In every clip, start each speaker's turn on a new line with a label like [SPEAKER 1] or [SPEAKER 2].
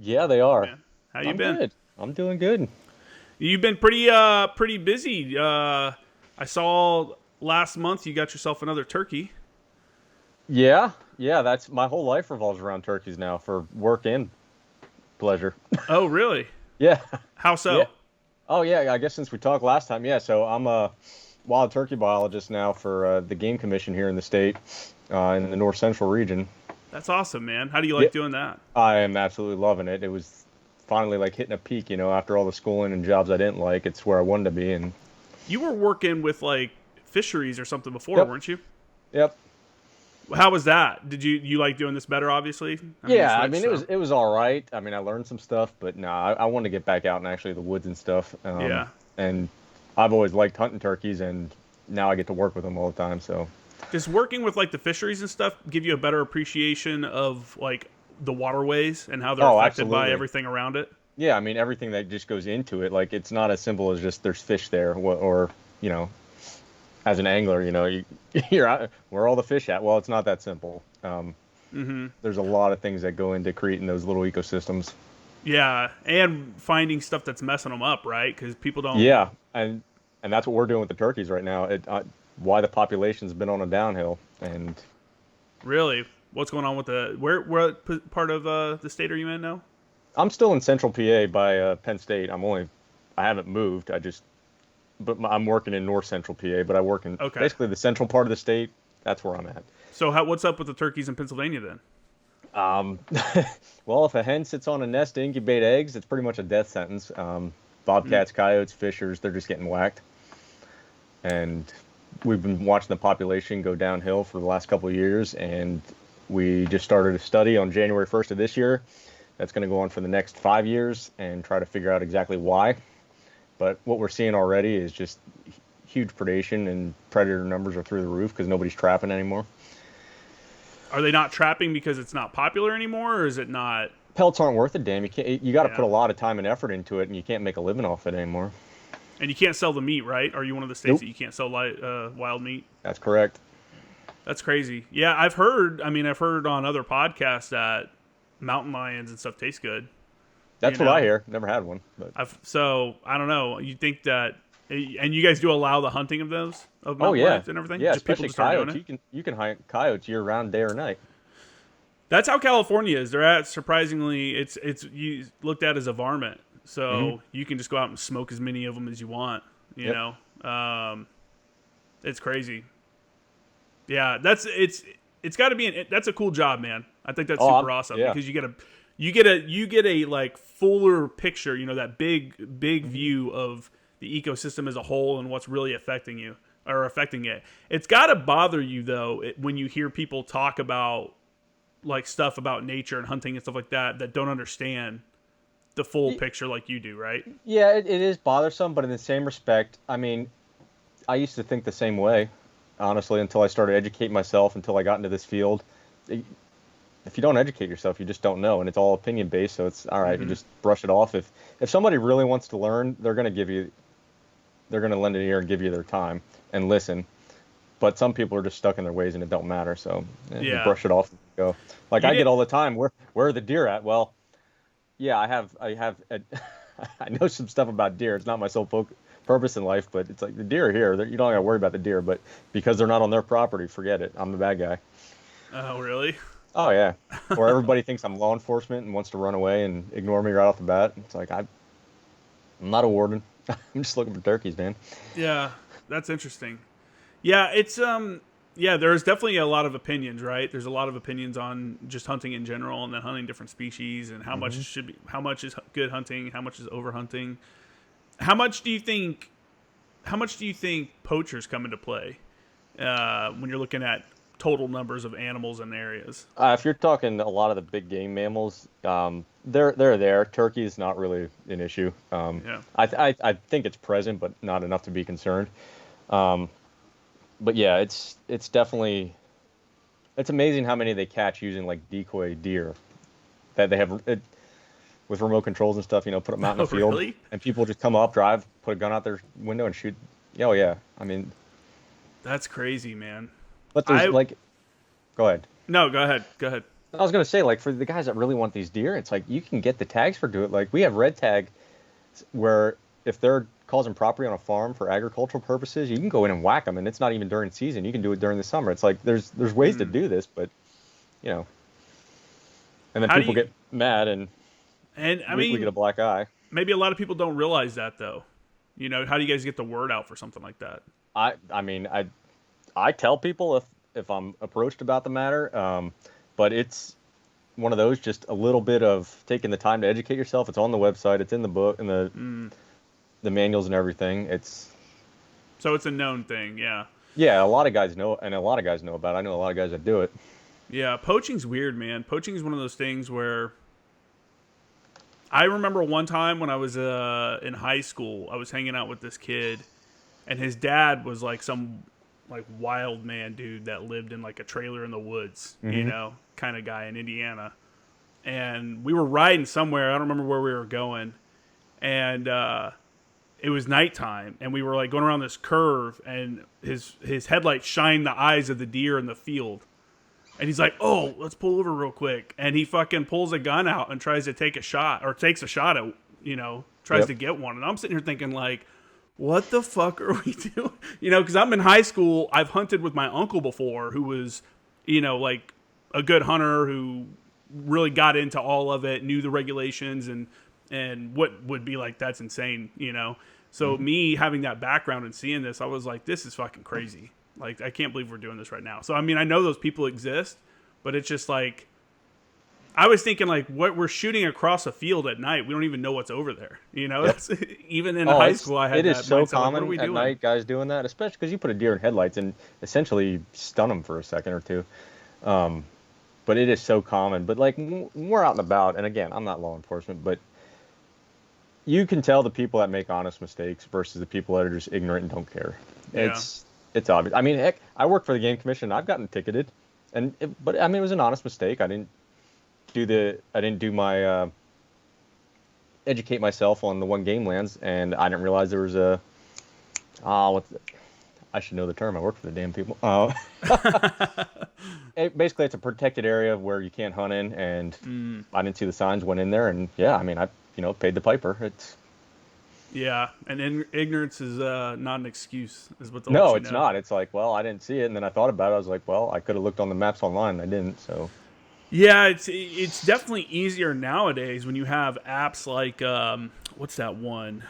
[SPEAKER 1] Yeah, they are.
[SPEAKER 2] Man, how you
[SPEAKER 1] I'm
[SPEAKER 2] been?
[SPEAKER 1] good. I'm doing good.
[SPEAKER 2] You've been pretty busy. I saw last month you got yourself another turkey.
[SPEAKER 1] Yeah, yeah, that's my whole life revolves around turkeys now for work and pleasure.
[SPEAKER 2] Oh, really?
[SPEAKER 1] Yeah.
[SPEAKER 2] How
[SPEAKER 1] Yeah.
[SPEAKER 2] so?
[SPEAKER 1] Oh, yeah, I guess since we talked last time, yeah, so I'm a wild turkey biologist now for the game commission here in the state, in the north central region.
[SPEAKER 2] That's awesome, man. How do you
[SPEAKER 1] Yeah,
[SPEAKER 2] like doing that?
[SPEAKER 1] I am absolutely loving it. It was finally like hitting a peak, after all the schooling and jobs I didn't like. It's where I wanted to be, and
[SPEAKER 2] You were working with like fisheries or something before,
[SPEAKER 1] yep,
[SPEAKER 2] weren't you?
[SPEAKER 1] yep.
[SPEAKER 2] How was that? Did you like doing this better? Obviously, I mean you
[SPEAKER 1] Yeah, I
[SPEAKER 2] switched,
[SPEAKER 1] mean it was
[SPEAKER 2] so
[SPEAKER 1] it was all right. I mean I learned some stuff, but no, I wanted to get back out in actually the woods and stuff.
[SPEAKER 2] yeah.
[SPEAKER 1] And I've always liked hunting turkeys, and now I get to work with them all the time. So
[SPEAKER 2] Does working with like the fisheries and stuff give you a better appreciation of like the waterways and how they're
[SPEAKER 1] oh,
[SPEAKER 2] affected by
[SPEAKER 1] absolutely.
[SPEAKER 2] everything around it?
[SPEAKER 1] Yeah, I mean everything that just goes into it. Like it's not as simple as just there's fish there, or you know, as an angler, you're out, where are all the fish at? Well, it's not that simple. There's a lot of things that go into creating those little ecosystems.
[SPEAKER 2] Yeah, and finding stuff that's messing them up, right? Because people don't
[SPEAKER 1] Yeah, and that's what we're doing with the turkeys right now. Why the population's been on a downhill, and
[SPEAKER 2] really. What's going on with the part of the state are you in now?
[SPEAKER 1] I'm still in Central PA by Penn State. I haven't moved. I'm working in North Central PA, but I work in
[SPEAKER 2] Okay,
[SPEAKER 1] basically the central part of the state. That's where I'm at.
[SPEAKER 2] so what's up with the turkeys in Pennsylvania then?
[SPEAKER 1] Um, well, if a hen sits on a nest to incubate eggs, it's pretty much a death sentence.
[SPEAKER 2] Mm.
[SPEAKER 1] Bobcats, coyotes, fishers, they're just getting whacked. And we've been watching the population go downhill for the last couple of years, and we just started a study on January 1st of this year that's going to go on for the next 5 years and try to figure out exactly why. But what we're seeing already is just huge predation, and predator numbers are through the roof because nobody's trapping anymore.
[SPEAKER 2] Are they not trapping because it's not popular anymore, or is it not?
[SPEAKER 1] Pelts aren't worth a damn. You got to put
[SPEAKER 2] Yeah,
[SPEAKER 1] a lot of time and effort into it, and you can't make a living off it anymore.
[SPEAKER 2] and you can't sell the meat, right? Are you one of the states
[SPEAKER 1] Nope,
[SPEAKER 2] that you can't sell wild meat?
[SPEAKER 1] that's correct.
[SPEAKER 2] That's crazy. Yeah, I've heard. I mean, I've heard on other podcasts that mountain lions and stuff taste good. You
[SPEAKER 1] That's what I
[SPEAKER 2] know,
[SPEAKER 1] hear. Never had one, but
[SPEAKER 2] I don't know. You think that, and you guys do allow the hunting of those of
[SPEAKER 1] oh
[SPEAKER 2] mountain
[SPEAKER 1] yeah,
[SPEAKER 2] lions and everything?
[SPEAKER 1] yeah,
[SPEAKER 2] Just people
[SPEAKER 1] especially
[SPEAKER 2] just start doing
[SPEAKER 1] coyotes.
[SPEAKER 2] it.
[SPEAKER 1] You can hunt coyotes year round, day or night.
[SPEAKER 2] That's how California is. They're at surprisingly, it's you looked at as a varmint,
[SPEAKER 1] Hmm.
[SPEAKER 2] so you can just go out and smoke as many of them as you want. You
[SPEAKER 1] Yep.
[SPEAKER 2] know, it's crazy. Yeah, it's got to be that's a cool job, man. I think that's
[SPEAKER 1] Oh,
[SPEAKER 2] super awesome
[SPEAKER 1] yeah.
[SPEAKER 2] because you get a like fuller picture, that big
[SPEAKER 1] Hmm.
[SPEAKER 2] view of the ecosystem as a whole and what's really affecting you or affecting it. It's got to bother you though when you hear people talk about like stuff about nature and hunting and stuff like that don't understand the full picture like you do, right?
[SPEAKER 1] Yeah, it is bothersome, but in the same respect, I mean, I used to think the same way, honestly, until I started educating myself, until I got into this field. If you don't educate yourself, you just don't know, and it's all opinion based. So it's all right. You
[SPEAKER 2] Hmm.
[SPEAKER 1] just brush it off. If somebody really wants to learn, they're gonna lend an ear and give you their time and listen. But some people are just stuck in their ways, and it don't matter. So you
[SPEAKER 2] Yeah,
[SPEAKER 1] brush it off and go. Like
[SPEAKER 2] you
[SPEAKER 1] I get
[SPEAKER 2] did.
[SPEAKER 1] all the time. Where are the deer at? Well, yeah, I know some stuff about deer. It's not my sole purpose in life, but it's like the deer are here. You don't gotta worry about the deer, but because they're not on their property, forget it. I'm the bad guy.
[SPEAKER 2] Oh, really?
[SPEAKER 1] Oh yeah. Or everybody thinks I'm law enforcement and wants to run away and ignore me right off the bat. It's like I'm not a warden. I'm just looking for turkeys, man.
[SPEAKER 2] Yeah, that's interesting. Yeah, yeah, there's definitely a lot of opinions, right? There's a lot of opinions on just hunting in general and then hunting different species and
[SPEAKER 1] Hmm.
[SPEAKER 2] how much is good hunting, how much is over hunting. How much do you think how much do you think poachers come into play when you're looking at total numbers of animals in areas?
[SPEAKER 1] If you're talking a lot of the big game mammals, they're there. Turkey is not really an issue.
[SPEAKER 2] Yeah.
[SPEAKER 1] I think it's present, but not enough to be concerned. Um, but yeah, it's definitely it's amazing how many they catch using like decoy deer that they have with remote controls and stuff. Put them out in the
[SPEAKER 2] Oh,
[SPEAKER 1] field,
[SPEAKER 2] really?
[SPEAKER 1] and people just come up, drive, put a gun out their window, and shoot. Oh yeah, I mean,
[SPEAKER 2] That's crazy, man.
[SPEAKER 1] but there's
[SPEAKER 2] I
[SPEAKER 1] like, go ahead.
[SPEAKER 2] No, go ahead. Go ahead.
[SPEAKER 1] I was gonna say, like, for the guys that really want these deer, it's like you can get the tags for do it. Like we have red tag, where if they're causing property on a farm for agricultural purposes, you can go in and whack them, and it's not even during season. You can do it during the summer. It's like there's ways to do this, but you know, and then
[SPEAKER 2] How do
[SPEAKER 1] people
[SPEAKER 2] you,
[SPEAKER 1] get mad, and
[SPEAKER 2] I
[SPEAKER 1] we
[SPEAKER 2] mean,
[SPEAKER 1] get a black eye.
[SPEAKER 2] maybe a lot of people don't realize that though. You know, how do you guys get the word out for something like that?
[SPEAKER 1] I mean, I tell people if I'm approached about the matter, but it's one of those, just a little bit of taking the time to educate yourself. It's on the website. It's in the book and the manuals and everything.
[SPEAKER 2] So it's a known thing, yeah.
[SPEAKER 1] Yeah, a lot of guys know, and a lot of guys know about it. I know a lot of guys that do it.
[SPEAKER 2] Yeah, poaching's weird, man. Poaching is one of those things where I remember one time when I was in high school, I was hanging out with this kid, and his dad was like some like wild man dude that lived in like a trailer in the woods, you know, kind of guy in Indiana. And we were riding somewhere. I don't remember where we were going, and it was nighttime, and we were like going around this curve, and his headlights shined the eyes of the deer in the field. And he's like, "Oh, let's pull over real quick." And he fucking pulls a gun out and tries to take a shot, or takes a shot at, you know, tries to get one. And I'm sitting here thinking, like, what the fuck are we doing? You know, because I'm in high school. I've hunted with my uncle before, who was, you know, like a good hunter who really got into all of it, knew the regulations, and what would be like, that's insane, you know? So me having that background and seeing this, I was like, this is fucking crazy. Like, I can't believe we're doing this right now. So, I mean, I know those people exist, but it's just like, I was thinking, like, what we're shooting across a field at night, we don't even know what's over there. You know, that's, even in high school, I had
[SPEAKER 1] it
[SPEAKER 2] that
[SPEAKER 1] is so
[SPEAKER 2] mindset, like,
[SPEAKER 1] common
[SPEAKER 2] what are we
[SPEAKER 1] at
[SPEAKER 2] doing?
[SPEAKER 1] night, guys doing that, especially because you put a deer in headlights and essentially stun them for a second or two. But it is so common. But like when we're out and about, and again, I'm not law enforcement, but you can tell the people that make honest mistakes versus the people that are just ignorant and don't care.
[SPEAKER 2] Yeah.
[SPEAKER 1] It's obvious. I mean, heck, I work for the game commission. I've gotten ticketed, but I mean, it was an honest mistake. I didn't do my educate myself on the one game lands, and I didn't realize there was I should know the term. I work for the damn people. Basically, it's a protected area where you can't hunt in, and I didn't see the signs. Went in there, and yeah, I mean, I paid the piper.
[SPEAKER 2] Yeah, and ignorance is not an excuse, is what they'll
[SPEAKER 1] No,
[SPEAKER 2] let you
[SPEAKER 1] it's
[SPEAKER 2] know.
[SPEAKER 1] not. It's like, well, I didn't see it, and then I thought about it. I was like, well, I could have looked on the maps online, and I didn't. So
[SPEAKER 2] Yeah, it's definitely easier nowadays when you have apps like what's that one?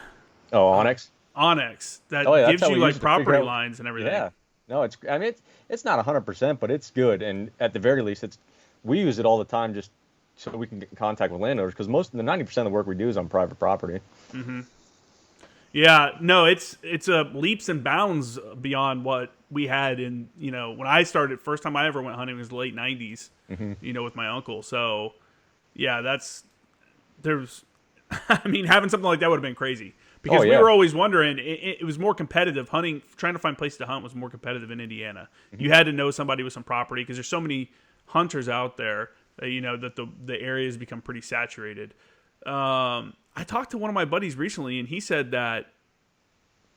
[SPEAKER 1] oh, Onyx.
[SPEAKER 2] Onyx that
[SPEAKER 1] Oh, yeah, that's
[SPEAKER 2] gives
[SPEAKER 1] how
[SPEAKER 2] you
[SPEAKER 1] we
[SPEAKER 2] like
[SPEAKER 1] used to figure
[SPEAKER 2] property
[SPEAKER 1] out-
[SPEAKER 2] lines and everything.
[SPEAKER 1] Yeah. No, I mean, it's not 100%, but it's good, and at the very least, we use it all the time just so we can get in contact with landowners, because most of the 90% of the work we do is on private property.
[SPEAKER 2] Yeah, no, it's a leaps and bounds beyond what we had in, you know, when I started. First time I ever went hunting was the late '90s, you know, with my uncle. So yeah, there's I mean, having something like that would have been crazy, because
[SPEAKER 1] Oh,
[SPEAKER 2] we
[SPEAKER 1] yeah.
[SPEAKER 2] were always wondering. It was more competitive hunting. Trying to find places to hunt was more competitive in Indiana. You had to know somebody with some property, because there's so many hunters out there that, you know, that the area has become pretty saturated. I talked to one of my buddies recently, and he said that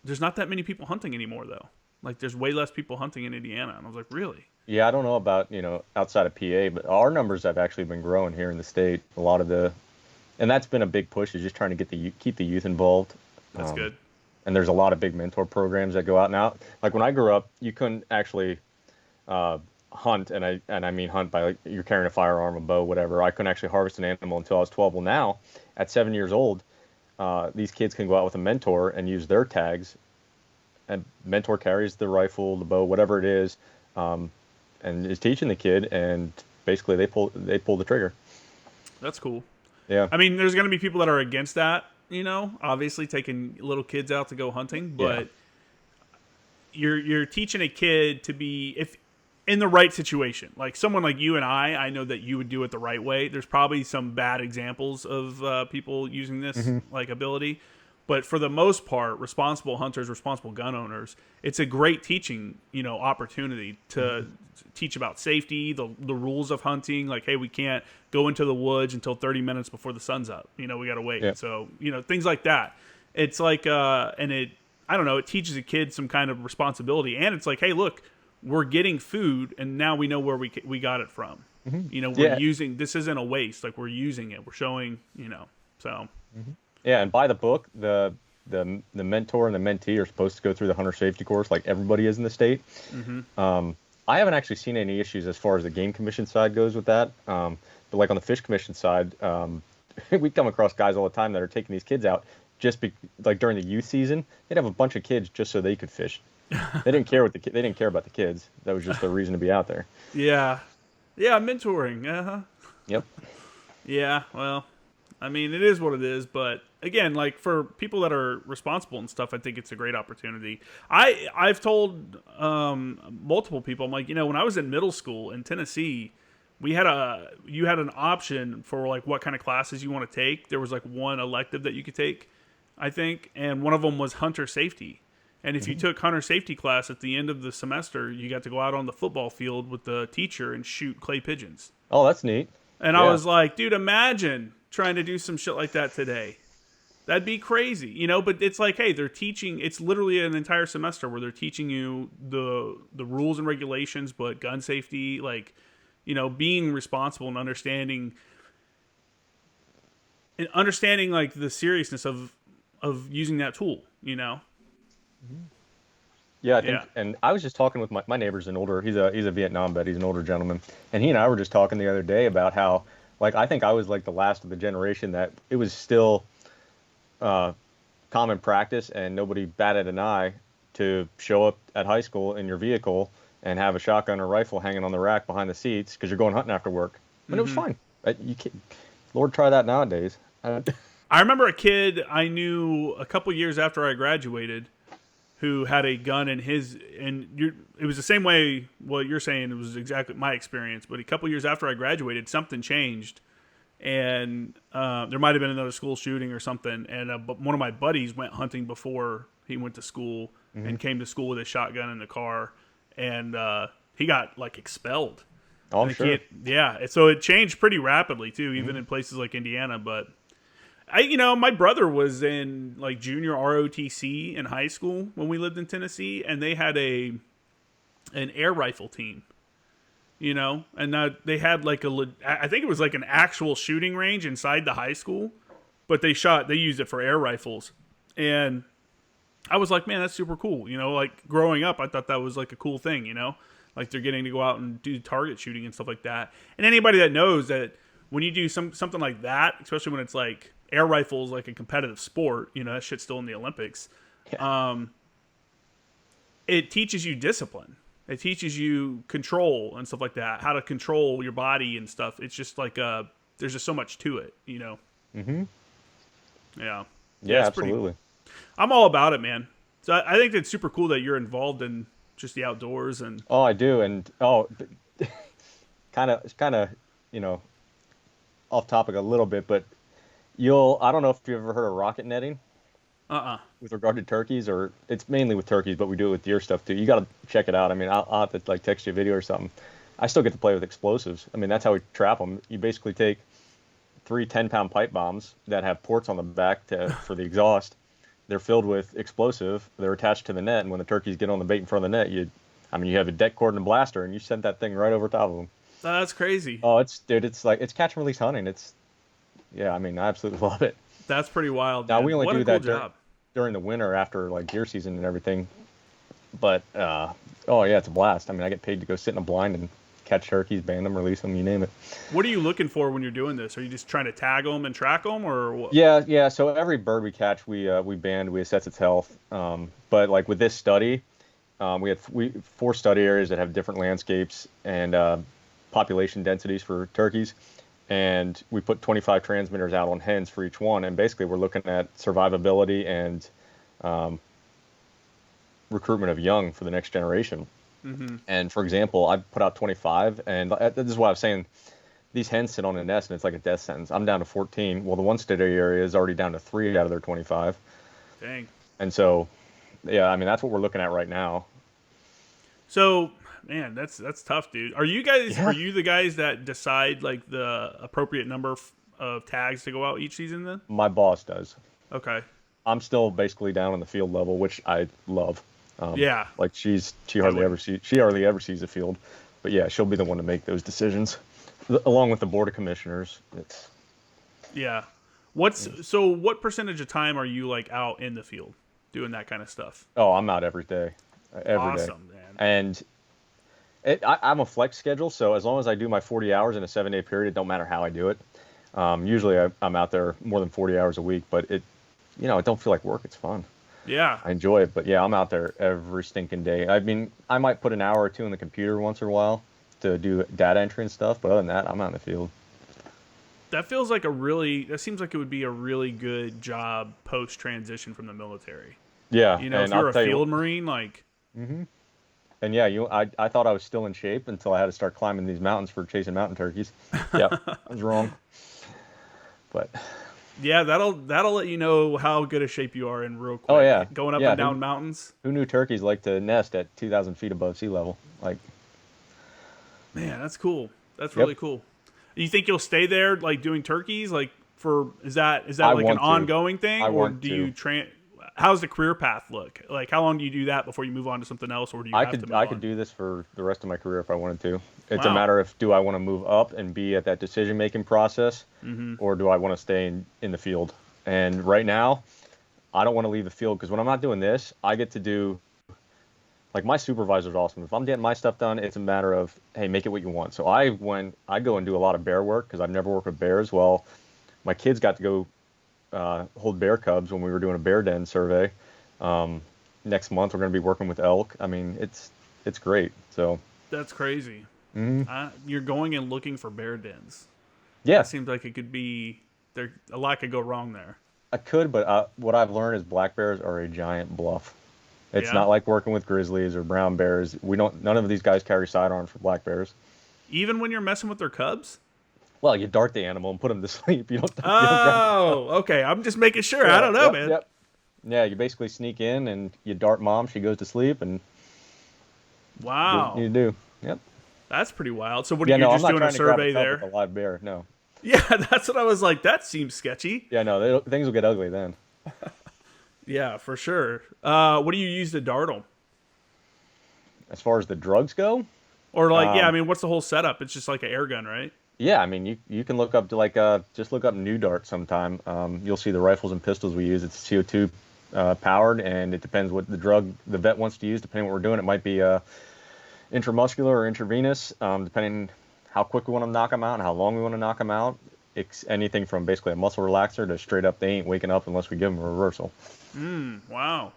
[SPEAKER 2] there's not that many people hunting anymore, though. Like, there's way less people hunting in Indiana. And I was like, really?
[SPEAKER 1] Yeah, I don't know about, outside of PA, but our numbers have actually been growing here in the state. And that's been a big push, is just trying to keep the youth involved.
[SPEAKER 2] That's good.
[SPEAKER 1] And there's a lot of big mentor programs that go out now. Like when I grew up, you couldn't actually hunt, and I mean hunt by, like, you're carrying a firearm, a bow, whatever. I couldn't actually harvest an animal until I was 12. Well, now at 7 years old, these kids can go out with a mentor and use their tags, and mentor carries the rifle, the bow, whatever it is, and is teaching the kid, and basically they pull the trigger.
[SPEAKER 2] That's cool.
[SPEAKER 1] Yeah.
[SPEAKER 2] I mean, there's going to be people that are against that, you know, obviously taking little kids out to go hunting, but you're teaching a kid to be, if in the right situation, like someone like you and I know that you would do it the right way. There's probably some bad examples of people using this like ability, but for the most part, responsible hunters, responsible gun owners, it's a great teaching, you know, opportunity to teach about safety, the rules of hunting. Like, hey, we can't go into the woods until 30 minutes before the sun's up. You know, we got to wait.
[SPEAKER 1] Yeah.
[SPEAKER 2] So, you know, things like that. It's like, I don't know, it teaches a kid some kind of responsibility. And it's like, hey, look, we're getting food, and now we know where we got it from. You know, we're
[SPEAKER 1] Yeah.
[SPEAKER 2] using, this isn't a waste. Like, we're using it. We're showing, you know, so.
[SPEAKER 1] Yeah, and by the book, the mentor and the mentee are supposed to go through the hunter safety course like everybody is in the state. I haven't actually seen any issues as far as the game commission side goes with that. But like on the fish commission side, we come across guys all the time that are taking these kids out like during the youth season. They'd have a bunch of kids just so they could fish. They didn't care they didn't care about the kids. That was just their reason to be out there.
[SPEAKER 2] Yeah. Yeah, mentoring. Uh-huh.
[SPEAKER 1] Yep.
[SPEAKER 2] Yeah, well, I mean, it is what it is, but again, like for people that are responsible and stuff, I think it's a great opportunity. I've told multiple people, I'm like, you know, when I was in middle school in Tennessee, you had an option for like what kind of classes you want to take. There was like one elective that you could take, I think, and one of them was hunter safety. And if you took hunter safety class at the end of the semester, you got to go out on the football field with the teacher and shoot clay pigeons.
[SPEAKER 1] Oh, that's neat.
[SPEAKER 2] And I was like, dude, imagine trying to do some shit like that today. That'd be crazy, you know, but it's like, hey, they're teaching, it's literally an entire semester where they're teaching you the rules and regulations, but gun safety, like, you know, being responsible and understanding like the seriousness of using that tool, you know?
[SPEAKER 1] Yeah, I think, and I was just talking with my neighbor's he's a Vietnam vet, he's an older gentleman, and he and I were just talking the other day about how, like, I think I was like the last of the generation that it was still common practice and nobody batted an eye to show up at high school in your vehicle and have a shotgun or rifle hanging on the rack behind the seats because you're going hunting after work. And it was fine. You can't, Lord, try that nowadays.
[SPEAKER 2] I remember a kid I knew a couple years after I graduated who had a gun in his, it was the same way what you're saying. It was exactly my experience, but a couple years after I graduated, something changed, and there might have been another school shooting or something. And but one of my buddies went hunting before he went to school and came to school with a shotgun in the car, and he got like expelled.
[SPEAKER 1] Oh, I'm sure.
[SPEAKER 2] Yeah, so it changed pretty rapidly too, even in places like Indiana, but. My brother was in like junior ROTC in high school when we lived in Tennessee, and they had an air rifle team, you know, and they had like I think it was like an actual shooting range inside the high school, but they used it for air rifles. And I was like, man, that's super cool. You know, like growing up, I thought that was like a cool thing, you know, like they're getting to go out and do target shooting and stuff like that. And anybody that knows that when you do something like that, especially when it's like, air rifles like a competitive sport, you know, that shit's still in the Olympics. Yeah. It teaches you discipline. It teaches you control and stuff like that, how to control your body and stuff. It's just like, there's just so much to it, you know? Yeah.
[SPEAKER 1] Yeah, absolutely.
[SPEAKER 2] I'm all about it, man. So I think it's super cool that you're involved in just the outdoors and.
[SPEAKER 1] Oh, I do. And, kind of, you know, off topic a little bit, but I don't know if you've ever heard of rocket netting. With regard to turkeys, or it's mainly with turkeys, but we do it with deer stuff too. You got to check it out. I mean, I'll have to like text you a video or something. I still get to play with explosives. I mean, that's how we trap them. You basically take 3 10-pound pipe bombs that have ports on the back for the exhaust. They're filled with explosive. They're attached to the net, and when the turkeys get on the bait in front of the net, you have a deck cord and a blaster, and you send that thing right over top of them.
[SPEAKER 2] That's crazy.
[SPEAKER 1] Oh, it's catch and release hunting. Yeah, I mean, I absolutely love it.
[SPEAKER 2] That's pretty wild.
[SPEAKER 1] Now,
[SPEAKER 2] man.
[SPEAKER 1] we only
[SPEAKER 2] what
[SPEAKER 1] do
[SPEAKER 2] a
[SPEAKER 1] that
[SPEAKER 2] cool job.
[SPEAKER 1] During the winter after, like, deer season and everything. But, yeah, it's a blast. I mean, I get paid to go sit in a blind and catch turkeys, band them, release them, you name it.
[SPEAKER 2] What are you looking for when you're doing this? Are you just trying to tag them and track them, or what?
[SPEAKER 1] Yeah. So every bird we catch, we band, we assess its health. But, like, with this study, we had 4 study areas that have different landscapes and population densities for turkeys. And we put 25 transmitters out on hens for each one. And basically we're looking at survivability and recruitment of young for the next generation. And for example, I put out 25, and this is why I was saying these hens sit on a nest and it's like a death sentence. I'm down to 14. Well, the one study area is already down to 3 out of their 25.
[SPEAKER 2] Dang.
[SPEAKER 1] And so, yeah, I mean, that's what we're looking at right now.
[SPEAKER 2] So, man, that's tough, dude. Are you the guys that decide like the appropriate number of tags to go out each season then?
[SPEAKER 1] My boss does.
[SPEAKER 2] Okay.
[SPEAKER 1] I'm still basically down on the field level, which I love.
[SPEAKER 2] Yeah.
[SPEAKER 1] Like she hardly ever sees the field, but yeah, she'll be the one to make those decisions. along with the board of commissioners. It's
[SPEAKER 2] Yeah. What percentage of time are you like out in the field doing that kind of stuff?
[SPEAKER 1] I'm out every day, every day,
[SPEAKER 2] Awesome, man.
[SPEAKER 1] and I'm a flex schedule, so as long as I do my 40 hours in a 7-day period, it don't matter how I do it. Usually I'm out there more than 40 hours a week, but it don't feel like work. It's fun.
[SPEAKER 2] Yeah.
[SPEAKER 1] I enjoy it, but yeah, I'm out there every stinking day. I mean, I might put an hour or two in the computer once in a while to do data entry and stuff, but other than that, I'm out in the field.
[SPEAKER 2] That seems like it would be a really good job post transition from the military.
[SPEAKER 1] Yeah,
[SPEAKER 2] If
[SPEAKER 1] and
[SPEAKER 2] you're
[SPEAKER 1] I'll
[SPEAKER 2] a
[SPEAKER 1] tell you,
[SPEAKER 2] field marine, like,
[SPEAKER 1] and yeah, I thought I was still in shape until I had to start climbing these mountains for chasing mountain turkeys. Yeah, I was wrong. But
[SPEAKER 2] yeah, that'll let you know how good a shape you are in real quick.
[SPEAKER 1] oh yeah,
[SPEAKER 2] Going up
[SPEAKER 1] yeah,
[SPEAKER 2] and down mountains.
[SPEAKER 1] who knew turkeys like to nest at 2,000 feet above sea level? Like,
[SPEAKER 2] Man, that's cool. That's
[SPEAKER 1] yep.
[SPEAKER 2] really cool. You think you'll stay there, like doing turkeys, like is that
[SPEAKER 1] I
[SPEAKER 2] like an
[SPEAKER 1] want to.
[SPEAKER 2] ongoing thing,
[SPEAKER 1] I
[SPEAKER 2] or
[SPEAKER 1] want
[SPEAKER 2] do
[SPEAKER 1] to.
[SPEAKER 2] you how's the career path look? Like, how long do you do that before you move on to something else, or do you have to move
[SPEAKER 1] I
[SPEAKER 2] on?
[SPEAKER 1] could do this for the rest of my career if I wanted to. It's a
[SPEAKER 2] Wow.
[SPEAKER 1] matter of, do I want to move up and be at that decision making process, or do I want to stay in the field? And right now, I don't want to leave the field, because when I'm not doing this, I get to do, like, my supervisor's awesome. If I'm getting my stuff done, it's a matter of, hey, make it what you want. So I go and do a lot of bear work, because I've never worked with bears. Well, my kids got to go hold bear cubs when we were doing a bear den survey. Next month we're going to be working with elk. I mean, it's great. So
[SPEAKER 2] That's crazy. You're going and looking for bear dens.
[SPEAKER 1] yeah,
[SPEAKER 2] That seems like it could be there. A lot could go wrong there.
[SPEAKER 1] I could, but what I've learned is black bears are a giant bluff. It's
[SPEAKER 2] Yeah?
[SPEAKER 1] not like working with grizzlies or brown bears. None of these guys carry sidearms for black bears.
[SPEAKER 2] Even when you're messing with their cubs.
[SPEAKER 1] Well, you dart the animal and put them to sleep. You don't grab
[SPEAKER 2] Oh, okay. I'm just making sure. I don't know,
[SPEAKER 1] yep,
[SPEAKER 2] man.
[SPEAKER 1] Yep. Yeah, you basically sneak in and you dart mom. She goes to sleep, and do
[SPEAKER 2] Wow,
[SPEAKER 1] what you do. Yep.
[SPEAKER 2] that's pretty wild. So, what
[SPEAKER 1] Yeah,
[SPEAKER 2] are you
[SPEAKER 1] no, I'm
[SPEAKER 2] just
[SPEAKER 1] not
[SPEAKER 2] doing a
[SPEAKER 1] trying to grab
[SPEAKER 2] survey
[SPEAKER 1] a cub
[SPEAKER 2] there?
[SPEAKER 1] with a live bear. No.
[SPEAKER 2] Yeah, that's what I was like. That seems sketchy.
[SPEAKER 1] Yeah, no, things will get ugly then.
[SPEAKER 2] Yeah, for sure. What do you use to dart them?
[SPEAKER 1] As far as the drugs go,
[SPEAKER 2] Or like, yeah, I mean, what's the whole setup? It's just like an air gun, right?
[SPEAKER 1] yeah, I mean, you can look up to just look up new dart sometime. You'll see the rifles and pistols we use. It's CO2 powered, and it depends what the drug the vet wants to use. Depending on what we're doing, it might be intramuscular or intravenous, depending how quick we want to knock them out and how long we want to knock them out. It's anything from basically a muscle relaxer to straight up they ain't waking up unless we give them a reversal.
[SPEAKER 2] Wow.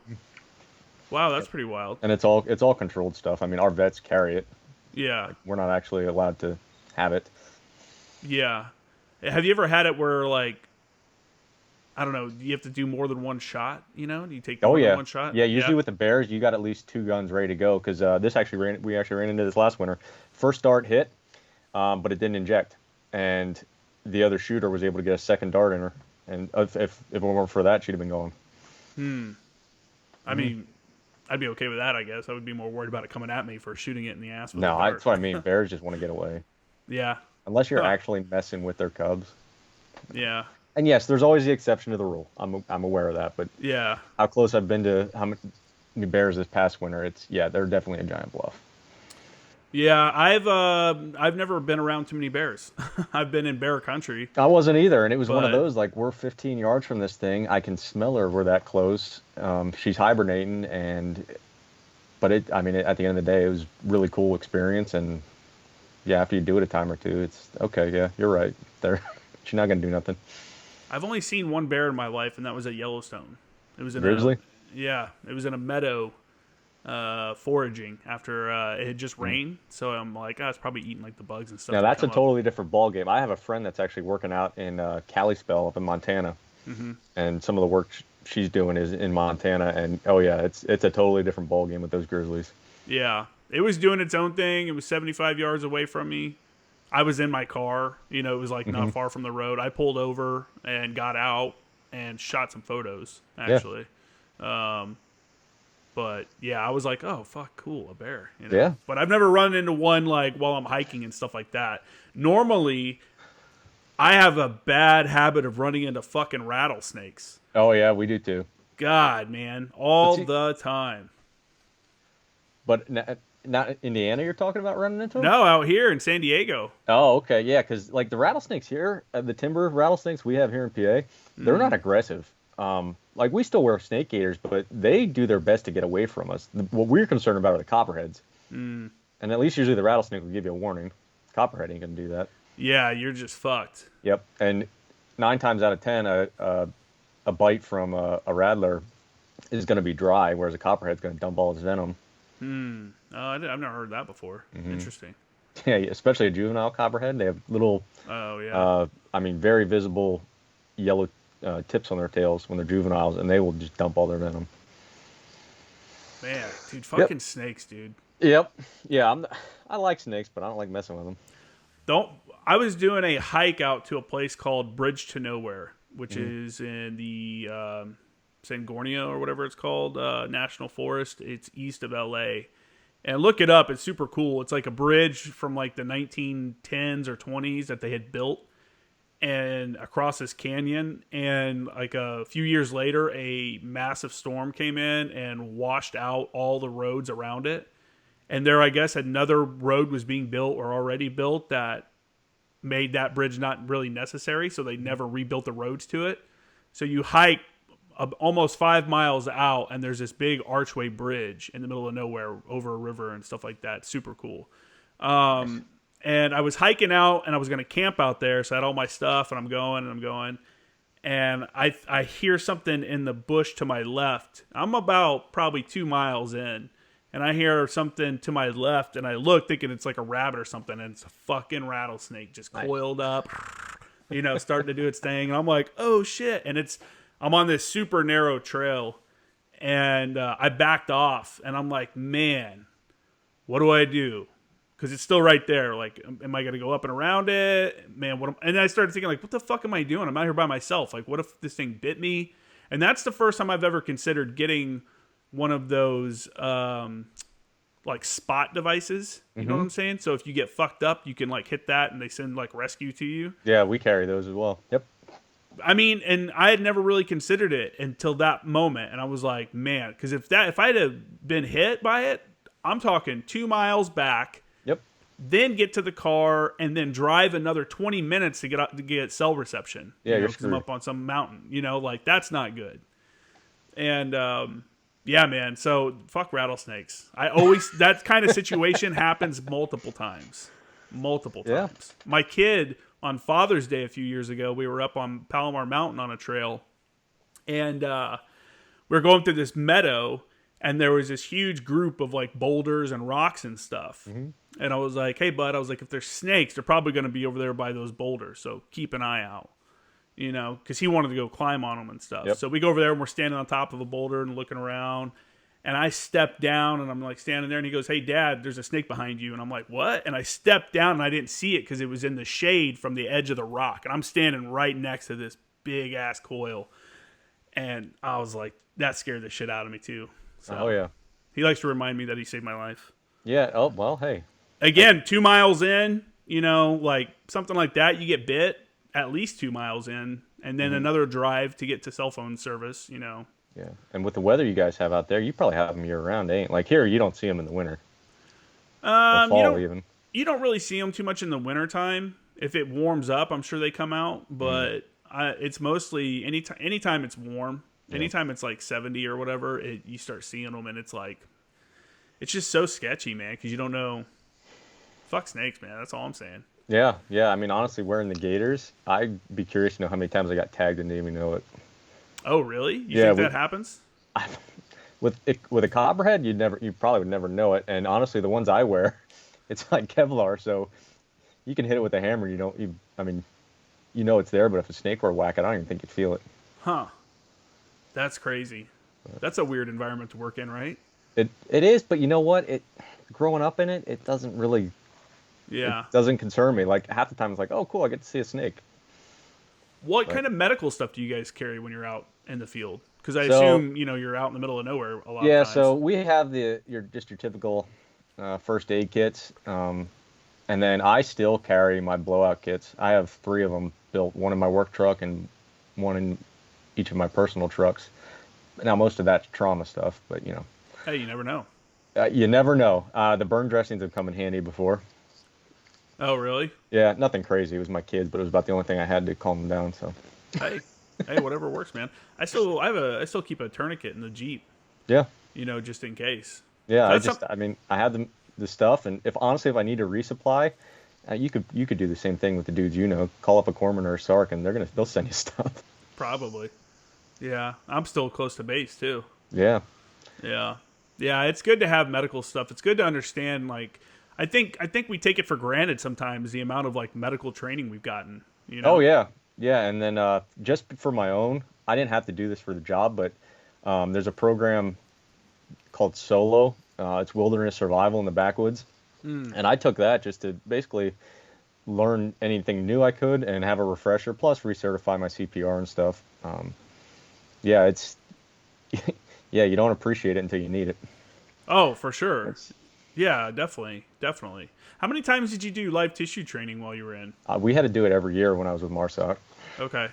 [SPEAKER 2] Wow, that's pretty wild.
[SPEAKER 1] And it's all controlled stuff. I mean, our vets carry it.
[SPEAKER 2] Yeah.
[SPEAKER 1] We're not actually allowed to have it.
[SPEAKER 2] Yeah. Have you ever had it where, like, I don't know, you have to do more than one shot, Do you take more than one shot?
[SPEAKER 1] Yeah, usually with the bears, you got at least 2 guns ready to go, because we actually ran into this last winter. First dart hit, but it didn't inject. And the other shooter was able to get a second dart in her. And if it weren't for that, she'd have been going.
[SPEAKER 2] I mean, I'd be okay with that, I guess. I would be more worried about it coming at me for shooting it in the ass with a
[SPEAKER 1] No,
[SPEAKER 2] dart.
[SPEAKER 1] that's what I mean. Bears just want to get away.
[SPEAKER 2] Yeah.
[SPEAKER 1] Unless you're
[SPEAKER 2] Huh.
[SPEAKER 1] actually messing with their cubs.
[SPEAKER 2] Yeah.
[SPEAKER 1] And yes, there's always the exception to the rule. I'm aware of that. But
[SPEAKER 2] Yeah.
[SPEAKER 1] how close I've been to how many bears this past winter, they're definitely a giant bluff.
[SPEAKER 2] Yeah, I've never been around too many bears. I've been in bear country.
[SPEAKER 1] I wasn't either, and it was one of
[SPEAKER 2] But-
[SPEAKER 1] those, like, we're 15 yards from this thing. I can smell her. We're that close. She's hibernating, but at the end of the day, it was really cool experience. And yeah, after you do it a time or two, it's okay. Yeah, you're right. She's not gonna do nothing.
[SPEAKER 2] I've only seen one bear in my life, and that was at Yellowstone. It was in
[SPEAKER 1] Grizzly?
[SPEAKER 2] it was in a meadow, foraging after it had just rained. So I'm like, it's probably eating like the bugs and stuff.
[SPEAKER 1] Now
[SPEAKER 2] that
[SPEAKER 1] that's a
[SPEAKER 2] come up.
[SPEAKER 1] totally different ball game. I have a friend that's actually working out in Kalispell up in Montana, and some of the work she's doing is in Montana. And oh yeah, it's a totally different ball game with those grizzlies.
[SPEAKER 2] Yeah, it was doing its own thing. It was 75 yards away from me. I was in my car. It was like not far from the road. I pulled over and got out and shot some photos, actually. But yeah, I was like, oh, fuck, cool, a bear.
[SPEAKER 1] Yeah.
[SPEAKER 2] But I've never run into one like while I'm hiking and stuff like that. Normally, I have a bad habit of running into fucking rattlesnakes.
[SPEAKER 1] Oh yeah, we do too.
[SPEAKER 2] God, man, all the time.
[SPEAKER 1] But Not Indiana you're talking about running into them?
[SPEAKER 2] No, out here in San Diego.
[SPEAKER 1] Oh, okay. Yeah, because like the rattlesnakes here, the timber rattlesnakes we have here in PA, they're not aggressive. Like we still wear snake gaiters, but they do their best to get away from us. What we're concerned about are the copperheads. And at least usually the rattlesnake will give you a warning. Copperhead ain't gonna do that.
[SPEAKER 2] Yeah, you're just fucked.
[SPEAKER 1] Yep. And 9 times out of 10, a bite from a rattler is gonna be dry, whereas a copperhead's gonna dump all its venom.
[SPEAKER 2] Oh, I've never heard that before. Interesting.
[SPEAKER 1] Yeah, especially a juvenile copperhead. They have little,
[SPEAKER 2] Oh yeah.
[SPEAKER 1] very visible yellow tips on their tails when they're juveniles, and they will just dump all their venom.
[SPEAKER 2] Man, dude, fucking snakes, dude.
[SPEAKER 1] Yep. Yeah, I like snakes, but I don't like messing with them.
[SPEAKER 2] I was doing a hike out to a place called Bridge to Nowhere, which is in the San Gornio or whatever it's called, National Forest. It's east of LA. And look it up. It's super cool. It's like a bridge from like the 1910s or 20s that they had built and across this canyon. And like a few years later, a massive storm came in and washed out all the roads around it. And there, I guess, another road was being built or already built that made that bridge not really necessary. So they never rebuilt the roads to it. So you hike almost 5 miles out, and there's this big archway bridge in the middle of nowhere over a river and stuff like that. Super cool. And I was hiking out, and I was going to camp out there, so I had all my stuff, and I'm going, and I hear something in the bush to my left. I'm about probably 2 miles in, and I hear something to my left, and I look thinking it's like a rabbit or something, and it's a fucking rattlesnake just coiled up, starting to do its thing. And I'm like, oh shit. And I'm on this super narrow trail, and I backed off, and I'm like, man, what do I do? Because it's still right there. Like, am I going to go up and around it? Man, and I started thinking, like, what the fuck am I doing? I'm out here by myself. Like, what if this thing bit me? And that's the first time I've ever considered getting one of those, like, spot devices. You know what I'm saying? So if you get fucked up, you can, like, hit that, and they send, like, rescue to you.
[SPEAKER 1] Yeah, we carry those as well. Yep.
[SPEAKER 2] I mean, and I had never really considered it until that moment, and I was like, man, because if I'd have been hit by it, I'm talking 2 miles back, then get to the car, and then drive another 20 minutes to get cell reception.
[SPEAKER 1] Yeah, you're
[SPEAKER 2] because I'm up on some mountain. Like that's not good. And yeah, man. So fuck rattlesnakes. That kind of situation happens multiple times. Yeah. My kid, on Father's Day a few years ago, we were up on Palomar Mountain on a trail, and we were going through this meadow, and there was this huge group of like boulders and rocks and stuff. And I was like, hey, bud, if there's snakes, they're probably going to be over there by those boulders, so keep an eye out, because he wanted to go climb on them and stuff.
[SPEAKER 1] Yep.
[SPEAKER 2] So we go over there, and we're standing on top of a boulder and looking around. And I stepped down, and I'm like standing there, and he goes, hey, Dad, there's a snake behind you. And I'm like, what? And I stepped down, and I didn't see it because it was in the shade from the edge of the rock. And I'm standing right next to this big-ass coil. And I was like, that scared the shit out of me, too. So,
[SPEAKER 1] oh, yeah.
[SPEAKER 2] He likes to remind me that he saved my life.
[SPEAKER 1] Yeah. Oh, well, hey.
[SPEAKER 2] Again, 2 miles in, like something like that, you get bit at least 2 miles in. And then another drive to get to cell phone service, Yeah,
[SPEAKER 1] and with the weather you guys have out there, you probably have them year-round, ain't? Like here, you don't see them in the winter. Or fall even.
[SPEAKER 2] You don't really see them too much in the wintertime. If it warms up, I'm sure they come out. But it's mostly anytime it's warm. Yeah. Anytime it's like 70 or whatever, you start seeing them, and it's like, it's just so sketchy, man, because you don't know. Fuck snakes, man. That's all I'm saying.
[SPEAKER 1] Yeah. I mean, honestly, wearing the gaiters, I'd be curious to know how many times I got tagged and didn't even know it.
[SPEAKER 2] Oh, really? You think that happens?
[SPEAKER 1] With a copperhead, you probably would never know it. And honestly, the ones I wear, it's like Kevlar, so you can hit it with a hammer. It's there, but if a snake were to whack it, I don't even think you'd feel it.
[SPEAKER 2] Huh. That's crazy. That's a weird environment to work in, right?
[SPEAKER 1] It is, but you know what? Growing up in it doesn't really.
[SPEAKER 2] Yeah.
[SPEAKER 1] It doesn't concern me. Like half the time, it's like, oh, cool, I get to see a snake.
[SPEAKER 2] What kind of medical stuff do you guys carry when you're out in the field? Because I assume you're out in the middle of nowhere a lot of times.
[SPEAKER 1] Yeah, so we have your typical first aid kits, and then I still carry my blowout kits. I have 3 of them built, one in my work truck and one in each of my personal trucks. Now most of that's trauma stuff, but
[SPEAKER 2] Hey, you never know.
[SPEAKER 1] You never know. The burn dressings have come in handy before.
[SPEAKER 2] Oh, really?
[SPEAKER 1] Yeah, nothing crazy. It was my kids, but it was about the only thing I had to calm them down. So.
[SPEAKER 2] Hey, whatever works, man. I still keep a tourniquet in the Jeep,
[SPEAKER 1] Yeah.
[SPEAKER 2] just in case.
[SPEAKER 1] Yeah.
[SPEAKER 2] That's some,
[SPEAKER 1] I mean, I had the stuff, and if I need to resupply, you could do the same thing with the dudes. Call up a corpsman or a sark, and they'll send you stuff.
[SPEAKER 2] probably. Yeah, I'm still close to base too.
[SPEAKER 1] Yeah.
[SPEAKER 2] Yeah, yeah. It's good to have medical stuff. It's good to understand. Like, I think we take it for granted sometimes the amount of like medical training we've gotten.
[SPEAKER 1] Oh yeah, yeah. And then just for my own, I didn't have to do this for the job, but there's a program called Solo. It's wilderness survival in the backwoods, and I took that just to basically learn anything new I could and have a refresher, plus recertify my CPR and stuff. Yeah, it's yeah, you don't appreciate it until you need it.
[SPEAKER 2] Oh, for sure. Yeah, definitely. How many times did you do live tissue training while you were in?
[SPEAKER 1] We had to do it every year when I was with MARSOC.
[SPEAKER 2] Okay.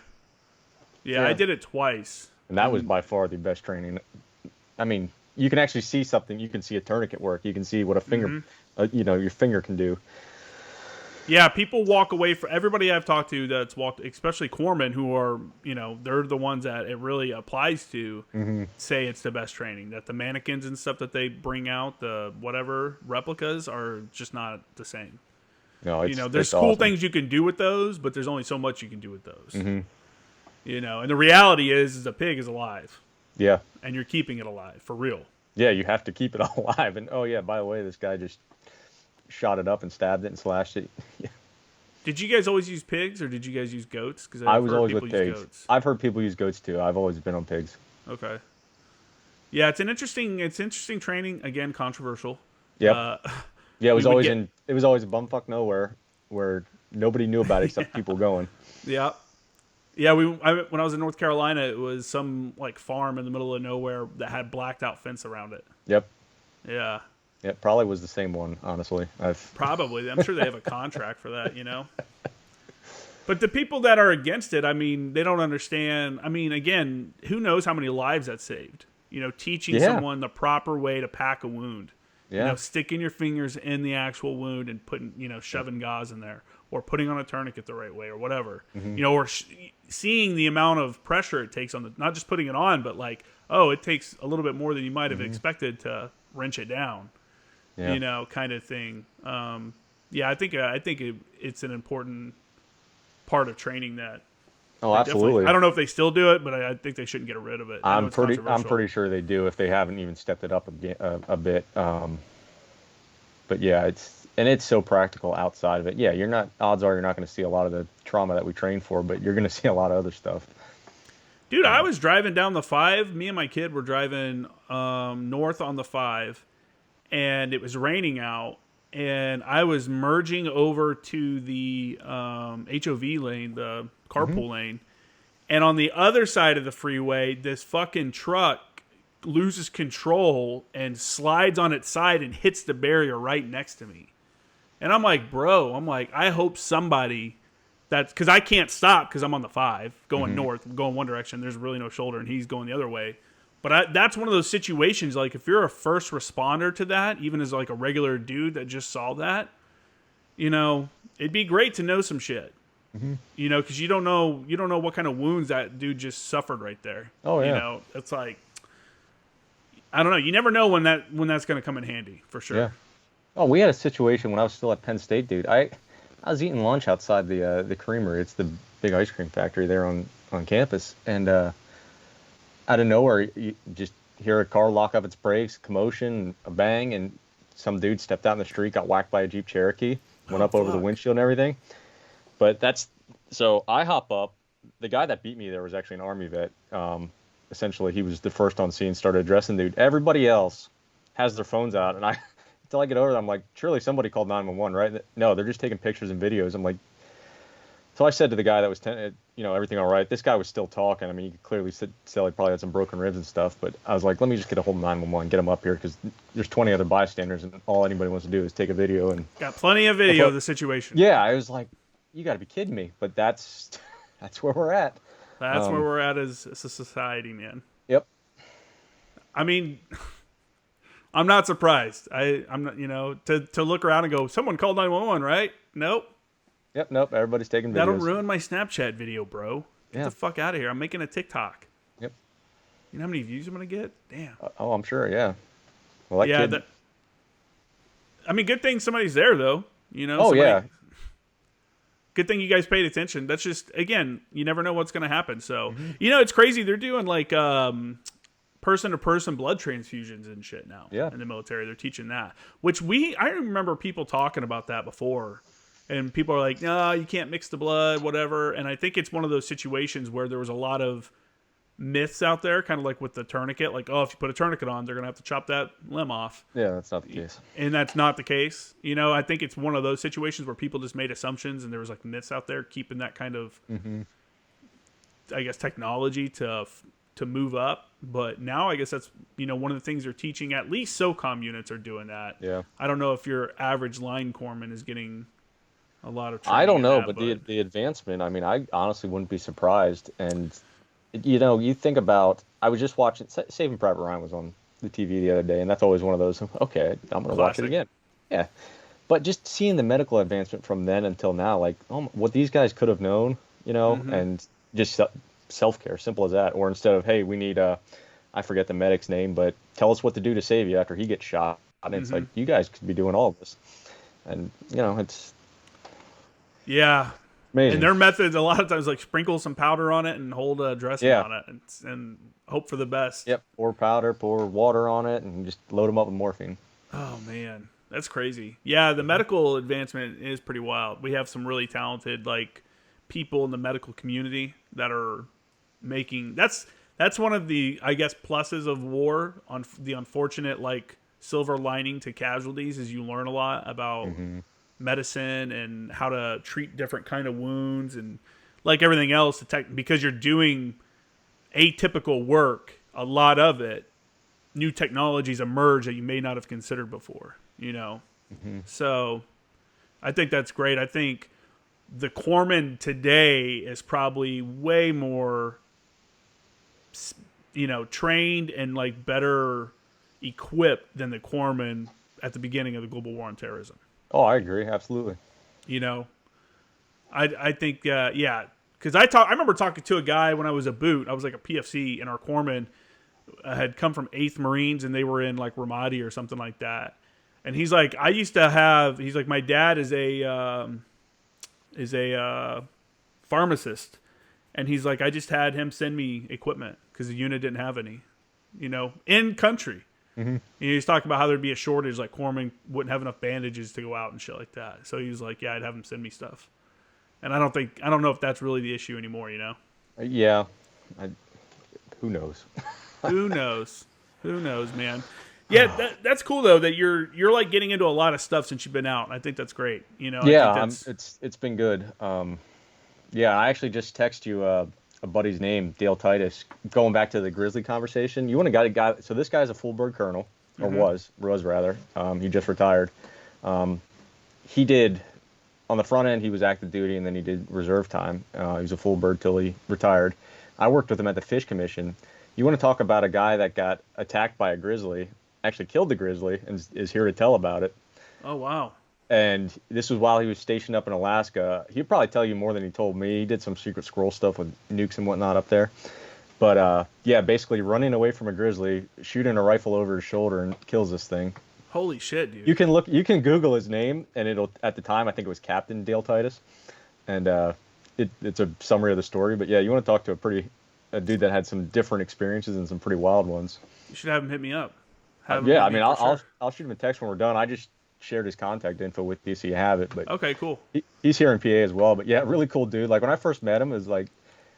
[SPEAKER 2] Yeah, I did it twice.
[SPEAKER 1] And that was by far the best training. I mean, you can actually see something. You can see a tourniquet work. You can see what a finger, your finger can do.
[SPEAKER 2] Yeah, people walk away from everybody I've talked to that's walked, especially corpsmen who are, they're the ones that it really applies to, say it's the best training. That the mannequins and stuff that they bring out, the whatever replicas, are just not the same.
[SPEAKER 1] No,
[SPEAKER 2] there's cool
[SPEAKER 1] awesome
[SPEAKER 2] things you can do with those, but there's only so much you can do with those. And the reality is a pig is alive.
[SPEAKER 1] Yeah.
[SPEAKER 2] And you're keeping it alive for real.
[SPEAKER 1] Yeah, you have to keep it alive. And oh yeah, by the way, this guy just shot it up and stabbed it and slashed it. Yeah.
[SPEAKER 2] Did you guys always use pigs or did you guys use goats? Because
[SPEAKER 1] I was always with pigs. I've heard people use goats too. I've always been on pigs.
[SPEAKER 2] Okay. Yeah, it's interesting training. Again, controversial.
[SPEAKER 1] Yeah. Yeah, it was always a bumfuck nowhere where nobody knew about it except people going.
[SPEAKER 2] Yeah. Yeah, when I was in North Carolina, it was some like farm in the middle of nowhere that had blacked out fence around it.
[SPEAKER 1] Yep.
[SPEAKER 2] Yeah.
[SPEAKER 1] It probably was the same one, honestly.
[SPEAKER 2] Probably. I'm sure they have a contract for that, But the people that are against it, I mean, they don't understand. I mean, again, who knows how many lives that saved? Teaching someone the proper way to pack a wound.
[SPEAKER 1] Yeah.
[SPEAKER 2] Sticking your fingers in the actual wound and putting, shoving gauze in there, or putting on a tourniquet the right way, or whatever. Or seeing the amount of pressure it takes on not just putting it on, but like, oh, it takes a little bit more than you might have expected to wrench it down.
[SPEAKER 1] Yeah.
[SPEAKER 2] Kind of thing. Yeah, I think it's an important part of training that.
[SPEAKER 1] Oh, absolutely.
[SPEAKER 2] I don't know if they still do it, but I think they shouldn't get rid of it.
[SPEAKER 1] I'm pretty sure they do if they haven't even stepped it up a bit. But yeah, it's so practical outside of it. Yeah, odds are you're not going to see a lot of the trauma that we train for, but you're going to see a lot of other stuff.
[SPEAKER 2] Dude, I was driving down the 5. Me and my kid were driving north on the 5, and it was raining out. And I was merging over to the HOV lane, the carpool lane. And on the other side of the freeway, this fucking truck loses control and slides on its side and hits the barrier right next to me. And I'm like, bro, I hope somebody because I can't stop because I'm on the 5 going north, going one direction. There's really no shoulder, and he's going the other way. But that's one of those situations, like if you're a first responder to that, even as like a regular dude that just saw that, it'd be great to know some shit. Because you don't know what kind of wounds that dude just suffered right there.
[SPEAKER 1] Oh yeah.
[SPEAKER 2] It's like, I don't know. You never know when that's going to come in handy for sure.
[SPEAKER 1] Yeah. Oh, we had a situation when I was still at Penn State, dude. I was eating lunch outside the creamery. It's the big ice cream factory there on campus, and out of nowhere, you just hear a car lock up its brakes, commotion, a bang, and some dude stepped out in the street, got whacked by a Jeep Cherokee, went up over the windshield and everything. But so I hop up. The guy that beat me there was actually an Army vet. Essentially, he was the first on scene, started addressing the dude. Everybody else has their phones out, and until I get over there, I'm like, surely somebody called 911, right? No, they're just taking pictures and videos. I'm like, so I said to the guy that was, everything all right. This guy was still talking. I mean, you could clearly tell he probably had some broken ribs and stuff. But I was like, let me just get a hold of 911, get him up here, because there's 20 other bystanders, and all anybody wants to do is take a video. And
[SPEAKER 2] got plenty of video of the situation.
[SPEAKER 1] Yeah, I was like, you got to be kidding me. But that's where we're at.
[SPEAKER 2] That's where we're at as a society, man.
[SPEAKER 1] Yep.
[SPEAKER 2] I mean, I'm not surprised. I'm not, to look around and go, someone called 911, right? Nope.
[SPEAKER 1] Yep, nope. Everybody's taking videos.
[SPEAKER 2] That'll ruin my Snapchat video, bro. Get
[SPEAKER 1] Yeah.
[SPEAKER 2] the fuck out of here. I'm making a TikTok.
[SPEAKER 1] Yep.
[SPEAKER 2] You know how many views I'm going to get? Damn.
[SPEAKER 1] Oh, I'm sure, yeah. Well, that
[SPEAKER 2] Yeah,
[SPEAKER 1] kid...
[SPEAKER 2] I mean, good thing somebody's there, though.
[SPEAKER 1] Oh, yeah.
[SPEAKER 2] Good thing you guys paid attention. That's just, again, you never know what's going to happen. So, it's crazy. They're doing, like, person-to-person blood transfusions and shit now in the military. They're teaching that. Which I remember people talking about that before. And people are like, no, you can't mix the blood, whatever. And I think it's one of those situations where there was a lot of myths out there, kind of like with the tourniquet. Like, oh, if you put a tourniquet on, they're going to have to chop that limb off.
[SPEAKER 1] Yeah, that's not the case.
[SPEAKER 2] And that's not the case. I think it's one of those situations where people just made assumptions and there was like myths out there keeping that kind of, I guess, technology to move up. But now I guess that's, one of the things they're teaching. At least SOCOM units are doing that.
[SPEAKER 1] Yeah.
[SPEAKER 2] I don't know if your average line corpsman is getting a lot of training.
[SPEAKER 1] I don't know, but the advancement, I mean, I honestly wouldn't be surprised. And, you think about, I was just watching, Saving Private Ryan was on the TV the other day, and that's always one of those, okay, I'm going to watch it again. Yeah. But just seeing the medical advancement from then until now, like, what these guys could have known, and just self-care, simple as that. Or instead of, hey, we need, I forget the medic's name, but tell us what to do to save you after he gets shot. And it's like, you guys could be doing all of this. And, it's...
[SPEAKER 2] Yeah.
[SPEAKER 1] Amazing.
[SPEAKER 2] And their methods, a lot of times, like sprinkle some powder on it and hold a dressing on it and hope for the best.
[SPEAKER 1] Yep. Pour powder, pour water on it, and just load them up with morphine.
[SPEAKER 2] Oh, man. That's crazy. Yeah, the medical advancement is pretty wild. We have some really talented, like, people in the medical community that are making... That's one of the, I guess, pluses of war. On the unfortunate, like, silver lining to casualties is you learn a lot about... medicine and how to treat different kind of wounds and like everything else because you're doing atypical work, a lot of it, new technologies emerge that you may not have considered before, So I think that's great. I think the corpsman today is probably way more, trained and like better equipped than the corpsman at the beginning of the global war on terrorism.
[SPEAKER 1] Oh, I agree. Absolutely.
[SPEAKER 2] I think, because I remember talking to a guy when I was a boot. I was like a PFC, and our corpsman had come from 8th Marines, and they were in like Ramadi or something like that. And he's like, he's like, my dad is a pharmacist, and he's like, I just had him send me equipment because the unit didn't have any, in country. He's talking about how there'd be a shortage, like corpsmen wouldn't have enough bandages to go out and shit like that. So he was like, yeah, I'd have him send me stuff. And I don't know if that's really the issue anymore,
[SPEAKER 1] Yeah. Who knows?
[SPEAKER 2] Who knows, man? Yeah, that's cool though that you're like getting into a lot of stuff since you've been out. I think that's great.
[SPEAKER 1] Yeah, it's been good. Yeah, I actually just texted you a buddy's name, Dale Titus. Going back to the Grizzly conversation, you want a guy. So this guy's a full bird colonel, or was rather. He just retired. He did on the front end. He was active duty, and then he did reserve time. He was a full bird till he retired. I worked with him at the Fish Commission. You want to talk about a guy that got attacked by a grizzly, actually killed the grizzly, and is here to tell about it.
[SPEAKER 2] Oh wow.
[SPEAKER 1] And this was while he was stationed up in Alaska. He'd probably tell you more than he told me. He did some secret squirrel stuff with nukes and whatnot up there. But, basically running away from a grizzly, shooting a rifle over his shoulder, and kills this thing.
[SPEAKER 2] Holy shit, dude.
[SPEAKER 1] You can Google his name, and it'll, at the time, I think it was Captain Dale Titus. And it's a summary of the story. But, yeah, you want to talk to a dude that had some different experiences and some pretty wild ones.
[SPEAKER 2] You should have him hit me up.
[SPEAKER 1] I'll shoot him a text when we're done. I just shared his contact info with you so you have it. But
[SPEAKER 2] okay, cool.
[SPEAKER 1] He's here in PA as well. But yeah, really cool dude. Like when I first met him, it was like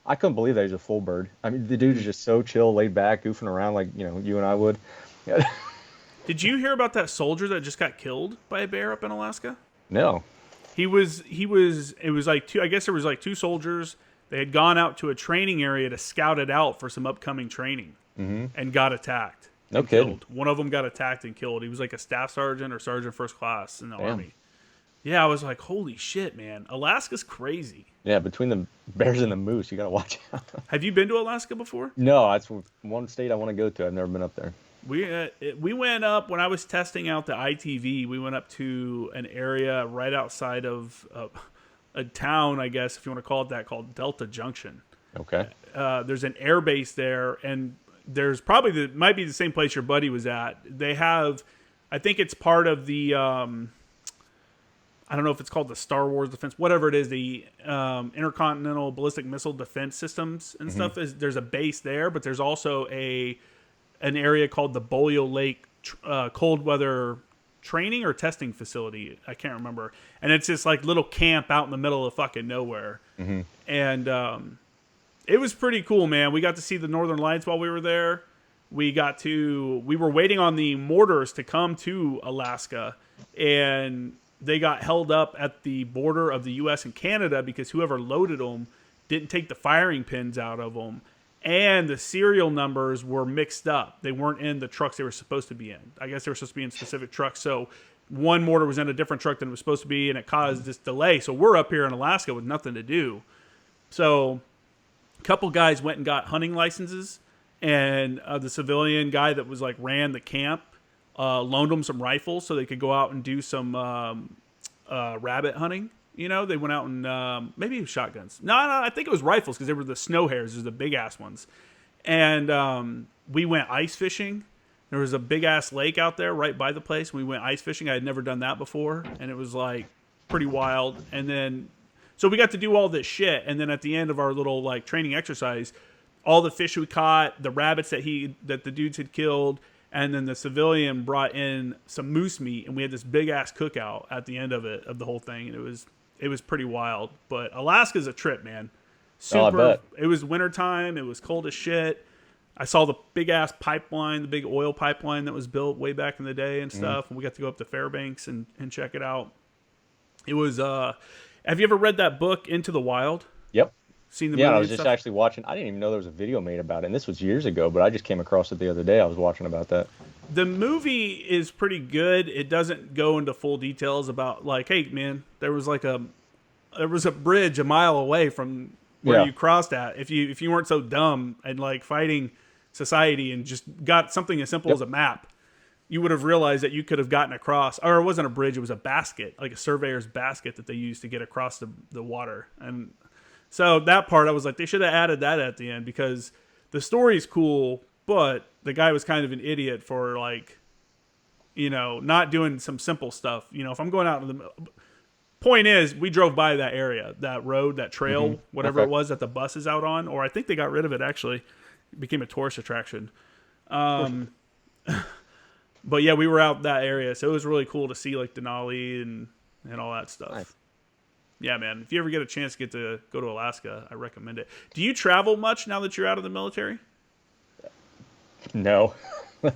[SPEAKER 1] I couldn't believe that he's a full bird. I mean, the dude is just so chill, laid back, goofing around like you and I would. Yeah.
[SPEAKER 2] Did you hear about that soldier that just got killed by a bear up in Alaska?
[SPEAKER 1] No.
[SPEAKER 2] It was like two. I guess there was like two soldiers. They had gone out to a training area to scout it out for some upcoming training, and got attacked.
[SPEAKER 1] No kidding.
[SPEAKER 2] One of them got attacked and killed. He was like a staff sergeant or sergeant first class in the Army. Yeah, I was like, holy shit, man. Alaska's crazy.
[SPEAKER 1] Yeah, between the bears and the moose, you got to watch out.
[SPEAKER 2] Have you been to Alaska before?
[SPEAKER 1] No, that's one state I want to go to. I've never been up there.
[SPEAKER 2] We went up when I was testing out the ITV. We went up to an area right outside of a town, I guess, if you want to call it that, called Delta Junction.
[SPEAKER 1] Okay.
[SPEAKER 2] There's an air base there, and there's probably might be the same place your buddy was at. They have, I think it's part of the, I don't know if it's called the Star Wars Defense, whatever it is, the Intercontinental Ballistic Missile Defense Systems and stuff. There's a base there, but there's also an area called the Bolio Lake Cold Weather Training or Testing Facility. I can't remember. And it's this like little camp out in the middle of fucking nowhere. And it was pretty cool, man. We got to see the Northern Lights while we were there. We were waiting on the mortars to come to Alaska, and they got held up at the border of the U.S. and Canada because whoever loaded them didn't take the firing pins out of them, and the serial numbers were mixed up. They weren't in the trucks they were supposed to be in. I guess they were supposed to be in specific trucks, so one mortar was in a different truck than it was supposed to be, and it caused this delay. So we're up here in Alaska with nothing to do. So a couple guys went and got hunting licenses, and the civilian guy that was like ran the camp loaned them some rifles so they could go out and do some rabbit hunting. You know, they went out and maybe it was shotguns. No, I think it was rifles because they were the snow hares, the big ass ones. And we went ice fishing. There was a big ass lake out there right by the place. We went ice fishing. I had never done that before, and it was like pretty wild. And then, so we got to do all this shit. And then at the end of our little like training exercise, all the fish we caught, the rabbits that the dudes had killed, and then the civilian brought in some moose meat, and we had this big ass cookout at the end of the whole thing, and it was pretty wild. But Alaska's a trip, man. Super.
[SPEAKER 1] Oh, I bet.
[SPEAKER 2] It was wintertime. It was cold as shit. I saw the big ass pipeline, the big oil pipeline that was built way back in the day and stuff. And we got to go up to Fairbanks and check it out. It was. Have you ever read that book, Into the Wild?
[SPEAKER 1] Yep.
[SPEAKER 2] Seen the movie?
[SPEAKER 1] I was just actually watching. I didn't even know there was a video made about it. And this was years ago, but I just came across it the other day. I was watching about that.
[SPEAKER 2] The movie is pretty good. It doesn't go into full details about like, hey man, there was a bridge a mile away from where you crossed at. If you weren't so dumb and like fighting society and just got something as simple as a map, you would have realized that you could have gotten across. Or it wasn't a bridge; it was a basket, like a surveyor's basket that they used to get across the water. And so that part, I was like, they should have added that at the end because the story's cool, but the guy was kind of an idiot for like, you know, not doing some simple stuff. You know, if I'm going out to the point is, we drove by that area, that road, that trail, whatever it was that the bus is out on, or I think they got rid of it actually. It became a tourist attraction. But yeah, we were out that area, so it was really cool to see like Denali and all that stuff. Nice. Yeah, man. If you ever get a chance to go to Alaska, I recommend it. Do you travel much now that you're out of the military?
[SPEAKER 1] No.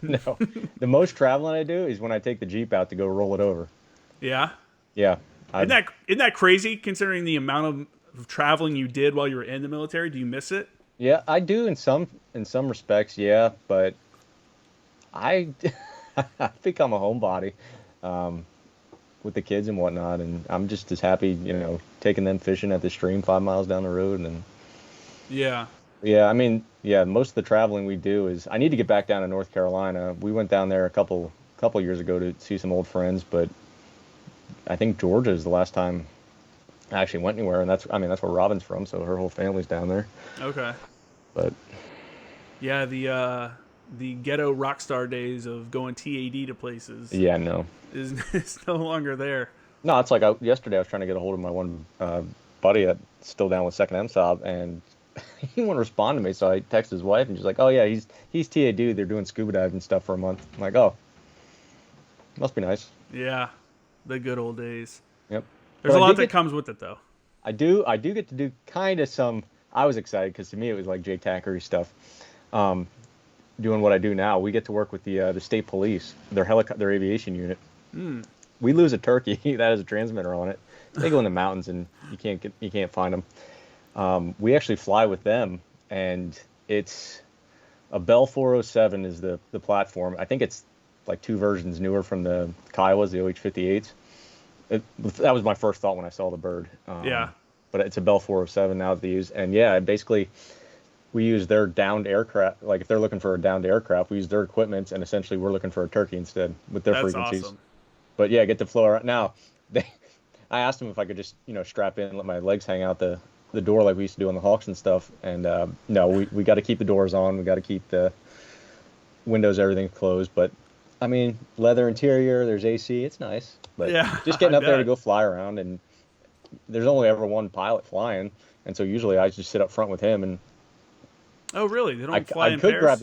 [SPEAKER 1] No. The most traveling I do is when I take the Jeep out to go roll it over.
[SPEAKER 2] Yeah?
[SPEAKER 1] Yeah.
[SPEAKER 2] Isn't that crazy considering the amount of traveling you did while you were in the military? Do you miss it?
[SPEAKER 1] Yeah, I do in some respects, yeah, but I think I'm a homebody with the kids and whatnot, and I'm just as happy, you know, taking them fishing at the stream 5 miles down the road. And
[SPEAKER 2] yeah,
[SPEAKER 1] I mean, yeah, most of the traveling we do is I need to get back down to North Carolina. We went down there a couple years ago to see some old friends, but I think Georgia is the last time I actually went anywhere, and that's where Robin's from, so her whole family's down there.
[SPEAKER 2] Okay.
[SPEAKER 1] But
[SPEAKER 2] yeah, the ghetto rock star days of going TAD to places.
[SPEAKER 1] Yeah, no.
[SPEAKER 2] Is no longer there.
[SPEAKER 1] No, it's like yesterday I was trying to get a hold of my one buddy that's still down with 2nd MSOB, and he wouldn't respond to me, so I texted his wife, and she's like, oh yeah, he's TAD, they're doing scuba diving stuff for a month. I'm like, oh, must be nice.
[SPEAKER 2] Yeah, the good old days.
[SPEAKER 1] Yep.
[SPEAKER 2] There's a lot that comes with it, though.
[SPEAKER 1] I do get to do kind of some. I was excited because to me it was like JTAC stuff. Doing what I do now, we get to work with the state police, their aviation unit. We lose a turkey that has a transmitter on it. They go in the mountains and you can't find them. We actually fly with them, and it's a Bell 407 is the platform. I think it's like 2 versions newer from the Kiowas, the OH-58s. That was my first thought when I saw the bird.
[SPEAKER 2] Yeah.
[SPEAKER 1] But it's a Bell 407 now that they use. And yeah, basically we use their downed aircraft. Like if they're looking for a downed aircraft, we use their equipment, and essentially we're looking for a turkey instead with their
[SPEAKER 2] That's
[SPEAKER 1] frequencies.
[SPEAKER 2] awesome.
[SPEAKER 1] But yeah, get to flow around. Now, I asked them if I could just strap in and let my legs hang out the door like we used to do on the Hawks and stuff. And no, we got to keep the doors on. We got to keep the windows, everything closed. But I mean, leather interior, there's AC. It's nice. But
[SPEAKER 2] Yeah,
[SPEAKER 1] just getting
[SPEAKER 2] I
[SPEAKER 1] up there to
[SPEAKER 2] bet.
[SPEAKER 1] go fly around, and there's only ever one pilot flying, and so usually I just sit up front with him, and
[SPEAKER 2] Oh, really? They don't fly
[SPEAKER 1] I
[SPEAKER 2] in
[SPEAKER 1] could
[SPEAKER 2] pairs?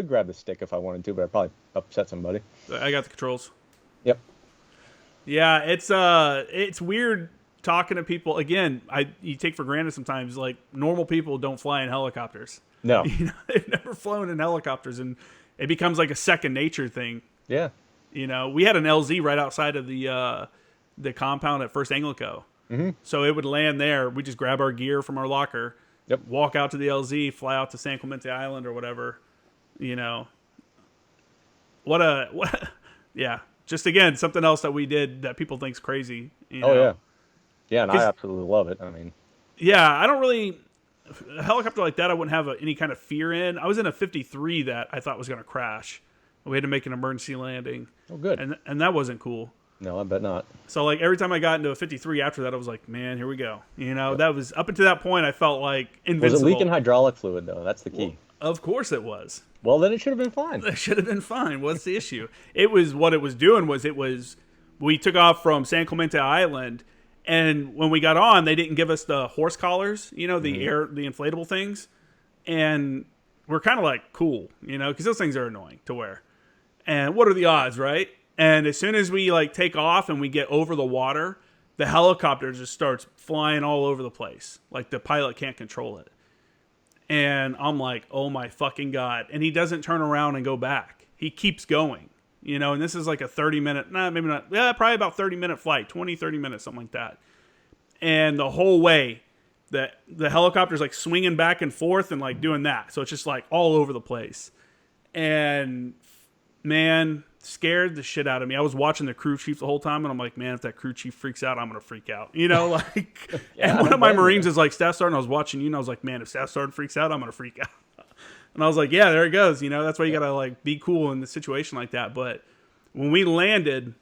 [SPEAKER 1] grab the stick if I wanted to, but I'd probably upset somebody.
[SPEAKER 2] I got the controls.
[SPEAKER 1] Yep.
[SPEAKER 2] Yeah, it's weird talking to people. Again, you take for granted sometimes, like normal people don't fly in helicopters.
[SPEAKER 1] No.
[SPEAKER 2] They've never flown in helicopters, and it becomes like a second nature thing.
[SPEAKER 1] Yeah.
[SPEAKER 2] We had an LZ right outside of the compound at First Anglico.
[SPEAKER 1] Mm-hmm.
[SPEAKER 2] So it would land there. We just grab our gear from our locker,
[SPEAKER 1] Yep.
[SPEAKER 2] walk out to the LZ, fly out to San Clemente Island or whatever. What yeah. Just again, something else that we did that people think's crazy.
[SPEAKER 1] Oh yeah. Yeah, and I
[SPEAKER 2] 'Cause-
[SPEAKER 1] absolutely love it. I mean,
[SPEAKER 2] Yeah, I don't really a helicopter like that. I wouldn't have any kind of fear in. I was in a 53 that I thought was going to crash. We had to make an emergency landing,
[SPEAKER 1] oh good.
[SPEAKER 2] and that wasn't cool.
[SPEAKER 1] No, I bet not.
[SPEAKER 2] So like every time I got into a 53 after that, I was like, man, here we go. That was up until that point. I felt like
[SPEAKER 1] Was
[SPEAKER 2] invincible.
[SPEAKER 1] it leaking hydraulic fluid though? That's the key.
[SPEAKER 2] Of course it was.
[SPEAKER 1] Well, then it should have been fine.
[SPEAKER 2] It should have been fine. What's the issue? It was what it was doing was we took off from San Clemente Island, and when we got on, they didn't give us the horse collars, the inflatable things, and we're kind of like cool, because those things are annoying to wear. And what are the odds, right? And as soon as we like take off and we get over the water, the helicopter just starts flying all over the place. Like the pilot can't control it. And I'm like, oh my fucking God. And he doesn't turn around and go back. He keeps going, and this is like a 30-minute, maybe not, yeah, probably about 30-minute flight, 20, 30 minutes, something like that. And the whole way, the helicopter's like swinging back and forth and like doing that. So it's just like all over the place. And man, scared the shit out of me. I was watching the crew chief the whole time, and I'm like, man, if that crew chief freaks out, I'm gonna freak out. Like,
[SPEAKER 1] Yeah,
[SPEAKER 2] and one of my
[SPEAKER 1] I bet.
[SPEAKER 2] Marines is like, Staff Sergeant, I was watching you, and I was like, man, if Staff Sergeant freaks out, I'm gonna freak out. And I was like, yeah, there it goes. That's why you gotta like be cool in the situation like that. But when we landed,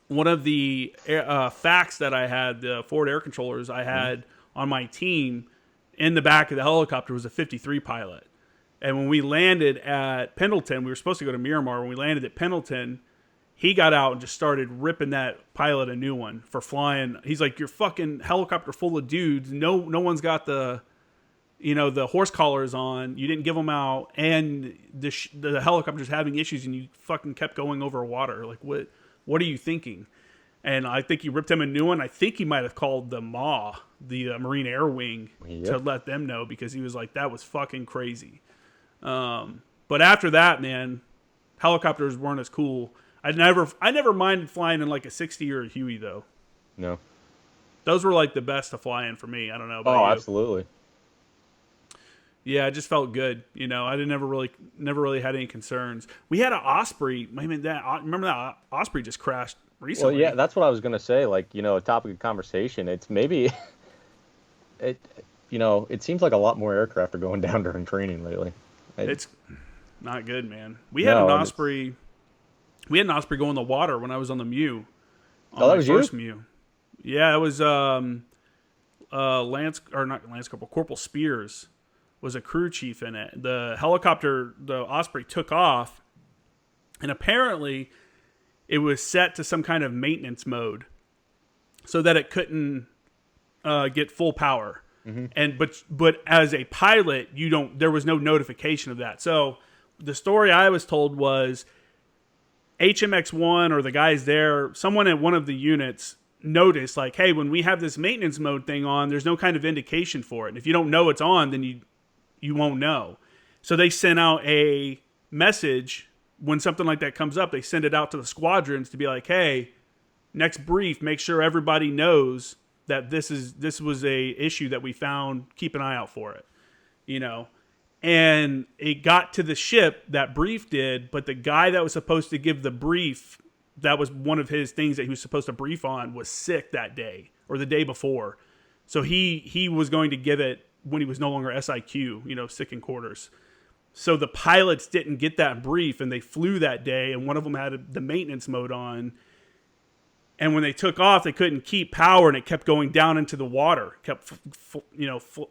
[SPEAKER 2] one of the facts that I had, the forward air controllers I had on my team in the back of the helicopter was a 53 pilot. And when we landed at Pendleton, we were supposed to go to Miramar. When we landed at Pendleton, he got out and just started ripping that pilot a new one for flying. He's like, "Your fucking helicopter full of dudes. No one's got the horse collars on. You didn't give them out, and the helicopter's having issues, and you fucking kept going over water. Like, what are you thinking?" And I think he ripped him a new one. I think he might have called the MAW, the Marine Air Wing, to let them know, because he was like, that was fucking crazy. But after that, man, helicopters weren't as cool. I never minded flying in like a 60 or a Huey though.
[SPEAKER 1] No.
[SPEAKER 2] Those were like the best to fly in for me. I don't know about
[SPEAKER 1] Oh,
[SPEAKER 2] you.
[SPEAKER 1] absolutely.
[SPEAKER 2] Yeah, it just felt good. I never really had any concerns. We had an Osprey. I mean, remember that Osprey just crashed recently?
[SPEAKER 1] Well, yeah, that's what I was gonna say. Like, a topic of conversation. It's maybe it seems like a lot more aircraft are going down during training lately.
[SPEAKER 2] It's not good, man. We had an Osprey. We had an Osprey go in the water when I was on the Mew.
[SPEAKER 1] Oh, that was you?
[SPEAKER 2] First Mew. Yeah, it was Corporal Spears was a crew chief in it. The helicopter, the Osprey, took off, and apparently it was set to some kind of maintenance mode so that it couldn't get full power. Mm-hmm. And but as a pilot, there was no notification of that. So the story I was told was HMX1 or the guys there, someone at one of the units noticed, like, hey, when we have this maintenance mode thing on, there's no kind of indication for it. And if you don't know it's on, then you won't know. So they sent out a message when something like that comes up. They send it out to the squadrons to be like, hey, next brief, make sure everybody knows that this was a issue that we found. Keep an eye out for it, And it got to the ship, that brief did, but the guy that was supposed to give the brief, that was one of his things that he was supposed to brief on, was sick that day or the day before. So he was going to give it when he was no longer SIQ, sick in quarters. So the pilots didn't get that brief, and they flew that day, and one of them had the maintenance mode on. And when they took off, they couldn't keep power, and it kept going down into the water. Kept,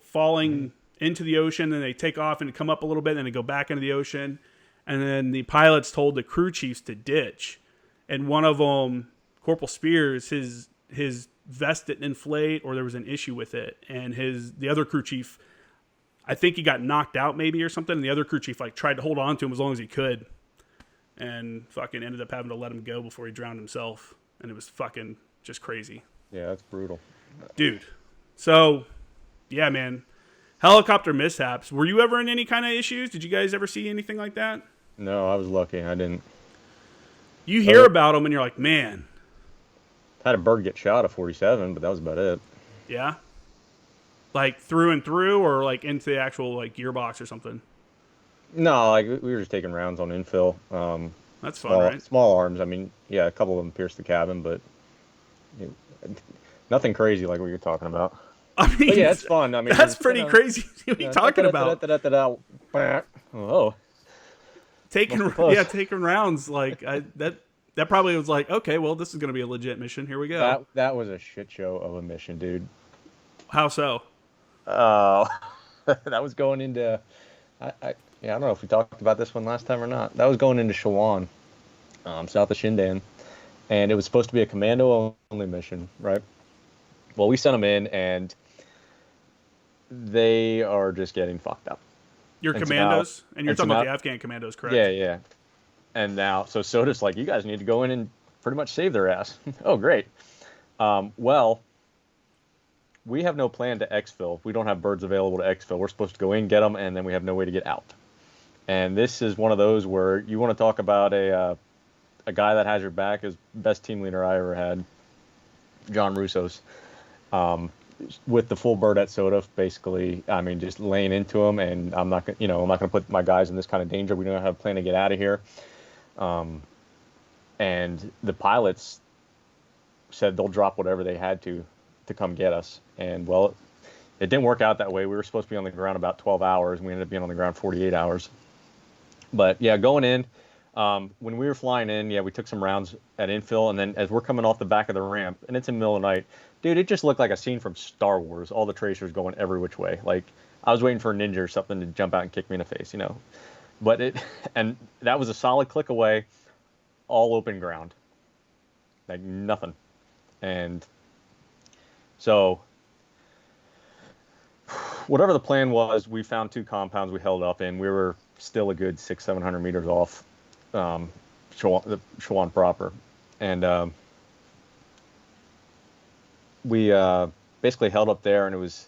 [SPEAKER 2] falling into the ocean, and they take off and come up a little bit, and then they go back into the ocean. And then the pilots told the crew chiefs to ditch. And one of them, Corporal Spears, his vest didn't inflate, or there was an issue with it. And the other crew chief, I think he got knocked out maybe or something. And the other crew chief tried to hold on to him as long as he could, and fucking ended up having to let him go before he drowned himself. And it was fucking just crazy.
[SPEAKER 1] Yeah, that's brutal.
[SPEAKER 2] Dude. So, yeah, man. Helicopter mishaps. Were you ever in any kind of issues? Did you guys ever see anything like that?
[SPEAKER 1] No, I was lucky. I didn't.
[SPEAKER 2] You hear about them and you're like, man.
[SPEAKER 1] I had a bird get shot at 47, but that was about it.
[SPEAKER 2] Yeah? Like through and through, or like into the actual gearbox or something?
[SPEAKER 1] No, we were just taking rounds on infill.
[SPEAKER 2] That's fun, right?
[SPEAKER 1] Small arms. I mean, yeah, a couple of them pierced the cabin, but nothing crazy like what you're talking about.
[SPEAKER 2] I mean,
[SPEAKER 1] but yeah, it's fun. I mean,
[SPEAKER 2] that's pretty crazy. What are you talking about?
[SPEAKER 1] Oh,
[SPEAKER 2] taking rounds that probably was like, okay, well, this is going to be a legit mission. Here we go.
[SPEAKER 1] That was a shit show of a mission, dude.
[SPEAKER 2] How so?
[SPEAKER 1] That was going into. I don't know if we talked about this one last time or not. That was going into Shawan, south of Shindan, and it was supposed to be a commando-only mission, right? Well, we sent them in, and they are just getting fucked up.
[SPEAKER 2] Your commandos? And you're talking about the Afghan commandos, correct?
[SPEAKER 1] Yeah. And now, so SOTA's like, you guys need to go in and pretty much save their ass. Oh, great. Well, we have no plan to exfil. We don't have birds available to exfil. We're supposed to go in, get them, and then we have no way to get out. And this is one of those where you want to talk about a guy that has your back, is best team leader I ever had, John Russo's, with the full bird at SOTA, basically. I mean, just laying into him, and I'm not going to put my guys in this kind of danger. We don't have a plan to get out of here. And the pilots said they'll drop whatever they had to come get us. And well, it didn't work out that way. We were supposed to be on the ground about 12 hours, and we ended up being on the ground 48 hours. But yeah, going in, when we were flying in, we took some rounds at infill, and then as we're coming off the back of the ramp, and it's in the middle of the night, dude, it just looked like a scene from Star Wars. All the tracers going every which way. Like, I was waiting for a ninja or something to jump out and kick me in the face, But and that was a solid click away, all open ground. Like, nothing. And so whatever the plan was, we found two compounds we held up in. We were still a good 600-700 meters off Shawan proper. And we basically held up there, and it was,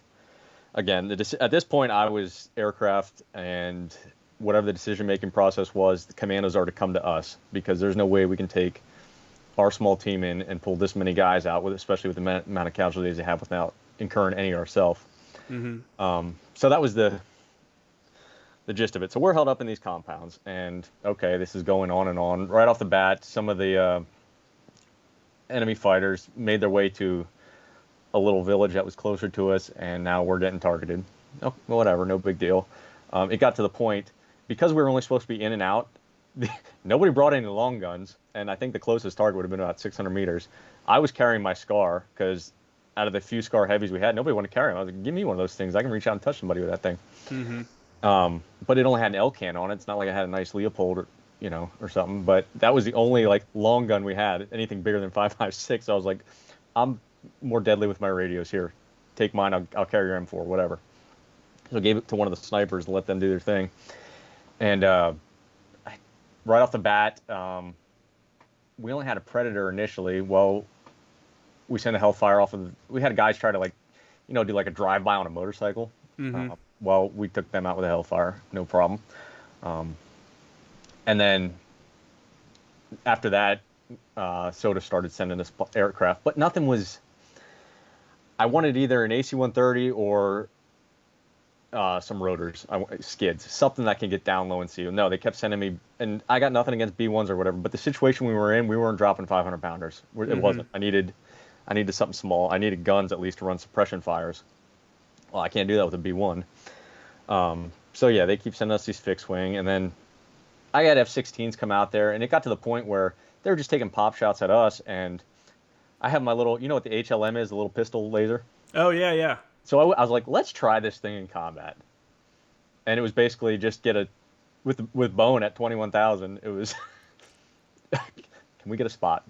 [SPEAKER 1] again, at this point I was aircraft, and whatever the decision-making process was, the commandos are to come to us, because there's no way we can take our small team in and pull this many guys out, especially with the amount of casualties they have, without incurring any ourselves. Mm-hmm. So that was the gist of it. So we're held up in these compounds, and okay, this is going on and on. Right off the bat, some of the enemy fighters made their way to a little village that was closer to us, and now we're getting targeted. Oh, whatever, no big deal. It got to the point, because we were only supposed to be in and out, nobody brought any long guns, and I think the closest target would have been about 600 meters. I was carrying my SCAR, because out of the few SCAR heavies we had, nobody wanted to carry them. I was like, give me one of those things. I can reach out and touch somebody with that thing. Mm-hmm. But it only had an L-can on it. It's not like I had a nice Leopold or something. But that was the only long gun we had. Anything bigger than 5.56, I was like, I'm more deadly with my radios here. Take mine. I'll carry your M4, whatever. So I gave it to one of the snipers and let them do their thing. And right off the bat, we only had a Predator initially. Well, we sent a Hellfire off of. We had guys try to do like a drive-by on a motorcycle. Mm-hmm. Well, we took them out with a Hellfire, no problem. And then after that, SOTA started sending us aircraft, but nothing was. I wanted either an AC-130 or some rotors, skids, something that can get down low and see. No, they kept sending me, and I got nothing against B-1s or whatever, but the situation we were in, we weren't dropping 500-pounders. It wasn't. I needed something small. I needed guns at least to run suppression fires. Well, I can't do that with a B1. So yeah, they keep sending us these fixed wing, and then I had F-16s come out there, and it got to the point where they were just taking pop shots at us, and I have my little, you know what the HLM is, the little pistol laser.
[SPEAKER 2] Oh yeah, yeah.
[SPEAKER 1] So I was like, let's try this thing in combat, and it was basically just get a with bone at 21,000. It was, can we get a spot?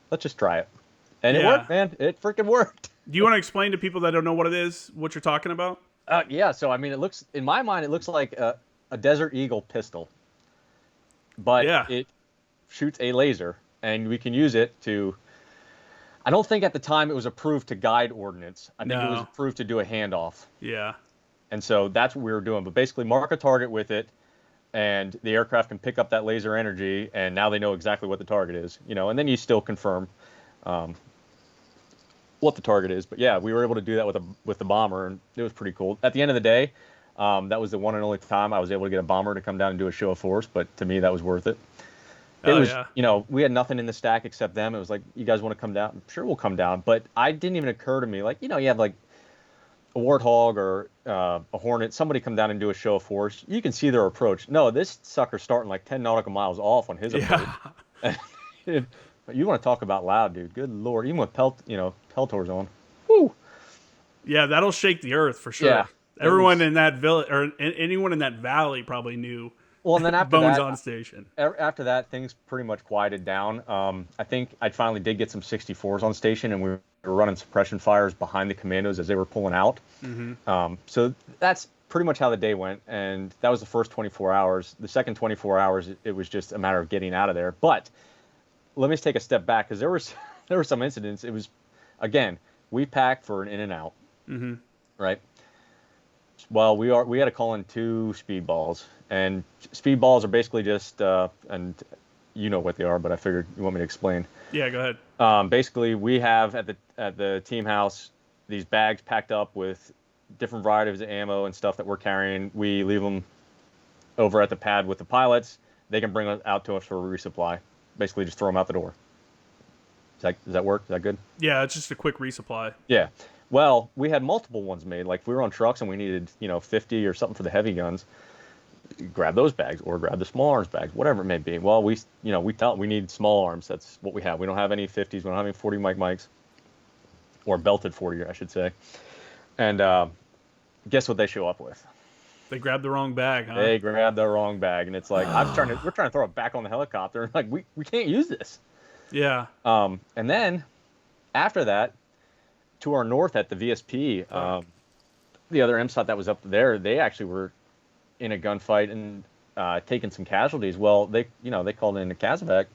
[SPEAKER 1] Let's just try it, and it worked, man. It freaking worked.
[SPEAKER 2] Do you want to explain to people that don't know what it is, what you're talking about?
[SPEAKER 1] Yeah. So I mean, it looks, in my mind, it looks like a Desert Eagle pistol, but it shoots a laser, and we can use it to. I don't think at the time it was approved to guide ordnance. I think it was approved to do a handoff.
[SPEAKER 2] Yeah.
[SPEAKER 1] And so that's what we were doing. But basically, mark a target with it, and the aircraft can pick up that laser energy, and now they know exactly what the target is. You know, and then you still confirm what the target is. But yeah, we were able to do that with the bomber, and it was pretty cool. At the end of the day, that was the one and only time I was able to get a bomber to come down and do a show of force. But to me, that was worth it. It was, you know, we had nothing in the stack except them. It was like, you guys want to come down? Sure, we'll come down. But I didn't even occur to me, like, you know, you have like a Warthog or a Hornet, somebody come down and do a show of force. You can see their approach. No, this sucker's starting like 10 nautical miles off on his approach. You want to talk about loud, dude. Good Lord. Even with Peltors on. Woo!
[SPEAKER 2] Yeah, that'll shake the earth for sure. Yeah, everyone in that village, or anyone in that valley probably knew. Well, and then after Bones on station.
[SPEAKER 1] After that, things pretty much quieted down. I think I finally did get some 64s on station, and we were running suppression fires behind the commandos as they were pulling out. Mm-hmm. So that's pretty much how the day went, and that was the first 24 hours. The second 24 hours, it was just a matter of getting out of there. But let me just take a step back, because there were some incidents. It was, again, we packed for an in and out, right? Well, we had to call in 2 speedballs, and speedballs are basically just, and you know what they are, but I figured you want me to explain.
[SPEAKER 2] Yeah, go ahead.
[SPEAKER 1] Basically, we have at the team house these bags packed up with different varieties of ammo and stuff that we're carrying. We leave them over at the pad with the pilots. They can bring them out to us for a resupply. Basically, just throw them out the door. Does that work? Is that good?
[SPEAKER 2] Yeah, it's just a quick resupply.
[SPEAKER 1] Yeah. Well, we had multiple ones made. Like, if we were on trucks and we needed, 50 or something for the heavy guns, grab those bags or grab the small arms bags, whatever it may be. Well, we need small arms. That's what we have. We don't have any 50s. We don't have any 40 mics, or belted 40, I should say. And guess what they show up with?
[SPEAKER 2] They grabbed the wrong bag, huh?
[SPEAKER 1] They grabbed the wrong bag, and it's like we're trying to throw it back on the helicopter. Like, we can't use this.
[SPEAKER 2] Yeah.
[SPEAKER 1] And then after that, to our north at the VSP, the other MSOT that was up there, they actually were in a gunfight and taking some casualties. Well, they called in the Kazbek,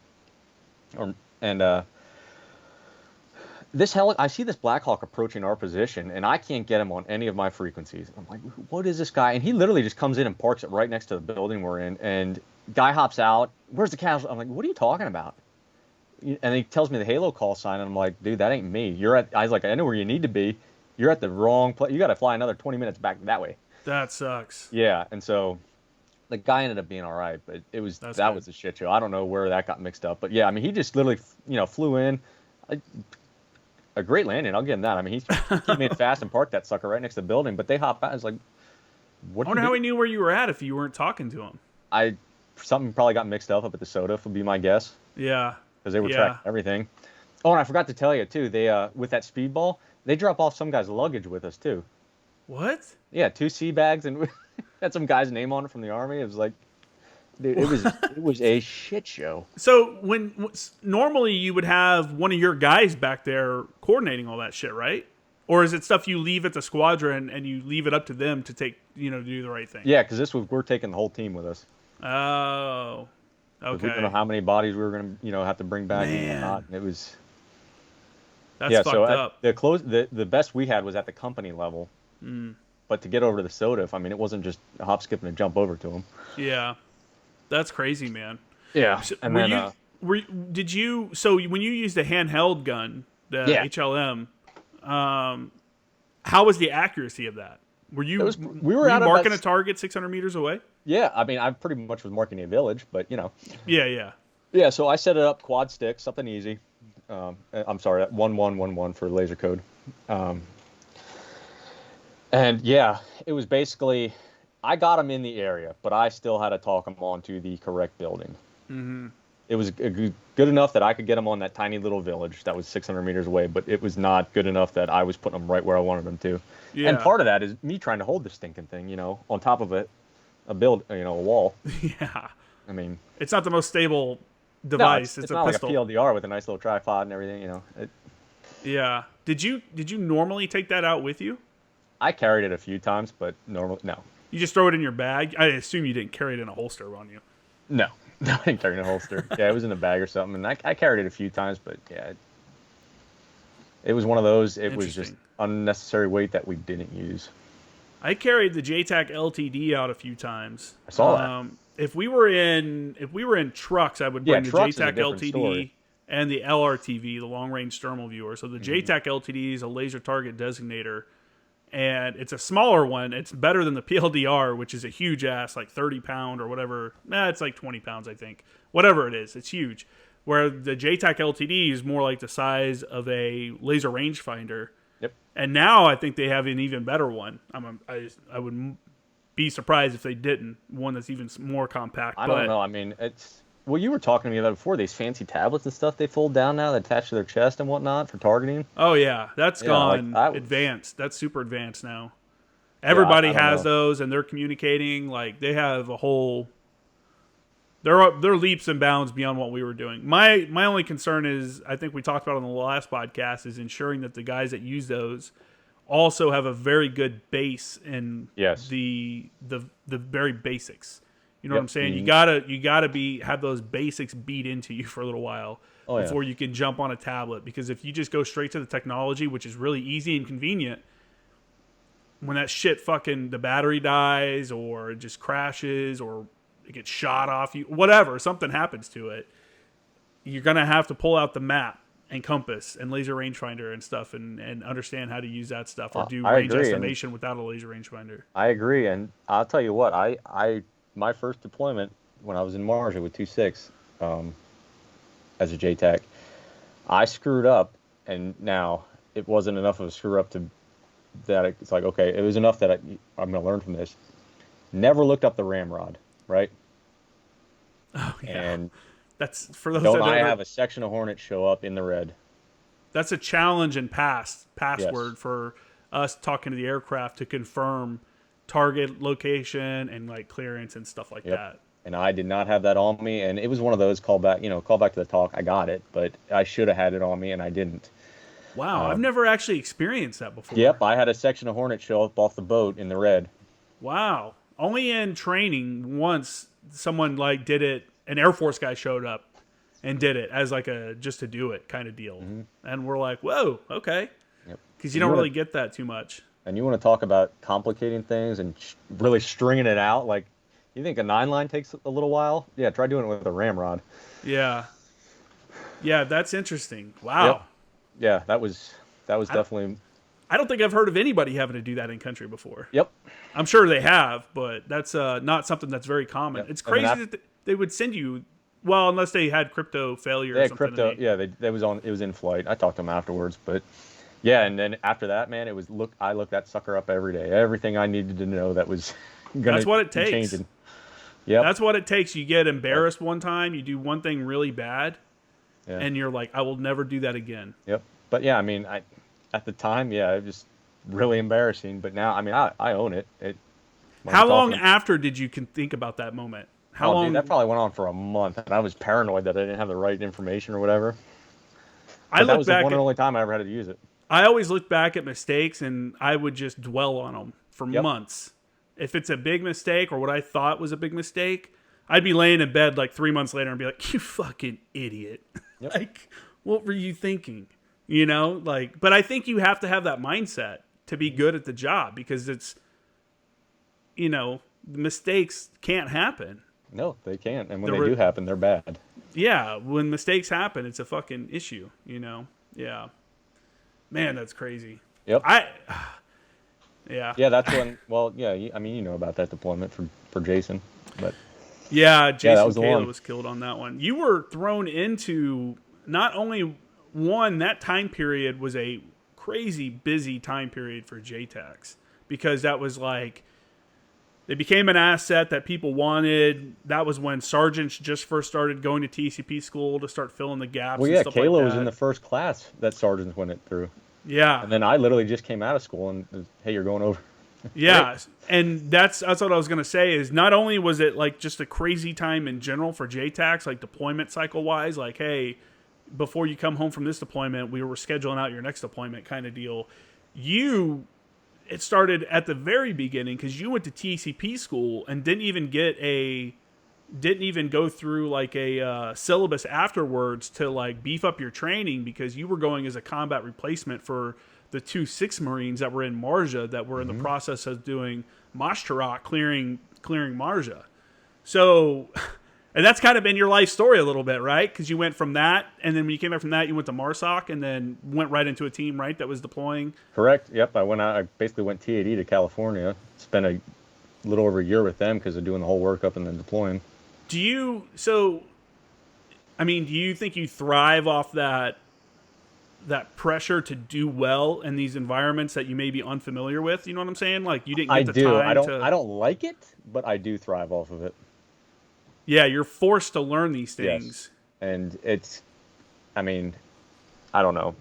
[SPEAKER 1] I see this Black Hawk approaching our position, and I can't get him on any of my frequencies. I'm like, what is this guy? And he literally just comes in and parks it right next to the building we're in, and guy hops out. Where's the casualty? I'm like, what are you talking about? And he tells me the Halo call sign, and I'm like, dude, that ain't me. I was like, I know where you need to be. You're at the wrong place. You got to fly another 20 minutes back that way.
[SPEAKER 2] That sucks.
[SPEAKER 1] Yeah, and so the guy ended up being all right, but that was a shit show. I don't know where that got mixed up, but yeah, I mean, he just literally, flew in. A great landing, I'll give him that. I mean, he made it fast and parked that sucker right next to the building, but they hopped out. It's like, what? I
[SPEAKER 2] wonder how he knew where you were at if you weren't talking to him.
[SPEAKER 1] Something probably got mixed up at the SOTA, would be my guess.
[SPEAKER 2] Yeah.
[SPEAKER 1] Because they were tracking everything. Oh, and I forgot to tell you, too, they with that speedball, they drop off some guy's luggage with us, too.
[SPEAKER 2] What?
[SPEAKER 1] Yeah, 2 sea bags, and had some guy's name on it from the Army. It was like, dude, it was a shit show.
[SPEAKER 2] So normally you would have one of your guys back there coordinating all that shit, right? Or is it stuff you leave at the squadron and you leave it up to them to take, to do the right thing?
[SPEAKER 1] Yeah, because we're taking the whole team with us.
[SPEAKER 2] Oh, okay.
[SPEAKER 1] We don't know how many bodies we were going to, have to bring back and not. And it was.
[SPEAKER 2] That's fucked up.
[SPEAKER 1] The best we had was at the company level.
[SPEAKER 2] Mm.
[SPEAKER 1] But to get over to the SOTA, I mean, it wasn't just a hop, skip, and a jump over to them.
[SPEAKER 2] Yeah. That's crazy, man.
[SPEAKER 1] Yeah.
[SPEAKER 2] So, and when you used a handheld gun, the HLM, how was the accuracy of that? We were marking a target 600 meters away?
[SPEAKER 1] Yeah, I mean, I pretty much was marking a village, but
[SPEAKER 2] Yeah.
[SPEAKER 1] Yeah, so I set it up quad stick, something easy. I'm sorry, 1111 for laser code. And yeah, it was basically, I got them in the area, but I still had to talk them onto the correct building.
[SPEAKER 2] Mm-hmm.
[SPEAKER 1] It was good enough that I could get them on that tiny little village that was 600 meters away, but it was not good enough that I was putting them right where I wanted them to. And
[SPEAKER 2] Yeah.
[SPEAKER 1] part of that is me trying to hold this stinking thing, on top of a wall.
[SPEAKER 2] Yeah.
[SPEAKER 1] I mean,
[SPEAKER 2] It's not the most stable
[SPEAKER 1] no,
[SPEAKER 2] device.
[SPEAKER 1] it's
[SPEAKER 2] A
[SPEAKER 1] not
[SPEAKER 2] pistol.
[SPEAKER 1] like a PLDR with a nice little tripod and everything.
[SPEAKER 2] Yeah. Did you normally take that out with you?
[SPEAKER 1] I carried it a few times, but normally, no.
[SPEAKER 2] You just throw it in your bag? I assume you didn't carry it in a holster on you.
[SPEAKER 1] No. I didn't carry it in a holster. Yeah, it was in a bag or something. And I carried it a few times, but yeah, it was one of those. It was just unnecessary weight that we didn't use.
[SPEAKER 2] I carried the JTAC LTD out a few times.
[SPEAKER 1] I saw that.
[SPEAKER 2] If we were in trucks, I would bring the
[SPEAKER 1] trucks is a
[SPEAKER 2] JTAC
[SPEAKER 1] different
[SPEAKER 2] LTD
[SPEAKER 1] story.
[SPEAKER 2] and the LRTV, the long range thermal viewer. So the JTAC LTD is a laser target designator, and it's a smaller one. It's better than the PLDR, which is a huge ass, like 30-pound or whatever. It's like 20 pounds, I think. Whatever it is, it's huge. Where the JTAC LTD is more like the size of a laser rangefinder.
[SPEAKER 1] Yep.
[SPEAKER 2] And now I think they have an even better one. I would be surprised if they didn't. One that's even more compact.
[SPEAKER 1] I don't know. I mean, well, you were talking to me about it before. These fancy tablets and stuff they fold down now that attach to their chest and whatnot for targeting.
[SPEAKER 2] Oh yeah, that's gone advanced. That's super advanced now. Everybody has those, and they're communicating. Like they have a whole. They're leaps and bounds beyond what we were doing. My only concern is, I think we talked about on the last podcast, is ensuring that the guys that use those also have a very good base in the very basics. You know what I'm saying? You gotta have those basics beat into you for a little while before you can jump on a tablet. Because if you just go straight to the technology, which is really easy and convenient, when that shit the battery dies or it just crashes or it gets shot off you, whatever, something happens to it, you're gonna have to pull out the map and compass and laser rangefinder and stuff and understand how to use that stuff or do range estimation without a laser rangefinder.
[SPEAKER 1] I agree, and I'll tell you what, my first deployment when I was in MARSOC with 2.6 as a JTAC, I screwed up, and now it wasn't enough of a screw up that it's like, okay, it was enough that I'm going to learn from this. Never looked up the ramrod, right?
[SPEAKER 2] Oh yeah,
[SPEAKER 1] and
[SPEAKER 2] that's for those.
[SPEAKER 1] Don't I have a section of Hornet show up in the red?
[SPEAKER 2] That's a challenge and password for us talking to the aircraft to confirm target location and like clearance and stuff like that.
[SPEAKER 1] And I did not have that on me, and it was one of those call back to the talk. I got it, but I should have had it on me, and I didn't.
[SPEAKER 2] Wow, I've never actually experienced that before.
[SPEAKER 1] Yep, I had a section of Hornet show up off the boat in the red.
[SPEAKER 2] Wow, only in training once someone did it. An Air Force guy showed up and did it as like a just to do it kind of deal, and we're like, whoa, okay, because you don't really get that too much.
[SPEAKER 1] And you want to talk about complicating things and really stringing it out? Like, you think a 9-line takes a little while? Yeah, try doing it with a ramrod.
[SPEAKER 2] Yeah, that's interesting. Wow.
[SPEAKER 1] Yep. Yeah, that was definitely.
[SPEAKER 2] I don't think I've heard of anybody having to do that in country before.
[SPEAKER 1] Yep.
[SPEAKER 2] I'm sure they have, but that's not something that's very common. Yep. It's crazy that they would send you. Well, unless they had crypto failure. Or something.
[SPEAKER 1] Crypto. Yeah, it was in flight. I talked to them afterwards, but. Yeah, and then after that, man, I looked that sucker up every day. Everything I needed to know that was gonna
[SPEAKER 2] That's what it takes.
[SPEAKER 1] Changing. Yep.
[SPEAKER 2] That's what it takes. You get embarrassed one time, you do one thing really bad, and you're like, I will never do that again.
[SPEAKER 1] Yep. But yeah, I mean, at the time, it was really embarrassing. But now, I mean, I own it.
[SPEAKER 2] How long after did you think about that moment? How long?
[SPEAKER 1] Dude, that probably went on for a month, and I was paranoid that I didn't have the right information or whatever. That was the one and only time I ever had to use it.
[SPEAKER 2] I always look back at mistakes and I would just dwell on them for months. If it's a big mistake or what I thought was a big mistake, I'd be laying in bed like 3 months later and be like, you fucking idiot. Yep. Like, what were you thinking? But I think you have to have that mindset to be good at the job because it's, mistakes can't happen.
[SPEAKER 1] No, they can't. And when they do happen, they're bad.
[SPEAKER 2] Yeah. When mistakes happen, it's a fucking issue, Yeah. Man, that's crazy.
[SPEAKER 1] Yep.
[SPEAKER 2] Yeah.
[SPEAKER 1] Yeah, that's when. Well, yeah. I mean, you know about that deployment for Jason, but.
[SPEAKER 2] Yeah, Jason Kayla was killed on that one. You were thrown into not only that time period was a crazy busy time period for JTACs because that was like, they became an asset that people wanted. That was when sergeants just first started going to TCP school to start filling the gaps.
[SPEAKER 1] Well,
[SPEAKER 2] and
[SPEAKER 1] yeah,
[SPEAKER 2] stuff
[SPEAKER 1] Kayla
[SPEAKER 2] like
[SPEAKER 1] was
[SPEAKER 2] that.
[SPEAKER 1] in the first class that sergeants went it through.
[SPEAKER 2] Yeah.
[SPEAKER 1] And then I literally just came out of school and, hey, you're going over.
[SPEAKER 2] Yeah,
[SPEAKER 1] Right.
[SPEAKER 2] and that's what I was gonna say. Is not only was it like just a crazy time in general for JTACs, like deployment cycle wise, like hey, before you come home from this deployment, we were scheduling out your next deployment kind of deal. It started at the very beginning because you went to TCP school and didn't even go through like a syllabus afterwards to like beef up your training, because you were going as a combat replacement for the 2 Marines that were in Marja that were in the process of doing Mashtarak, clearing Marja. So, and that's kind of been your life story a little bit, right? Because you went from that, and then when you came back from that, you went to MARSOC, and then went right into a team, right, that was deploying.
[SPEAKER 1] Correct. Yep. I basically went TAD to California, spent a little over a year with them because of doing the whole workup and then deploying.
[SPEAKER 2] Do you think you thrive off that pressure to do well in these environments that you may be unfamiliar with? You know what I'm saying? Like you didn't get the time
[SPEAKER 1] I don't like it, but I do thrive off of it.
[SPEAKER 2] Yeah, you're forced to learn these things.
[SPEAKER 1] Yes. And I don't know.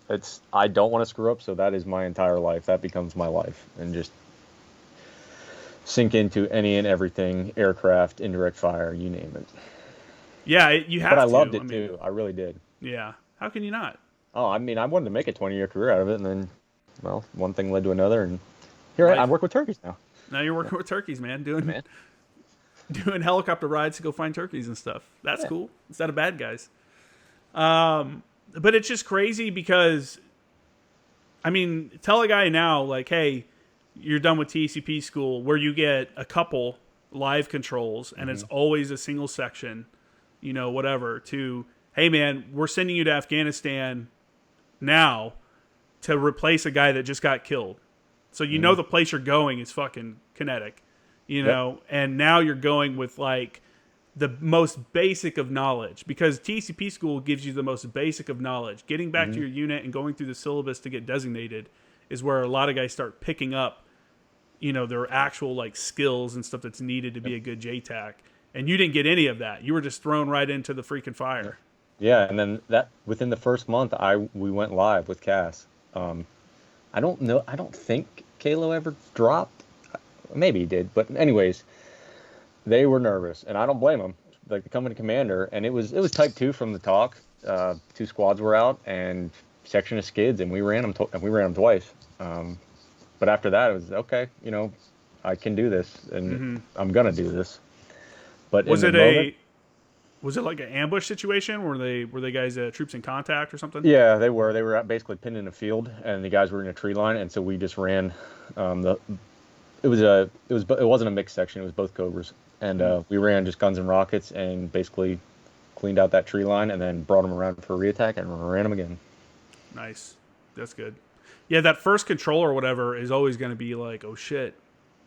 [SPEAKER 1] I don't want to screw up, so that is my entire life. That becomes my life. And just sink into any and everything, aircraft, indirect fire, you name it.
[SPEAKER 2] Yeah, you have to.
[SPEAKER 1] But I loved it too. I really did.
[SPEAKER 2] Yeah. How can you not?
[SPEAKER 1] Oh, I wanted to make a 20-year career out of it, and then, well, one thing led to another, and here I work with turkeys now.
[SPEAKER 2] Now you're working with turkeys, man. Doing helicopter rides to go find turkeys and stuff. That's cool. Instead of bad guys. But it's just crazy because, tell a guy now, like, hey, you're done with TCP school, where you get a couple live controls, and it's always a single section, whatever, to, hey, man, we're sending you to Afghanistan now to replace a guy that just got killed. So the place you're going is fucking kinetic, and now you're going with like the most basic of knowledge, because TCP school gives you the most basic of knowledge. Getting back to your unit and going through the syllabus to get designated is where a lot of guys start picking up, their actual like skills and stuff that's needed to be a good JTAC. And you didn't get any of that. You were just thrown right into the freaking fire.
[SPEAKER 1] Yeah, and then that within the first month, we went live with Cass. I don't know. I don't think Kalo ever dropped. Maybe he did, but anyways, they were nervous, and I don't blame them. Like the company commander, and it was type 2 from the talk. 2 squads were out, and section of skids, and we ran them twice. But after that, it was okay. I can do this, and I'm gonna do this. But was
[SPEAKER 2] it like an ambush situation? Were they guys troops in contact or something?
[SPEAKER 1] Yeah, they were. They were basically pinned in a field, and the guys were in a tree line, and so we just ran. It wasn't a mixed section. It was both Cobras, and we ran just guns and rockets, and basically cleaned out that tree line, and then brought them around for a reattack, and ran them again. Nice,
[SPEAKER 2] that's good. Yeah, that first control or whatever is always going to be like, oh shit.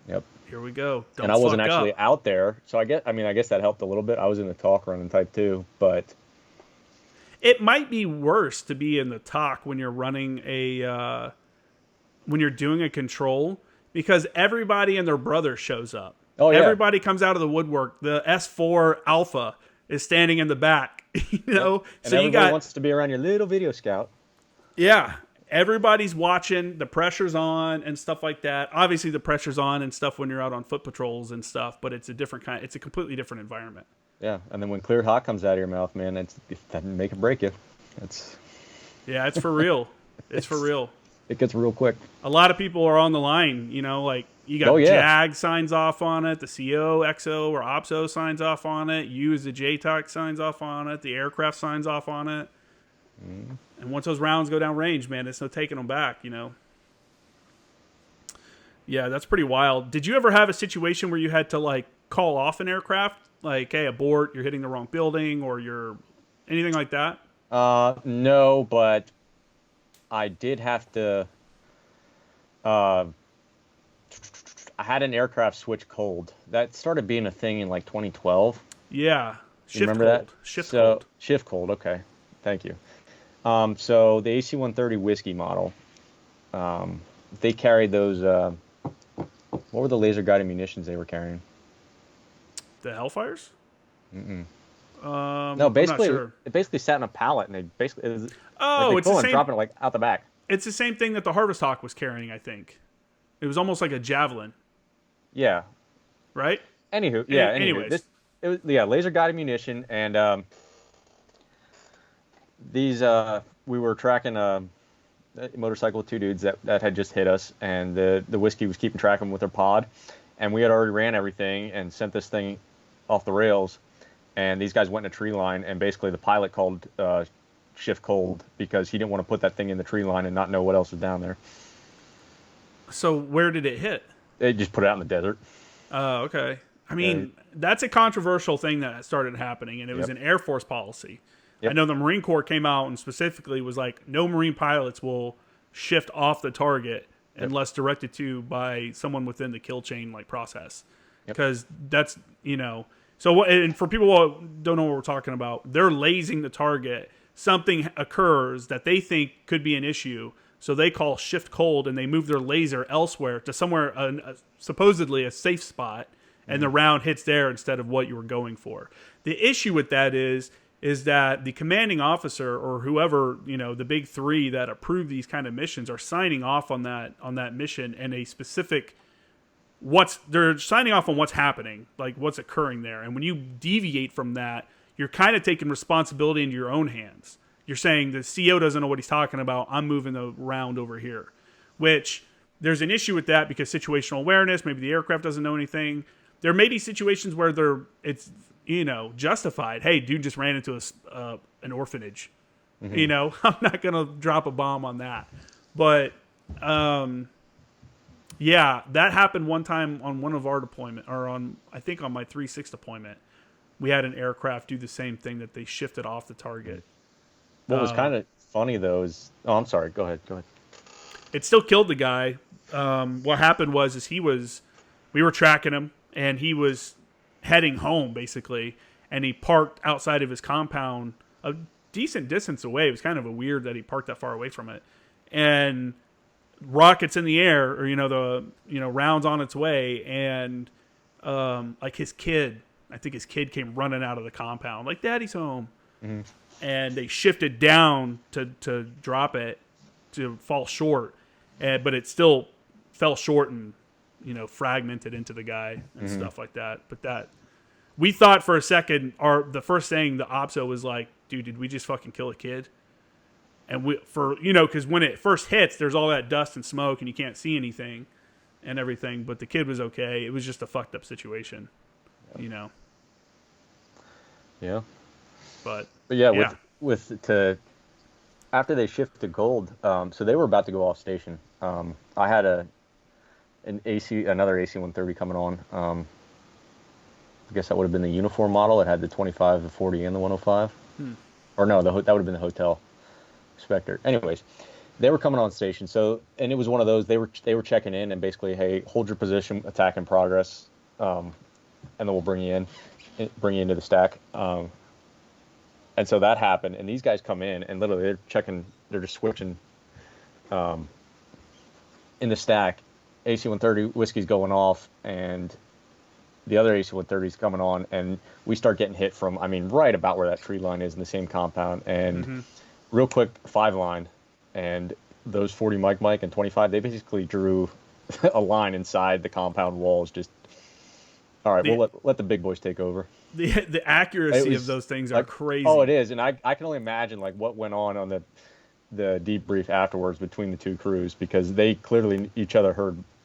[SPEAKER 1] Yep.
[SPEAKER 2] Here we go.
[SPEAKER 1] And I wasn't actually out there, so I guess that helped a little bit. I was in the talk running type 2, but
[SPEAKER 2] it might be worse to be in the talk when you're running when you're doing a control, because everybody and their brother shows up.
[SPEAKER 1] Oh yeah.
[SPEAKER 2] Everybody comes out of the woodwork. The S4 Alpha is standing in the back.
[SPEAKER 1] Yep. And so everybody wants to be around your little video scout.
[SPEAKER 2] Yeah. Everybody's watching, the pressure's on and stuff like that. Obviously the pressure's on and stuff when you're out on foot patrols and stuff, but it's a completely different environment.
[SPEAKER 1] Yeah, and then when clear hot comes out of your mouth, man, that doesn't make or break you. It's
[SPEAKER 2] for real. It's for real.
[SPEAKER 1] It gets real quick.
[SPEAKER 2] A lot of people are on the line, like you got JAG signs off on it, the CO, XO, or OPSO signs off on it, you as the JTAC signs off on it, the aircraft signs off on it. And once those rounds go down range, man, it's no taking them back, Yeah, that's pretty wild. Did you ever have a situation where you had to, like, call off an aircraft? Like, hey, abort, you're hitting the wrong building, or you're anything like that?
[SPEAKER 1] No, but I did have to... I had an aircraft switch cold. That started being a thing in, like, 2012.
[SPEAKER 2] Yeah.
[SPEAKER 1] Remember that? Shift cold, okay. Thank you. So the AC-130 whiskey model, they carried those What were the laser guided munitions they were carrying?
[SPEAKER 2] The Hellfires?
[SPEAKER 1] Mm-mm. No,
[SPEAKER 2] I'm not
[SPEAKER 1] basically,
[SPEAKER 2] sure.
[SPEAKER 1] it basically sat in a pallet, and they basically it was like
[SPEAKER 2] Oh,
[SPEAKER 1] they
[SPEAKER 2] it's the
[SPEAKER 1] pull and
[SPEAKER 2] same.
[SPEAKER 1] drop it like out the back.
[SPEAKER 2] It's the same thing that the Harvest Hawk was carrying. I think it was almost like a javelin,
[SPEAKER 1] Yeah.
[SPEAKER 2] right?
[SPEAKER 1] Anywho, yeah. Anywho,
[SPEAKER 2] Anyways,
[SPEAKER 1] this it was laser guided munition, and these we were tracking a motorcycle with two dudes that had just hit us, and the whiskey was keeping track of them with their pod, and we had already ran everything and sent this thing off the rails, and these guys went in a tree line, and basically the pilot called shift cold because he didn't want to put that thing in the tree line and not know what else was down there.
[SPEAKER 2] so where did it hit?
[SPEAKER 1] They just put it out in the desert.
[SPEAKER 2] Oh, okay. I mean, that's a controversial thing that started happening, and it was
[SPEAKER 1] Yep.
[SPEAKER 2] an Air Force policy. I
[SPEAKER 1] Yep.
[SPEAKER 2] know the Marine Corps came out and specifically was like, no Marine pilots will shift off the target unless directed to by someone within the kill chain like process,
[SPEAKER 1] Yep.
[SPEAKER 2] because that's So what? And for people who don't know what we're talking about, they're lasing the target. Something occurs that they think could be an issue, so they call shift cold and they move their laser elsewhere to somewhere supposedly a safe spot, and the round hits there instead of what you were going for. The issue with that is that the commanding officer or whoever, the big three that approve these kind of missions are signing off on that mission and a specific they're signing off on what's happening, like what's occurring there. And when you deviate from that, you're kind of taking responsibility into your own hands. You're saying the CO doesn't know what he's talking about. I'm moving the round over here, which there's an issue with that because situational awareness, maybe the aircraft doesn't know anything. There may be situations where it's justified. Hey, dude just ran into an orphanage. Mm-hmm. I'm not going to drop a bomb on that. But yeah, that happened one time on one of our deployment, or I think on my 3-6 deployment. We had an aircraft do the same thing, that they shifted off the target.
[SPEAKER 1] What was kind of funny though is, oh, I'm sorry. Go ahead.
[SPEAKER 2] It still killed the guy. What happened was we were tracking him, and he was heading home basically, and he parked outside of his compound a decent distance away. It was kind of weird that he parked that far away from it, and rockets in the air, or rounds on its way, and like his kid. I think his kid came running out of the compound, like, Daddy's home. Mm-hmm. And they shifted down to drop it, to fall short. But it still fell short and, fragmented into the guy and stuff like that. But we thought for a second, the first thing the OPSO was like, dude, did we just fucking kill a kid? And because when it first hits, there's all that dust and smoke and you can't see anything and everything. But the kid was okay. It was just a fucked up situation.
[SPEAKER 1] Yeah.
[SPEAKER 2] But
[SPEAKER 1] yeah, after they shifted to gold, so they were about to go off station. I had another AC-130 coming on. I guess that would have been the uniform model. It had the 25, the 40, and the 105. Or no, that would have been the hotel Spectre. Anyways, they were coming on station. So, and it was one of those, they were checking in and basically, hey, hold your position, attack in progress, and then we'll bring you into the stack. And so that happened, and these guys come in, and literally they're just switching in the stack. AC-130 whiskey's going off, and the other AC-130's coming on, and we start getting hit from, right about where that tree line is in the same compound, and real quick, 5-line, and those 40 Mike and 25, they basically drew a line inside the compound walls, just, all right, we'll let the big boys take over.
[SPEAKER 2] The accuracy of those things are crazy.
[SPEAKER 1] Oh, it is, and I can only imagine what went on the debrief afterwards between the two crews, because they clearly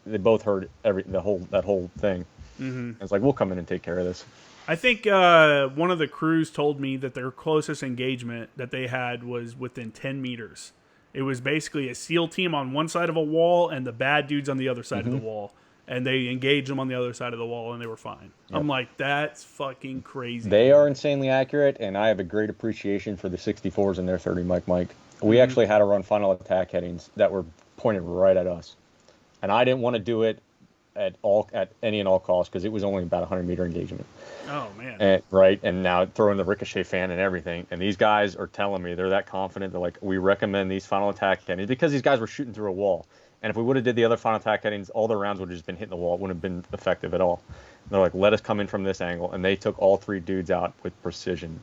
[SPEAKER 1] they both heard that whole thing. Mm-hmm. It's like, we'll come in and take care of this.
[SPEAKER 2] I think one of the crews told me that their closest engagement that they had was within 10 meters. It was basically a SEAL team on one side of a wall and the bad dudes on the other side of the wall. And they engaged them on the other side of the wall, and they were fine. Yep. I'm like, that's fucking crazy.
[SPEAKER 1] They are insanely accurate, and I have a great appreciation for the 64s and their 30 Mike. We actually had to run final attack headings that were pointed right at us. And I didn't want to do it at any and all costs, because it was only about a 100-meter engagement.
[SPEAKER 2] Oh, man.
[SPEAKER 1] And now throw in the ricochet fan and everything. And these guys are telling me, they're that confident. They're like, we recommend these final attack headings, because these guys were shooting through a wall. And if we would have did the other final attack headings, all the rounds would have just been hitting the wall. It wouldn't have been effective at all. And they're like, let us come in from this angle. And they took all 3 dudes out with precision.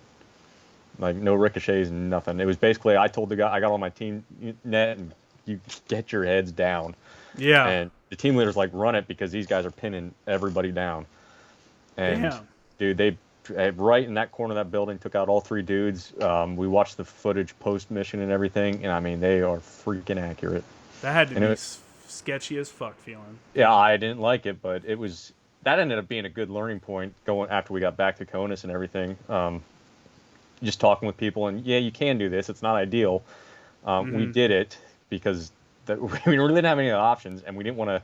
[SPEAKER 1] Like, no ricochets, nothing. It was basically, I told the guy, I got on my team net, and you get your heads down.
[SPEAKER 2] Yeah.
[SPEAKER 1] And the team leader's like, run it, because these guys are pinning everybody down. And,
[SPEAKER 2] Damn.
[SPEAKER 1] dude, they right in that corner of that building took out all 3 dudes. We watched the footage post-mission and everything, and, I mean, they are freaking accurate.
[SPEAKER 2] That had to be sketchy as fuck feeling.
[SPEAKER 1] Yeah, I didn't like it, but that ended up being a good learning point going after we got back to CONUS and everything. Just talking with people, and yeah, you can do this. It's not ideal. We did it because we really didn't have any other options, and we didn't want to.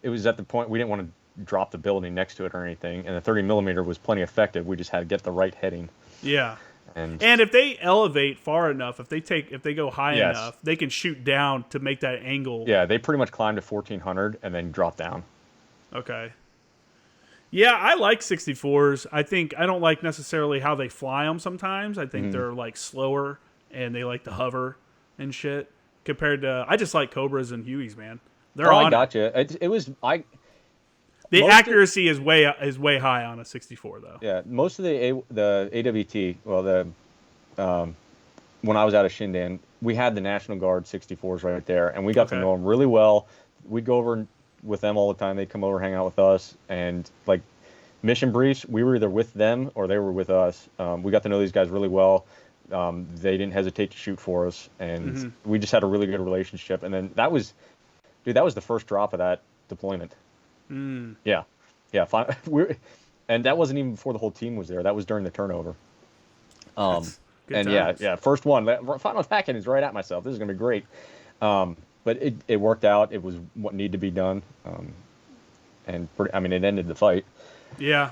[SPEAKER 1] It was at the point we didn't want to drop the building next to it or anything, and the 30 millimeter was plenty effective. We just had to get the right heading.
[SPEAKER 2] Yeah.
[SPEAKER 1] And
[SPEAKER 2] if they elevate far enough, if they go high enough, they can shoot down to make that angle.
[SPEAKER 1] Yeah, they pretty much climbed to 1400 and then drop down.
[SPEAKER 2] Okay. Yeah, I like 64s. I don't like necessarily how they fly them sometimes. I think they're like slower and they like to hover and shit. Compared to, I just like Cobras and Hueys, man. They're on.
[SPEAKER 1] I gotcha.
[SPEAKER 2] The accuracy is way high on a 64 though.
[SPEAKER 1] Yeah, most of the AWT, when I was out of Shindan, we had the National Guard 64s right there, and we got to know them really well. We'd go over with them all the time. They'd come over, hang out with us, and like mission briefs, we were either with them or they were with us. We got to know these guys really well. They didn't hesitate to shoot for us, and we just had a really good relationship. And then that was the first drop of that deployment. Yeah. And that wasn't even before the whole team was there. That was during the turnover. And times. yeah, first one. Final attacking is right at myself. This is gonna be great. But it worked out. It was what needed to be done. And it ended the fight.
[SPEAKER 2] Yeah.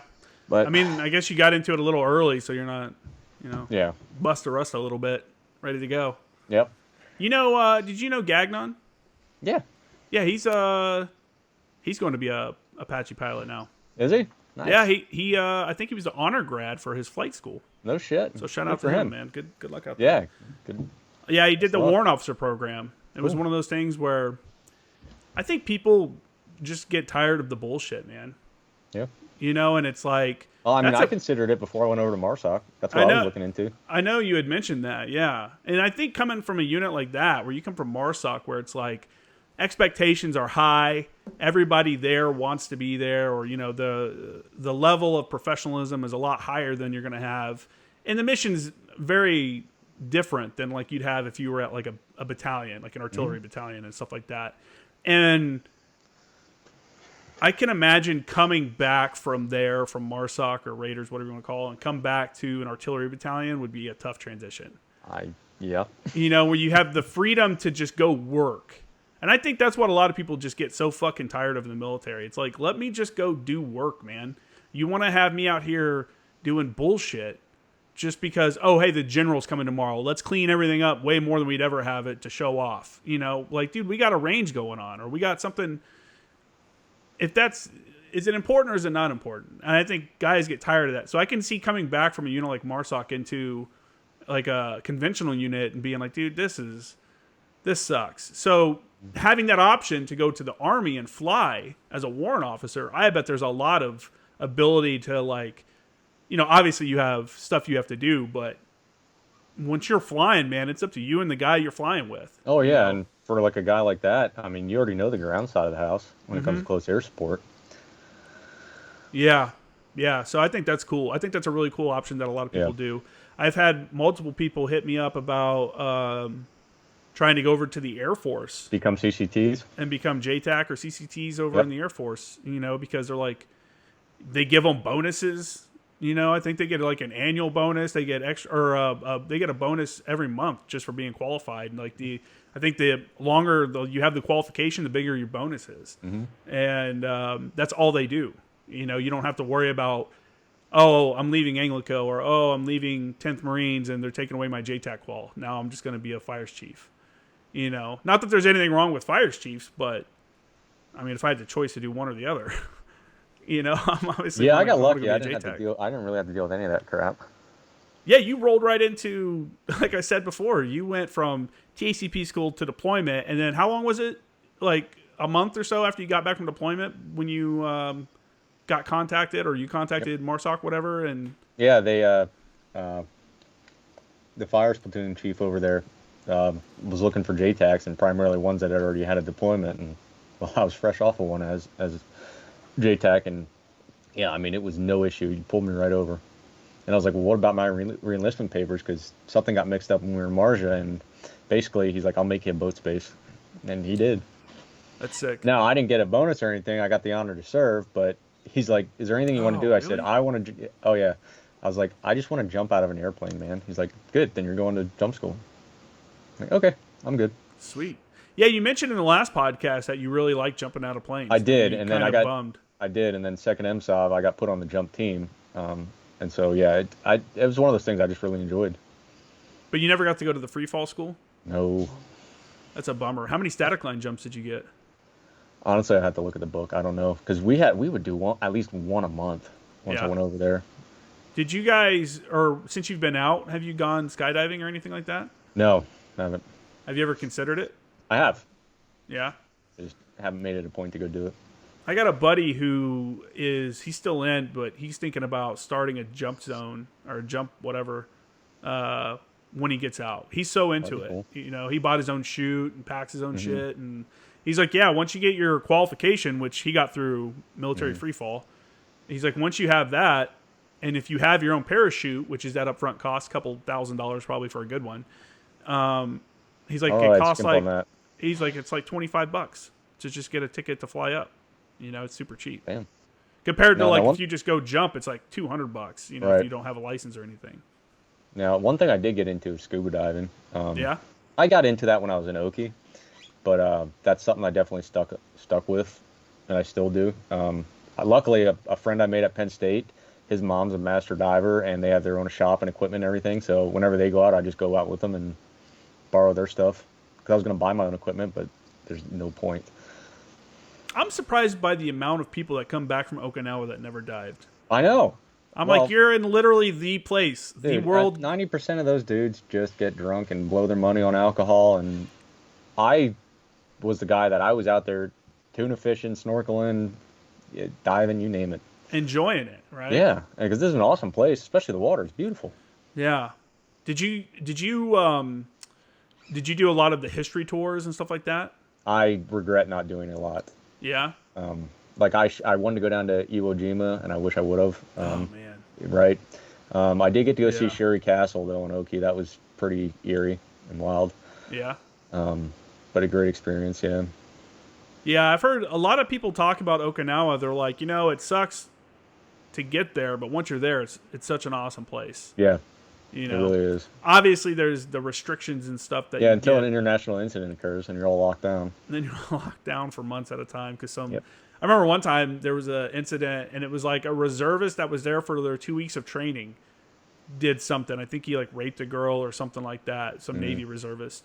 [SPEAKER 1] But
[SPEAKER 2] I guess you got into it a little early, so you're not,
[SPEAKER 1] yeah,
[SPEAKER 2] bust a rust a little bit, ready to go.
[SPEAKER 1] Yep.
[SPEAKER 2] Did you know Gagnon?
[SPEAKER 1] Yeah.
[SPEAKER 2] Yeah, he's going to be a Apache pilot now.
[SPEAKER 1] Is he? Nice.
[SPEAKER 2] Yeah, he I think he was an honor grad for his flight school.
[SPEAKER 1] No shit.
[SPEAKER 2] So shout out to him, man. Good luck out there.
[SPEAKER 1] Yeah. Good.
[SPEAKER 2] Yeah, he did the warrant officer program. It was one of those things where I think people just get tired of the bullshit, man.
[SPEAKER 1] Yeah.
[SPEAKER 2] And it's like...
[SPEAKER 1] Well, I considered it before I went over to MARSOC. That's what I was looking into.
[SPEAKER 2] I know you had mentioned that, yeah. And I think coming from a unit like that, where you come from MARSOC, where it's like expectations are high, everybody there wants to be there, or, the level of professionalism is a lot higher than you're going to have. And the mission's very different than like you'd have if you were at like a battalion, like an artillery battalion and stuff like that. And I can imagine coming back from there, from MARSOC or Raiders, whatever you want to call it, and come back to an artillery battalion would be a tough transition.
[SPEAKER 1] Yeah.
[SPEAKER 2] Where you have the freedom to just go work. And I think that's what a lot of people just get so fucking tired of in the military. It's like, let me just go do work, man. You want to have me out here doing bullshit just because, oh, hey, the general's coming tomorrow. Let's clean everything up way more than we'd ever have it to show off. Like, dude, we got a range going on, or we got something... Is it important or is it not important? And I think guys get tired of that. So I can see coming back from a unit like MARSOC into like a conventional unit and being like, dude, this sucks. So having that option to go to the Army and fly as a warrant officer, I bet there's a lot of ability to like, obviously you have stuff you have to do, but once you're flying, man, it's up to you and the guy you're flying with.
[SPEAKER 1] Oh yeah. And for like a guy like that, you already know the ground side of the house when it comes to close air support.
[SPEAKER 2] Yeah. So I think that's cool. I think that's a really cool option that a lot of people do. I've had multiple people hit me up about trying to go over to the Air Force,
[SPEAKER 1] become CCTs,
[SPEAKER 2] and become JTAC or CCTs over in the Air Force. Because they're like, they give them bonuses. I think they get like an annual bonus. They get extra, or they get a bonus every month just for being qualified. And like I think the longer you have the qualification, the bigger your bonus is. And that's all they do. You don't have to worry about, oh, I'm leaving ANGLICO, or oh, I'm leaving 10th Marines and they're taking away my JTAC qual. Now I'm just going to be a fires chief. Not that there's anything wrong with fires chiefs, but if I had the choice to do one or the other. I'm obviously...
[SPEAKER 1] I got lucky. I didn't really have to deal with any of that crap.
[SPEAKER 2] Yeah, you rolled right into, like I said before, you went from TACP school to deployment, and then how long was it like a month or so after you got back from deployment when you got contacted, or you contacted MARSOC, whatever, and
[SPEAKER 1] Yeah, they the fires platoon chief over there was looking for JTACs, and primarily ones that had already had a deployment. And well, I was fresh off of one as JTAC, and yeah, I mean, it was no issue. He pulled me right over. And I was like, well, what about my reenlistment papers? Because something got mixed up when we were in Marja, and basically he's like, I'll make you a boat space. And he did.
[SPEAKER 2] That's sick.
[SPEAKER 1] Now, I didn't get a bonus or anything. I got the honor to serve, but he's like, is there anything you want to do? I
[SPEAKER 2] really?
[SPEAKER 1] said, I want to, oh yeah. I was like, I just want to jump out of an airplane, man. He's like, good, then you're going to jump school. I'm like, okay, I'm good.
[SPEAKER 2] Sweet. Yeah, you mentioned in the last podcast that you really like jumping out of planes.
[SPEAKER 1] I did, and then I got
[SPEAKER 2] bummed.
[SPEAKER 1] I did, and then second MSOV, I got put on the jump team. And so, yeah, it was one of those things I just really enjoyed.
[SPEAKER 2] But you never got to go to the free fall school?
[SPEAKER 1] No.
[SPEAKER 2] That's a bummer. How many static line jumps did you get?
[SPEAKER 1] Honestly, I had to look at the book. I don't know, because we would do at least one a month once I went over there.
[SPEAKER 2] Did you guys, or since you've been out, have you gone skydiving or anything like that?
[SPEAKER 1] No, I haven't.
[SPEAKER 2] Have you ever considered it?
[SPEAKER 1] I have.
[SPEAKER 2] Yeah?
[SPEAKER 1] I just haven't made it a point to go do it.
[SPEAKER 2] I got a buddy he's still in, but he's thinking about starting a jump zone or a jump whatever when he gets out. He's so into it. Cool. You know, he bought his own chute and packs his own shit. And he's like, yeah, once you get your qualification, which he got through military free fall, he's like, once you have that, and if you have your own parachute, which is that upfront cost, a couple $1,000s probably for a good one, he's like, it costs like, he's like, it's like $25 to just get a ticket to fly up. You know, it's super cheap.
[SPEAKER 1] Damn.
[SPEAKER 2] Compared to if you just go jump, it's like $200. You know, if you don't have a license or anything.
[SPEAKER 1] Now, one thing I did get into is scuba diving.
[SPEAKER 2] Yeah.
[SPEAKER 1] I got into that when I was in Okie, but that's something I definitely stuck with, and I still do. Luckily, a friend I made at Penn State, his mom's a master diver, and they have their own shop and equipment and everything. So whenever they go out, I just go out with them and borrow their stuff. Because I was going to buy my own equipment, but there's no point.
[SPEAKER 2] I'm surprised by the amount of people that come back from Okinawa that never dived.
[SPEAKER 1] I know.
[SPEAKER 2] I'm like, you're in literally the place,
[SPEAKER 1] dude,
[SPEAKER 2] the world.
[SPEAKER 1] 90% of those dudes just get drunk and blow their money on alcohol. And I was the guy that I was out there tuna fishing, snorkeling, diving, you name it.
[SPEAKER 2] Enjoying it, right?
[SPEAKER 1] Yeah, because this is an awesome place, especially the water. It's beautiful.
[SPEAKER 2] Yeah. Did you do a lot of the history tours and stuff like that?
[SPEAKER 1] I regret not doing it a lot.
[SPEAKER 2] Yeah.
[SPEAKER 1] Like I wanted to go down to Iwo Jima, and I wish I would have.
[SPEAKER 2] Oh man.
[SPEAKER 1] Right. I did get to go see Sherry Castle though in Okie. That was pretty eerie and wild.
[SPEAKER 2] Yeah.
[SPEAKER 1] But a great experience. Yeah.
[SPEAKER 2] Yeah, I've heard a lot of people talk about Okinawa. They're like, it sucks to get there, but once you're there, it's such an awesome place.
[SPEAKER 1] Yeah.
[SPEAKER 2] It
[SPEAKER 1] really is.
[SPEAKER 2] Obviously, there's the restrictions and stuff that
[SPEAKER 1] until an international incident occurs and you're all locked down.
[SPEAKER 2] And then you're locked down for months at a time because I remember one time there was an incident and it was like a reservist that was there for their 2 weeks of training did something. I think he raped a girl or something like that, some Navy reservist.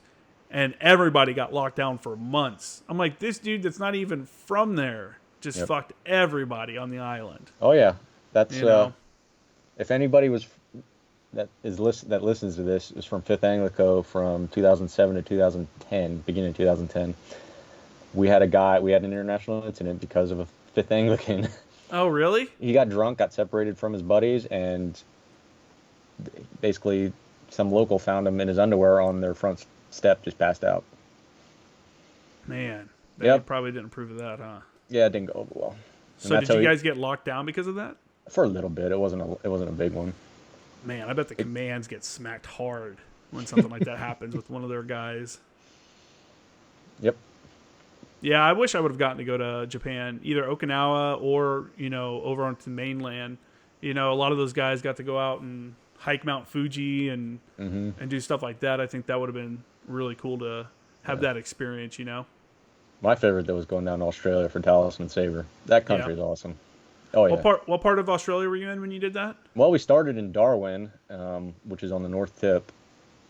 [SPEAKER 2] And everybody got locked down for months. I'm like, this dude that's not even from there just fucked everybody on the island.
[SPEAKER 1] Oh yeah, that's if anybody that listens to this is from 5th ANGLICO from 2007 to 2010, beginning of 2010. We had an international incident because of a 5th Anglican.
[SPEAKER 2] Oh really?
[SPEAKER 1] He got drunk, got separated from his buddies, and basically some local found him in his underwear on their front step, just passed out.
[SPEAKER 2] Man, they probably didn't approve of that, huh?
[SPEAKER 1] Yeah, it didn't go over well.
[SPEAKER 2] So did you guys get locked down because of that?
[SPEAKER 1] For a little bit. It wasn't a big one.
[SPEAKER 2] Man, I bet the commands get smacked hard when something like that happens with one of their guys.
[SPEAKER 1] Yep.
[SPEAKER 2] Yeah, I wish I would have gotten to go to Japan, either Okinawa or, over onto the mainland. A lot of those guys got to go out and hike Mount Fuji and do stuff like that. I think that would have been really cool to have that experience,
[SPEAKER 1] My favorite, though, was going down to Australia for Talisman Sabre. That country is awesome. Oh, yeah.
[SPEAKER 2] What part of Australia were you in when you did that?
[SPEAKER 1] Well, we started in Darwin, which is on the north tip,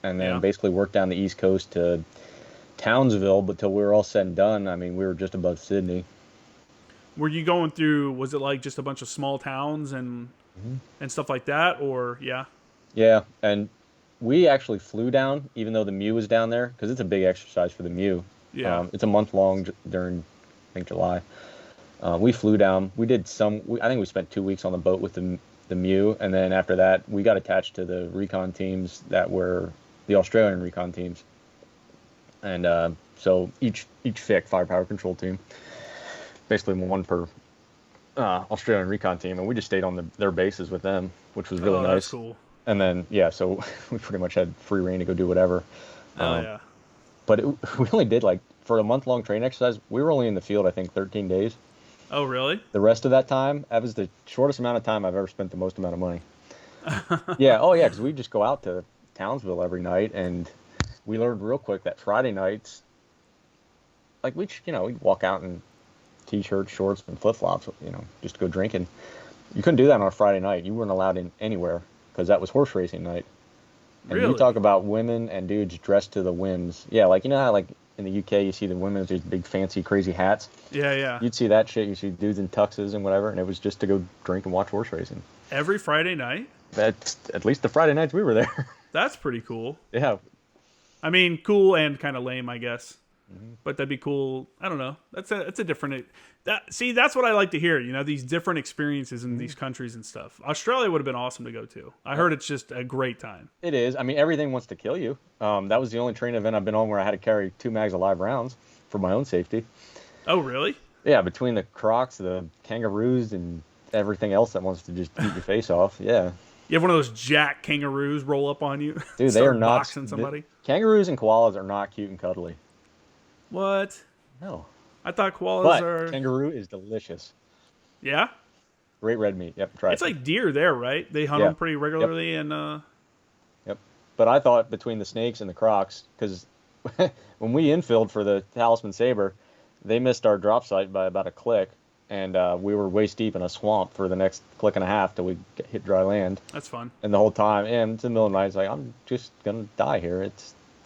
[SPEAKER 1] and then basically worked down the east coast to Townsville, but till we were all said and done, I mean, we were just above Sydney.
[SPEAKER 2] Were you going through, was it like just a bunch of small towns and stuff like that, or,
[SPEAKER 1] Yeah, and we actually flew down, even though the MEU was down there, because it's a big exercise for the MEU.
[SPEAKER 2] Yeah.
[SPEAKER 1] It's a month long during, I think, July. We flew down. We did I think we spent 2 weeks on the boat with the MEU, and then after that, we got attached to the recon teams that were the Australian recon teams. And so each FIC, Firepower Control Team, basically one per Australian recon team, and we just stayed on their bases with them, which was really nice.
[SPEAKER 2] That's cool.
[SPEAKER 1] And then so we pretty much had free reign to go do whatever.
[SPEAKER 2] Yeah.
[SPEAKER 1] But we only did for a month-long training exercise, we were only in the field, I think, 13 days.
[SPEAKER 2] Oh, really?
[SPEAKER 1] The rest of that time, that was the shortest amount of time I've ever spent the most amount of money. Yeah. Oh, yeah, because we just go out to Townsville every night, and we learned real quick that Friday nights, we'd walk out in T-shirts, shorts, and flip-flops, just to go drinking. You couldn't do that on a Friday night. You weren't allowed in anywhere because that was horse racing night. And
[SPEAKER 2] Really?
[SPEAKER 1] you talk about women and dudes dressed to the whims. Yeah, how in the UK you see the women with these big fancy crazy hats.
[SPEAKER 2] Yeah.
[SPEAKER 1] You'd see that shit. You see dudes in tuxes and whatever, and it was just to go drink and watch horse racing.
[SPEAKER 2] Every Friday night?
[SPEAKER 1] That's at least the Friday nights we were there.
[SPEAKER 2] That's pretty cool.
[SPEAKER 1] Yeah.
[SPEAKER 2] I mean, cool and kind of lame, I guess.
[SPEAKER 1] Mm-hmm.
[SPEAKER 2] But that'd be cool. I don't know. That's a different. That's what I like to hear. These different experiences in these countries and stuff. Australia would have been awesome to go to. I heard it's just a great time.
[SPEAKER 1] It is. I mean, everything wants to kill you. That was the only training event I've been on where I had to carry 2 mags of live rounds for my own safety.
[SPEAKER 2] Oh, really?
[SPEAKER 1] Yeah, between the crocs, the kangaroos, and everything else that wants to just eat your face off. Yeah.
[SPEAKER 2] You have one of those jack kangaroos roll up on you.
[SPEAKER 1] Dude, they are not.
[SPEAKER 2] Boxing somebody.
[SPEAKER 1] Kangaroos and koalas are not cute and cuddly.
[SPEAKER 2] What?
[SPEAKER 1] No.
[SPEAKER 2] I thought koalas
[SPEAKER 1] But
[SPEAKER 2] are.
[SPEAKER 1] kangaroo is delicious.
[SPEAKER 2] Yeah.
[SPEAKER 1] Great red meat. Yep, try it.
[SPEAKER 2] It's like deer there, right? They hunt them pretty regularly, and
[SPEAKER 1] Yep. But I thought between the snakes and the crocs, because when we infilled for the Talisman Saber, they missed our drop site by about a click, and we were waist deep in a swamp for the next click and a half till we hit dry land.
[SPEAKER 2] that's fun.
[SPEAKER 1] And the whole time, and it's in the middle of the night, it's like, I'm just gonna die here.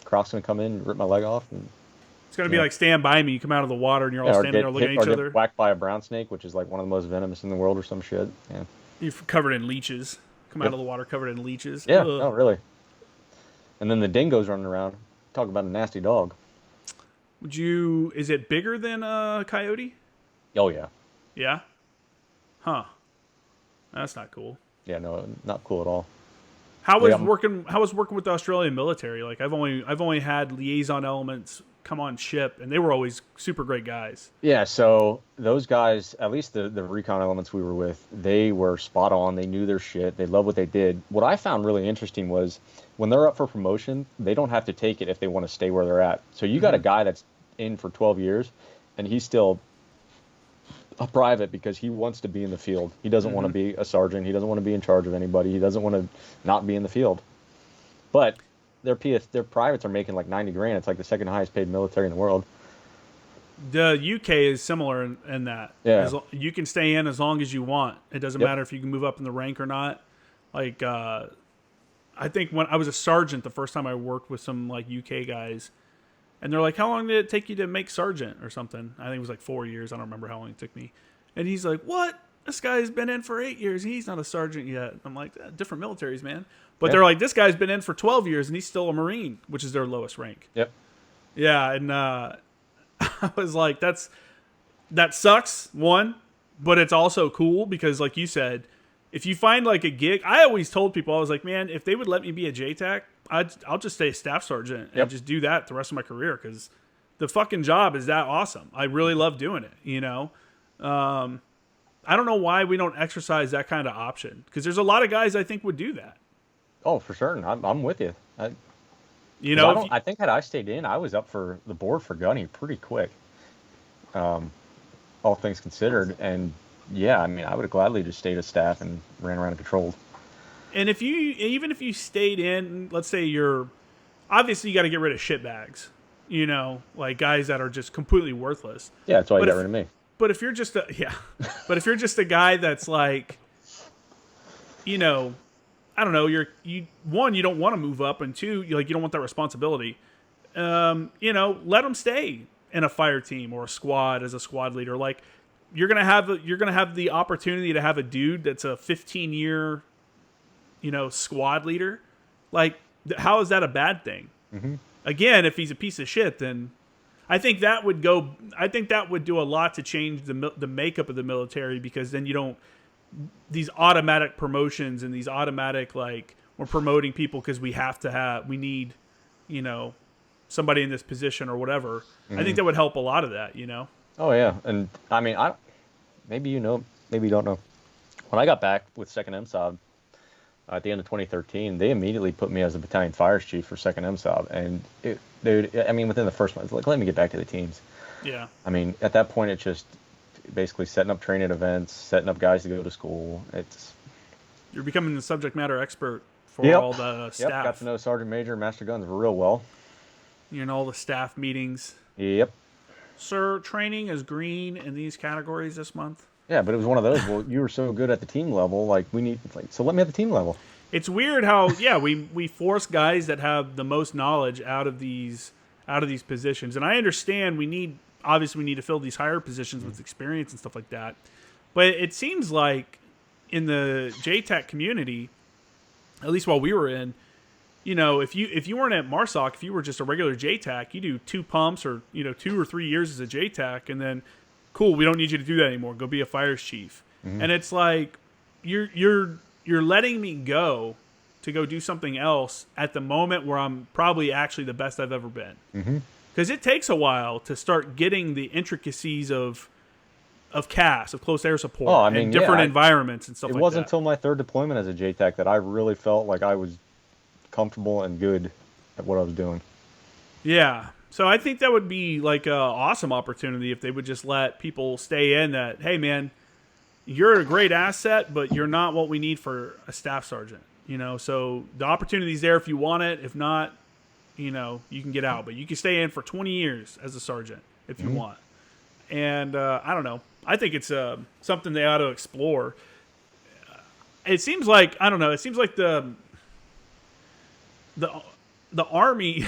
[SPEAKER 1] Croc's gonna come in and rip my leg off. And
[SPEAKER 2] It's gonna be like Stand By Me. You come out of the water and you're all standing there looking at each other.
[SPEAKER 1] Get whacked by a brown snake, which is like one of the most venomous in the world or some shit. Yeah.
[SPEAKER 2] You're covered in leeches. Come out of the water covered in leeches.
[SPEAKER 1] Yeah,
[SPEAKER 2] Ugh.
[SPEAKER 1] no, really. And then the dingoes running around. Talk about a nasty dog.
[SPEAKER 2] Is it bigger than a coyote?
[SPEAKER 1] Oh, yeah.
[SPEAKER 2] Yeah? Huh. That's not cool.
[SPEAKER 1] Yeah, no, not cool at all.
[SPEAKER 2] How was working with the Australian military? Like I've only had liaison elements come on ship, and they were always super great guys.
[SPEAKER 1] Yeah, so those guys, at least the recon elements we were with, they were spot on. They knew their shit. They loved what they did. What I found really interesting was when they're up for promotion, they don't have to take it if they want to stay where they're at. So you got a guy that's in for 12 years, and he's still a private because he wants to be in the field. He doesn't want to be a sergeant. He doesn't want to be in charge of anybody. He doesn't want to not be in the field. But their privates are making like 90 grand. It's like the second highest paid military in the world.
[SPEAKER 2] The UK is similar in that.
[SPEAKER 1] Yeah.
[SPEAKER 2] You can stay in as long as you want. It doesn't matter if you can move up in the rank or not. Like, I think when I was a sergeant, the first time I worked with some like UK guys, and they're like, "How long did it take you to make sergeant or something?" I think it was like 4 years. I don't remember how long it took me. And he's like, "What? This guy's been in for 8 years. He's not a sergeant yet." I'm like, different militaries, man. But they're like, this guy's been in for 12 years and he's still a Marine, which is their lowest rank.
[SPEAKER 1] Yep.
[SPEAKER 2] Yeah, and I was like, that sucks, one, but it's also cool because, like you said, if you find like a gig, I always told people, I was like, man, if they would let me be a JTAC, I'll just stay a staff sergeant and just do that the rest of my career because the fucking job is that awesome. I really love doing it, you know? I don't know why we don't exercise that kind of option because there's a lot of guys I think would do that.
[SPEAKER 1] Oh, for certain. I'm with you. I think had I stayed in, I was up for the board for gunny pretty quick. All things considered, and yeah, I mean, I would have gladly just stayed as staff and ran around and controlled.
[SPEAKER 2] And even if you stayed in, let's say obviously you got to get rid of shitbags, you know, like guys that are just completely worther.
[SPEAKER 1] Yeah, that's why you got rid of me.
[SPEAKER 2] But if you're just a guy that's like, you know, I don't know, you don't want to move up, and two, you don't want that responsibility. You know, let them stay in a fire team or a squad as a squad leader. Like you're gonna have the opportunity to have a dude that's a 15-year, you know, squad leader. Like, how is that a bad thing? Mm-hmm. Again, if he's a piece of shit, then I think that would go. I think that would do a lot to change the makeup of the military, because then you don't these automatic promotions and these automatic, like, we're promoting people because we need, you know, somebody in this position or whatever. I think that would help a lot of that, you know.
[SPEAKER 1] Oh yeah, and I mean, maybe you know, maybe you don't know. When I got back with 2nd MSOB at the end of 2013, they immediately put me as a battalion fires chief for 2nd MSOB, and dude, I mean, within the first month, like, let me get back to the teams.
[SPEAKER 2] Yeah.
[SPEAKER 1] I mean, at that point, it's just basically setting up training events, setting up guys to go to school.
[SPEAKER 2] You're becoming the subject matter expert for all the staff.
[SPEAKER 1] Yep, got to know Sergeant Major and Master Guns real well.
[SPEAKER 2] You're in all the staff meetings.
[SPEAKER 1] Yep.
[SPEAKER 2] Sir, training is green in these categories this month.
[SPEAKER 1] Yeah, but it was one of those. Well, you were so good at the team level, like, so let me at the team level.
[SPEAKER 2] It's weird how we force guys that have the most knowledge out of these positions, and I understand we need to fill these higher positions with experience and stuff like that. But it seems like in the JTAC community, at least while we were in, you know, if you weren't at MARSOC, if you were just a regular JTAC, you do 2 pumps or, you know, 2 or 3 years as a JTAC, and then cool, we don't need you to do that anymore. Go be a fires chief. And it's like you're letting me go to go do something else at the moment where I'm probably actually the best I've ever been. Because it takes a while to start getting the intricacies of CAS, of close air support, and different environments and stuff like that.
[SPEAKER 1] It wasn't until my 3rd deployment as a JTAC that I really felt like I was comfortable and good at what I was doing.
[SPEAKER 2] Yeah. So I think that would be like an awesome opportunity if they would just let people stay in that, hey, man, you're a great asset, but you're not what we need for a staff sergeant. You know, so the opportunity's there if you want it. If not, you know, you can get out. But you can stay in for 20 years as a sergeant if you want. And I don't know. I think it's something they ought to explore. It seems like, I don't know, it seems like the Army...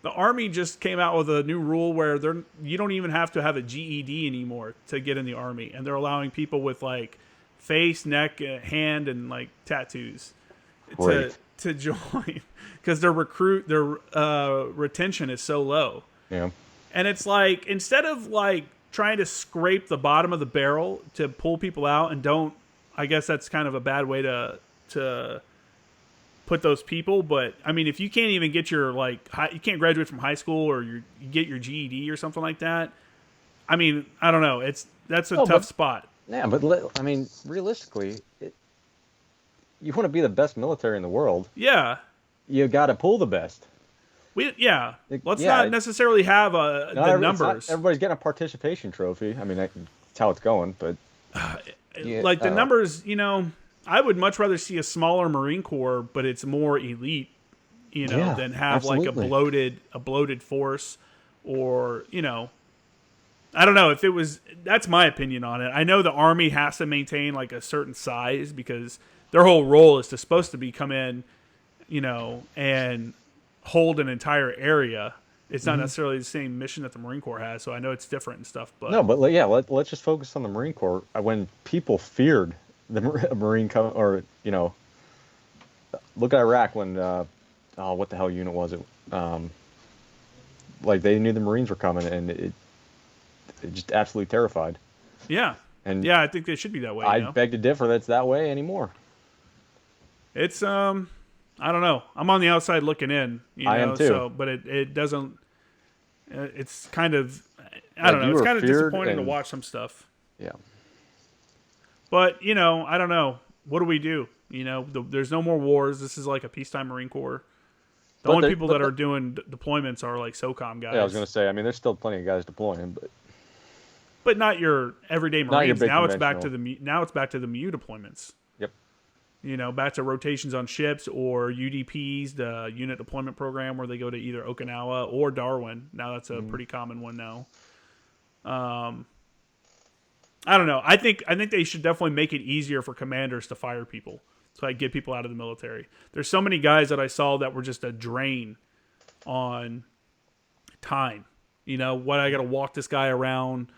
[SPEAKER 2] The Army just came out with a new rule where you don't even have to have a GED anymore to get in the Army, and they're allowing people with, like, face, neck, hand, and, like, tattoos to join because their retention is so low. Yeah, and it's like, instead of, like, trying to scrape the bottom of the barrel to pull people out, and I guess that's kind of a bad way to put those people, but I mean, if you can't even get your, like, you can't graduate from high school or you get your GED or something like that, I mean, I don't know, that's a tough spot. Yeah,
[SPEAKER 1] but I mean, realistically, you want to be the best military in the world.
[SPEAKER 2] Yeah,
[SPEAKER 1] you got to pull the best.
[SPEAKER 2] Let's not necessarily have the numbers.
[SPEAKER 1] Everybody's getting a participation trophy. I mean, that's how it's going, but
[SPEAKER 2] like the numbers, you know. I would much rather see a smaller Marine Corps, but it's more elite, you know, than have like a bloated force, or, you know, I don't know if it was. That's my opinion on it. I know the Army has to maintain like a certain size because their whole role is supposed to be come in, you know, and hold an entire area. It's not necessarily the same mission that the Marine Corps has, so I know it's different and stuff. But
[SPEAKER 1] no, but let's just focus on the Marine Corps. When people feared the Marine or, you know, look at Iraq when what the hell unit was it? Like, they knew the Marines were coming, and it just absolutely terrified.
[SPEAKER 2] Yeah, and I think they should be that way.
[SPEAKER 1] I beg to differ. That's that way anymore.
[SPEAKER 2] It's I don't know. I'm on the outside looking in. You know,
[SPEAKER 1] I am too.
[SPEAKER 2] So, but it doesn't. It's kind of, I don't know. It's kind of disappointing to watch some stuff.
[SPEAKER 1] Yeah.
[SPEAKER 2] But, you know, I don't know. What do we do? You know, there's no more wars. This is like a peacetime Marine Corps. The only people that are doing deployments are like SOCOM guys.
[SPEAKER 1] Yeah, I was going to say, I mean, there's still plenty of guys deploying,
[SPEAKER 2] but not your everyday Marines.
[SPEAKER 1] Not your big
[SPEAKER 2] now it's back to the MU deployments.
[SPEAKER 1] Yep.
[SPEAKER 2] You know, back to rotations on ships, or UDPs, the unit deployment program, where they go to either Okinawa or Darwin. Now that's a pretty common one now. I don't know. I think they should definitely make it easier for commanders to fire people, so I get people out of the military. There's so many guys that I saw that were just a drain on time. You know, what, I got to walk this guy around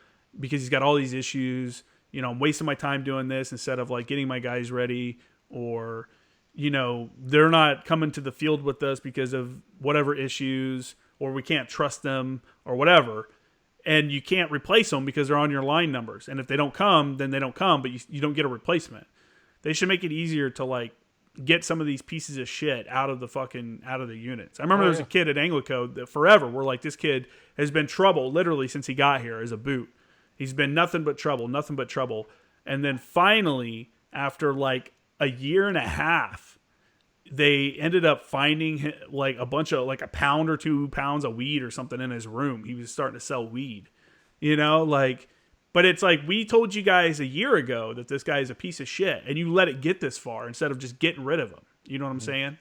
[SPEAKER 2] because he's got all these issues. You know, I'm wasting my time doing this instead of like getting my guys ready, or, you know, they're not coming to the field with us because of whatever issues, or we can't trust them or whatever. and you can't replace them because they're on your line numbers. And if they don't come, then they don't come, but you don't get a replacement. They should make it easier to like get some of these pieces of shit out of the units. I remember there was a kid at ANGLICO that forever we're like, this kid has been trouble literally since he got here as a boot. He's been nothing but trouble. And then finally, after like a year and a half, they ended up finding like a bunch of like a pound or 2 pounds of weed or something in his room. He was starting to sell weed, but it's like, we told you guys a year ago that this guy is a piece of shit, and you let it get this far instead of just getting rid of him. You know what I'm saying?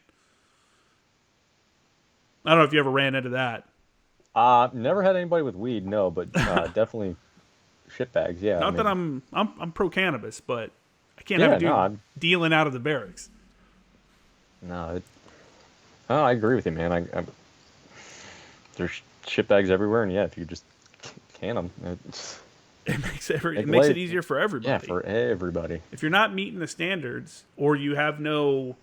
[SPEAKER 2] I don't know if you ever ran into that.
[SPEAKER 1] Never had anybody with weed, no, but definitely shitbags. Yeah.
[SPEAKER 2] Not that I'm pro cannabis, but I can't have a dude dealing out of the barracks.
[SPEAKER 1] No, I agree with you, man. There's shitbags everywhere, and yeah, if you just can them,
[SPEAKER 2] it makes it easier for everybody.
[SPEAKER 1] Yeah, for everybody.
[SPEAKER 2] If you're not meeting the standards, or you have no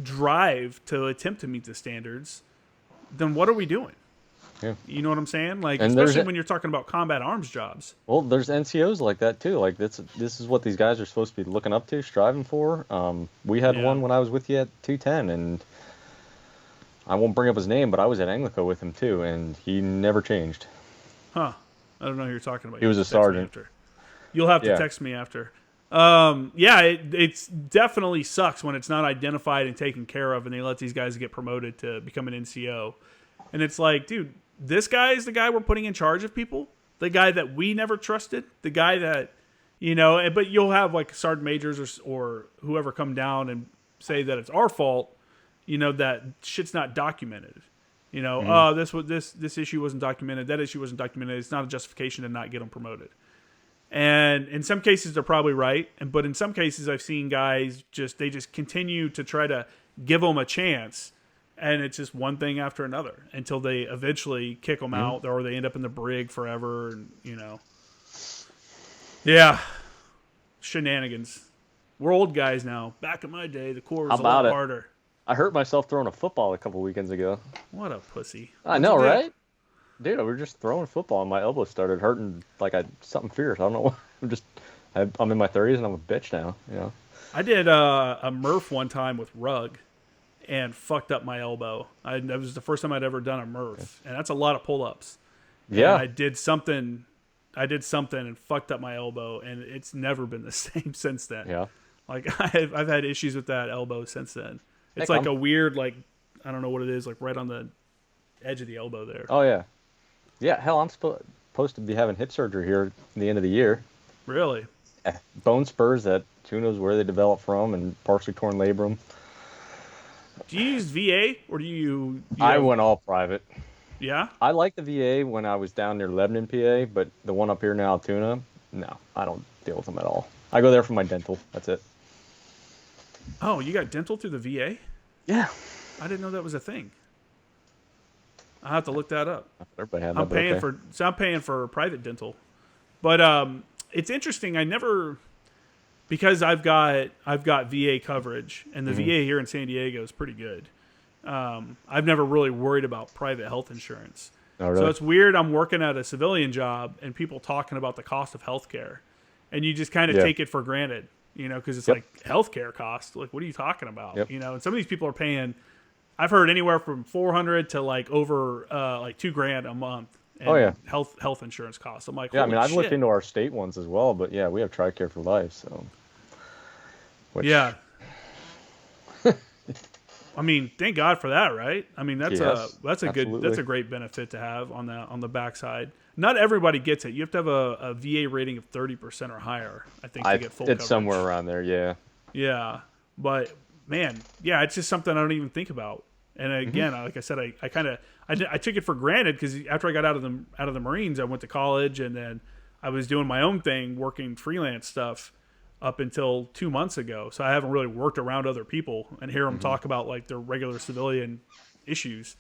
[SPEAKER 2] drive to attempt to meet the standards, then what are we doing?
[SPEAKER 1] Yeah.
[SPEAKER 2] You know what I'm saying? Like, and especially when you're talking about combat arms jobs.
[SPEAKER 1] Well, there's NCOs like that too. Like this is what these guys are supposed to be looking up to, striving for. We had one when I was with you at 210, and I won't bring up his name, but I was at ANGLICO with him too, and he never changed.
[SPEAKER 2] Huh. I don't know who you're talking about.
[SPEAKER 1] He was a sergeant.
[SPEAKER 2] You'll have to text me after. It's definitely sucks when it's not identified and taken care of, and they let these guys get promoted to become an NCO. And it's like, dude, this guy is the guy we're putting in charge of people. The guy that we never trusted. The guy that, but you'll have like sergeant majors or whoever come down and say that it's our fault. That shit's not documented. This issue wasn't documented. That issue wasn't documented. It's not a justification to not get them promoted. And in some cases, they're probably right. But in some cases, I've seen guys just continue to try to give them a chance. And it's just one thing after another until they eventually kick them out, or they end up in the brig forever. And, yeah, shenanigans. We're old guys now. Back in my day, the Corps was a lot harder.
[SPEAKER 1] I hurt myself throwing a football a couple weekends ago.
[SPEAKER 2] What a pussy.
[SPEAKER 1] I know, right? Dude, we were just throwing a football and my elbow started hurting like something fierce. I don't know. I'm in my 30s and I'm a bitch now.
[SPEAKER 2] I did a Murph one time with rug and fucked up my elbow. That was the first time I'd ever done a Murph. And that's a lot of pull-ups.
[SPEAKER 1] Yeah.
[SPEAKER 2] And I did something and fucked up my elbow, and it's never been the same since then.
[SPEAKER 1] Yeah.
[SPEAKER 2] Like, I've had issues with that elbow since then. It's like a weird, like, I don't know what it is, like right on the edge of the elbow there.
[SPEAKER 1] Oh, yeah. Yeah, hell, I'm supposed to be having hip surgery here at the end of the year.
[SPEAKER 2] Really?
[SPEAKER 1] Bone spurs that who knows where they develop from, and partially torn labrum.
[SPEAKER 2] Do you use VA, or do you
[SPEAKER 1] I went all private.
[SPEAKER 2] Yeah?
[SPEAKER 1] I like the VA when I was down near Lebanon, PA, but the one up here in Altoona, no, I don't deal with them at all. I go there for my dental. That's it.
[SPEAKER 2] Oh, you got dental through the VA?
[SPEAKER 1] Yeah.
[SPEAKER 2] I didn't know that was a thing. I'll have to look that up.
[SPEAKER 1] Everybody had that.
[SPEAKER 2] I'm paying for private dental. But it's interesting. Because I've got VA coverage, and the VA here in San Diego is pretty good. I've never really worried about private health insurance.
[SPEAKER 1] Oh, really?
[SPEAKER 2] So it's weird. I'm working at a civilian job and people talking about the cost of healthcare, and you just kind of take it for granted, because it's like healthcare cost. Like, what are you talking about?
[SPEAKER 1] Yep.
[SPEAKER 2] And some of these people are paying. I've heard anywhere from $400 to like over like $2,000 a month. And health insurance costs. I'm like,
[SPEAKER 1] I've looked into our state ones as well, but yeah, we have TRICARE for life, so.
[SPEAKER 2] Yeah. Thank God for that, right? That's a great benefit to have on the backside. Not everybody gets it. You have to have a VA rating of 30% or higher, I think, to get full coverage.
[SPEAKER 1] It's somewhere around there, yeah.
[SPEAKER 2] Yeah, but man, yeah, it's just something I don't even think about. And again, like I said, I took it for granted because after I got out of the Marines, I went to college, and then I was doing my own thing, working freelance stuff up until 2 months ago. So I haven't really worked around other people and hear them talk about like their regular civilian issues.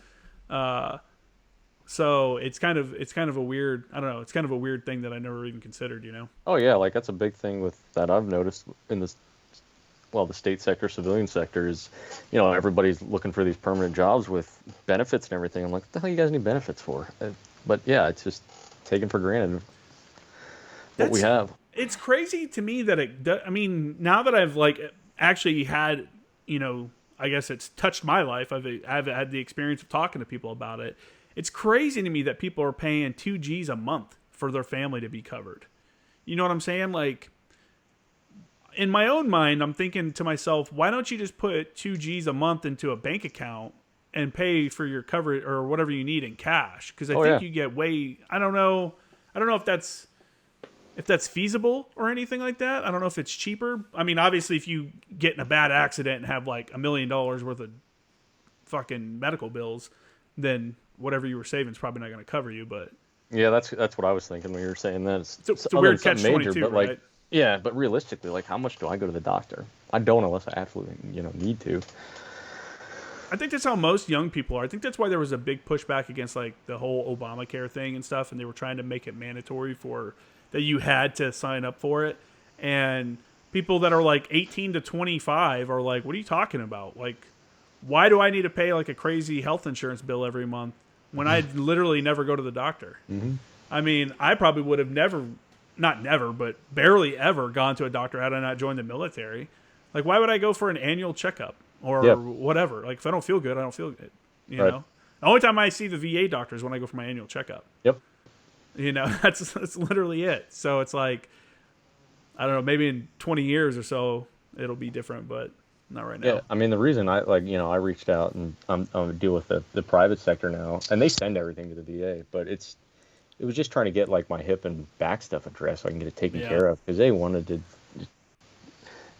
[SPEAKER 2] So it's kind of a weird, I don't know, it's kind of a weird thing that I never even considered,
[SPEAKER 1] Oh yeah, like that's a big thing with that I've noticed in this. Well, the state sector, civilian sector is, everybody's looking for these permanent jobs with benefits and everything. I'm like, what the hell you guys need benefits for? But yeah, it's just taking for granted what we have.
[SPEAKER 2] It's crazy to me that I mean, now that I've like actually had, I guess it's touched my life. I've had the experience of talking to people about it. It's crazy to me that people are paying $2,000 a month for their family to be covered. You know what I'm saying? Like, in my own mind, I'm thinking to myself, why don't you just put $2,000 a month into a bank account and pay for your coverage or whatever you need in cash? Because I think you get I don't know if that's feasible or anything like that. I don't know if it's cheaper. I mean, obviously, if you get in a bad accident and have like $1 million worth of fucking medical bills, then whatever you were saving is probably not going to cover you. But
[SPEAKER 1] yeah, that's what I was thinking when you were saying that.
[SPEAKER 2] It's a weird catch-22,
[SPEAKER 1] but
[SPEAKER 2] right?
[SPEAKER 1] Like, yeah, but realistically, like, how much do I go to the doctor? I don't unless I absolutely need to.
[SPEAKER 2] I think that's how most young people are. I think that's why there was a big pushback against like the whole Obamacare thing and stuff, and they were trying to make it mandatory for that you had to sign up for it. And people that are like 18 to 25 are like, what are you talking about? Like, why do I need to pay like a crazy health insurance bill every month when I literally never go to the doctor? Mm-hmm. I mean, I probably would have but barely ever gone to a doctor had I not joined the military. Like, why would I go for an annual checkup or whatever? Like, if I don't feel good, I don't feel good. You know? The only time I see the VA doctor is when I go for my annual checkup.
[SPEAKER 1] Yep.
[SPEAKER 2] That's literally it. So it's like, I don't know, maybe in 20 years or so it'll be different, but not right now.
[SPEAKER 1] Yeah, I mean, the reason I reached out and I'm deal with the private sector now, and they send everything to the VA, but it was just trying to get like my hip and back stuff addressed so I can get it taken care of, because they wanted to just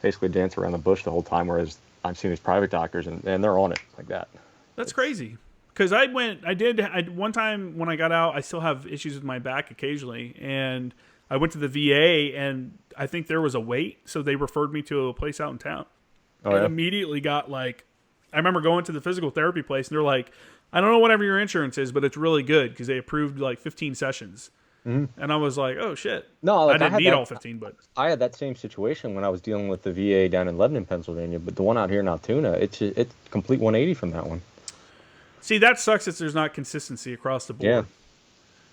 [SPEAKER 1] basically dance around the bush the whole time, whereas I've seen these private doctors and they're on it like that.
[SPEAKER 2] That's crazy. Because one time when I got out, I still have issues with my back occasionally, and I went to the VA, and I think there was a wait, so they referred me to a place out in town. And immediately got like, I remember going to the physical therapy place, and they're like, I don't know whatever your insurance is, but it's really good, because they approved like 15 sessions. Mm-hmm. And I was like, oh shit.
[SPEAKER 1] No, like,
[SPEAKER 2] I didn't need all 15, but
[SPEAKER 1] I had that same situation when I was dealing with the VA down in Lebanon, Pennsylvania, but the one out here in Altoona, it's complete 180 from that one.
[SPEAKER 2] See, that sucks that there's not consistency across the board. Yeah.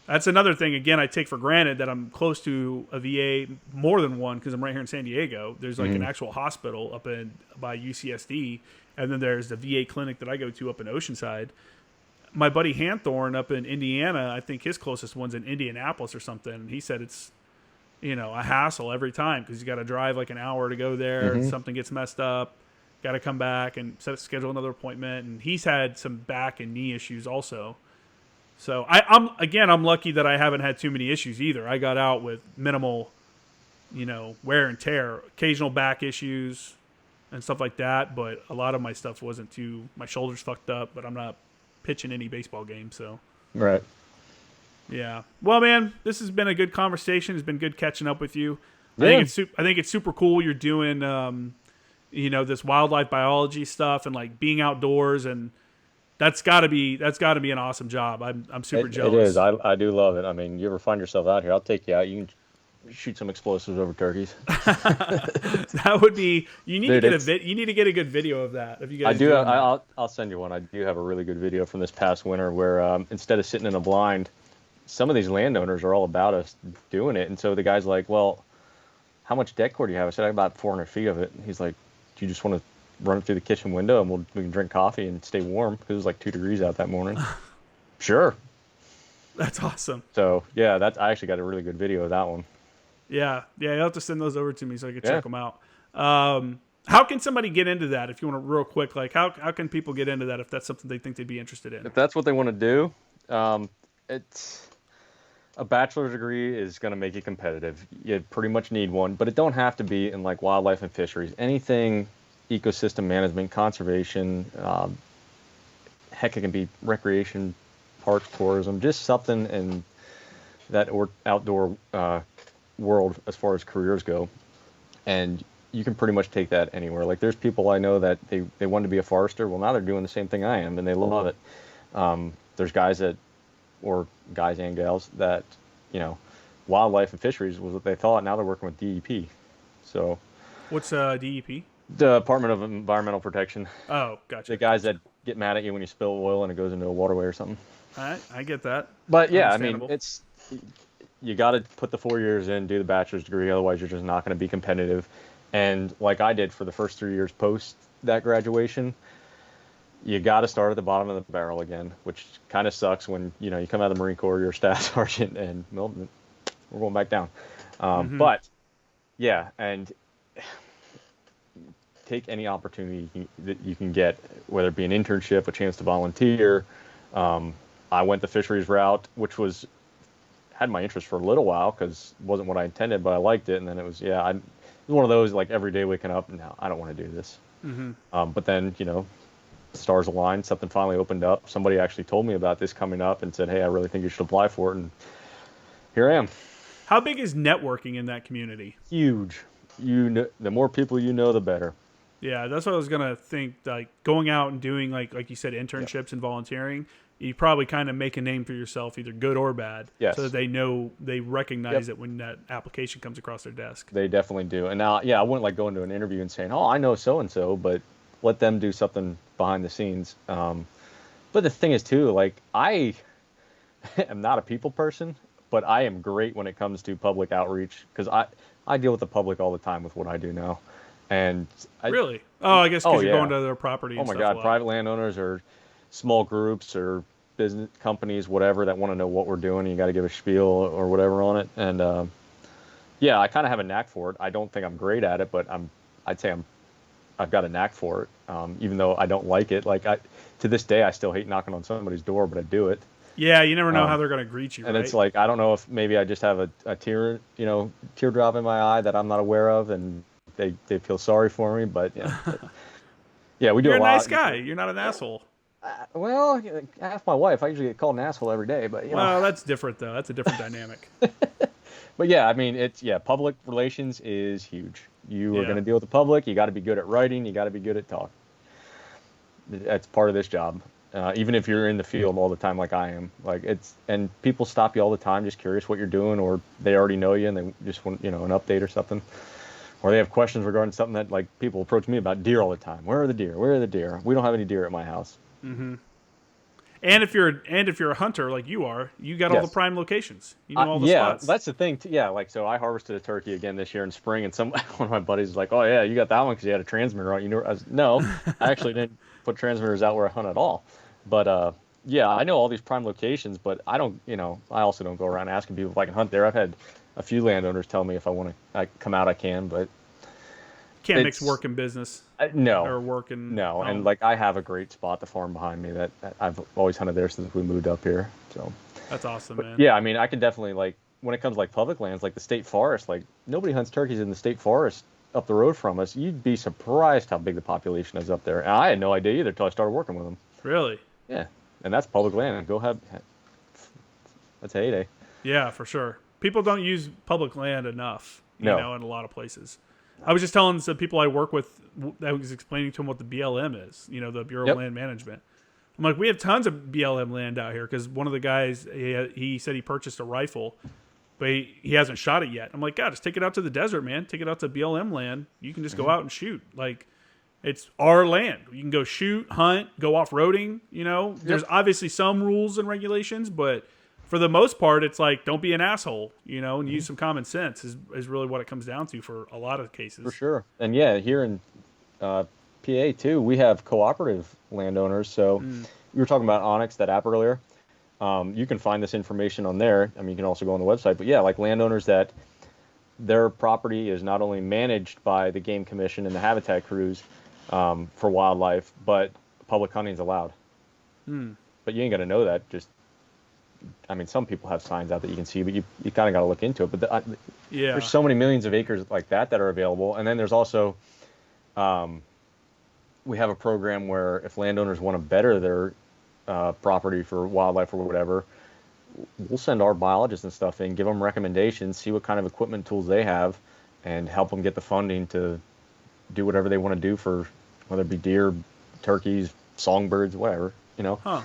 [SPEAKER 2] That's another thing, again, I take for granted that I'm close to a VA, more than one, because I'm right here in San Diego. There's like an actual hospital up by UCSD, and then there's the VA clinic that I go to up in Oceanside. My buddy Hanthorne up in Indiana, I think his closest one's in Indianapolis or something, and he said it's a hassle every time, because you got to drive like an hour to go there, something gets messed up. Got to come back and schedule another appointment, and he's had some back and knee issues also. So I'm lucky that I haven't had too many issues either. I got out with minimal, wear and tear, occasional back issues and stuff like that. But a lot of my stuff wasn't too. My shoulders fucked up, but I'm not pitching any baseball games. So
[SPEAKER 1] right.
[SPEAKER 2] Yeah. Well, man, this has been a good conversation. It's been good catching up with you.
[SPEAKER 1] Yeah.
[SPEAKER 2] I think it's super cool. You're doing. This wildlife biology stuff and like being outdoors, and that's got to be an awesome job. I'm super jealous.
[SPEAKER 1] It is. I do love it. I mean, you ever find yourself out here, I'll take you out. You can shoot some explosives over turkeys.
[SPEAKER 2] That would be. You need to get a good video of that. If you guys,
[SPEAKER 1] I'll send you one. I do have a really good video from this past winter where instead of sitting in a blind, some of these landowners are all about us doing it, and so the guy's like, "Well, how much deck cord do you have?" I said, "I have about 400 feet of it." And he's like, "Do you just want to run it through the kitchen window and we can drink coffee and stay warm?" Because it was like 2 degrees out that morning. Sure.
[SPEAKER 2] That's awesome.
[SPEAKER 1] So yeah, I actually got a really good video of that one.
[SPEAKER 2] Yeah, you'll have to send those over to me so I can check them out. How can somebody get into that? If you want to, real quick, like how can people get into that if that's something they think they'd be interested in?
[SPEAKER 1] If that's what they want to do, it's a bachelor's degree is going to make you competitive. You pretty much need one, but it don't have to be in like wildlife and fisheries. Anything ecosystem management, conservation, heck, it can be recreation, parks, tourism, just something in that outdoor world as far as careers go. And you can pretty much take that anywhere. Like there's people I know that they wanted to be a forester. Well, now they're doing the same thing I am, and they love it. There's guys and gals that, wildlife and fisheries was what they thought. Now they're working with DEP. So,
[SPEAKER 2] what's DEP?
[SPEAKER 1] The Department of Environmental Protection.
[SPEAKER 2] Oh, gotcha.
[SPEAKER 1] The guys that get mad at you when you spill oil and it goes into a waterway or something.
[SPEAKER 2] All right, I get that.
[SPEAKER 1] But yeah, I mean, you got to put the 4 years in, do the bachelor's degree, otherwise you're just not going to be competitive. And like I did for the first 3 years post that graduation, you got to start at the bottom of the barrel again, which kind of sucks when you come out of the Marine Corps, you're a staff sergeant, and well, we're going back down. But yeah, and take any opportunity that you can get, whether it be an internship, a chance to volunteer. I went the fisheries route, which had my interest for a little while because it wasn't what I intended, but I liked it. And then it was, it was one of those, like, every day waking up, no, I don't want to do this. But then, stars aligned, something finally opened up. Somebody actually told me about this coming up and said, hey, I really think you should apply for it. And here I am.
[SPEAKER 2] How big is networking in that community?
[SPEAKER 1] Huge. The more people you know, the better.
[SPEAKER 2] Yeah, that's what I was going to think. Like, going out and doing, like you said, internships and volunteering, you probably kind of make a name for yourself, either good or bad, so that they recognize it when that application comes across their desk.
[SPEAKER 1] They definitely do. And now, I wouldn't like go into an interview and saying, oh, I know so-and-so, but let them do something behind the scenes. But the thing is, too, like, I am not a people person, but I am great when it comes to public outreach because I deal with the public all the time with what I do now. And
[SPEAKER 2] really? Oh, I guess because you're going to their property.
[SPEAKER 1] Oh my God, private landowners or small groups or business companies, whatever, that want to know what we're doing. You got to give a spiel or whatever on it. And I kind of have a knack for it. I don't think I'm great at it, but I'd say I've got a knack for it. Even though I don't like it. Like to this day, I still hate knocking on somebody's door, but I do it.
[SPEAKER 2] Yeah, you never know how they're going to greet you.
[SPEAKER 1] And
[SPEAKER 2] right?
[SPEAKER 1] It's like, I don't know if maybe I just have a teardrop in my eye that I'm not aware of, and they feel sorry for me, but yeah, we do a lot.
[SPEAKER 2] You're a nice guy. You're not an asshole.
[SPEAKER 1] Well, ask my wife. I usually get called an asshole every day, but
[SPEAKER 2] well, that's different though. That's a different dynamic.
[SPEAKER 1] But yeah, I mean, public relations is huge. You are going to deal with the public. You got to be good at writing. You got to be good at talking. That's part of this job. Even if you're in the field all the time, like I am, and people stop you all the time, just curious what you're doing, or they already know you and they just want an update or something. Or they have questions regarding something that, like, people approach me about deer all the time. Where are the deer? Where are the deer? We don't have any deer at my house.
[SPEAKER 2] Mm-hmm. And if you're a hunter like you are, you got all the prime locations. You know all the spots.
[SPEAKER 1] Yeah, that's the thing. So I harvested a turkey again this year in spring, and one of my buddies was like, "Oh yeah, you got that one because you had a transmitter on." No, I actually didn't put transmitters out where I hunt at all. But I know all these prime locations, but I don't. I also don't go around asking people if I can hunt there. I've had a few landowners tell me if I want to come out, I can, but
[SPEAKER 2] can't mix work and business.
[SPEAKER 1] No,
[SPEAKER 2] or work and home.
[SPEAKER 1] And like I have a great spot, the farm behind me that I've always hunted there since we moved up here. So
[SPEAKER 2] that's awesome, man.
[SPEAKER 1] Yeah, I mean, I can definitely, like, when it comes to like public lands, like the state forest, like nobody hunts turkeys in the state forest up the road from us. You'd be surprised how big the population is up there. And I had no idea either until I started working with them.
[SPEAKER 2] Really?
[SPEAKER 1] Yeah, and that's public land. That's a heyday.
[SPEAKER 2] Yeah, for sure. People don't use public land enough, in a lot of places. I was just telling some people I work with, I was explaining to them what the BLM is, the Bureau of Land Management. I'm like, we have tons of BLM land out here because one of the guys, he said he purchased a rifle, but he hasn't shot it yet. I'm like, God, just take it out to the desert, man. Take it out to BLM land. You can just go out and shoot. Like, it's our land. You can go shoot, hunt, go off-roading, There's obviously some rules and regulations, but for the most part, it's like, don't be an asshole, and use some common sense is really what it comes down to for a lot of cases.
[SPEAKER 1] For sure. And here in PA too, we have cooperative landowners. So we were talking about Onyx, that app earlier. You can find this information on there. I mean, you can also go on the website. But like landowners that their property is not only managed by the Game Commission and the Habitat crews for wildlife, but public hunting is allowed. But you ain't got to know that. Some people have signs out that you can see, but you kind of got to look into it. But there's so many millions of acres like that are available. And then there's also, we have a program where if landowners want to better their property for wildlife or whatever, we'll send our biologists and stuff in, give them recommendations, see what kind of equipment tools they have, and help them get the funding to do whatever they want to do for, whether it be deer, turkeys, songbirds, whatever,
[SPEAKER 2] Huh.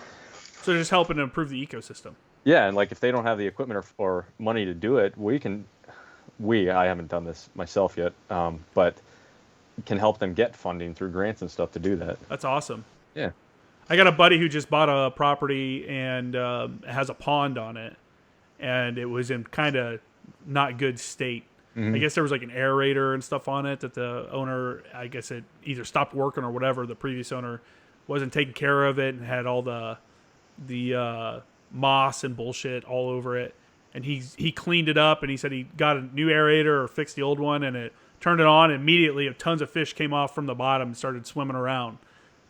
[SPEAKER 2] So just helping to improve the ecosystem.
[SPEAKER 1] Yeah, and like if they don't have the equipment or money to do it, I haven't done this myself yet, but can help them get funding through grants and stuff to do that.
[SPEAKER 2] That's awesome.
[SPEAKER 1] Yeah.
[SPEAKER 2] I got a buddy who just bought a property and has a pond on it. and it was in kind of not good state.
[SPEAKER 1] Mm-hmm.
[SPEAKER 2] I guess there was like an aerator and stuff on it that the owner, I guess it either stopped working or whatever. The previous owner wasn't taking care of it and had all the moss and bullshit all over it. And he cleaned it up, and he said he got a new aerator or fixed the old one, and it turned it on. And immediately, tons of fish came off from the bottom and started swimming around.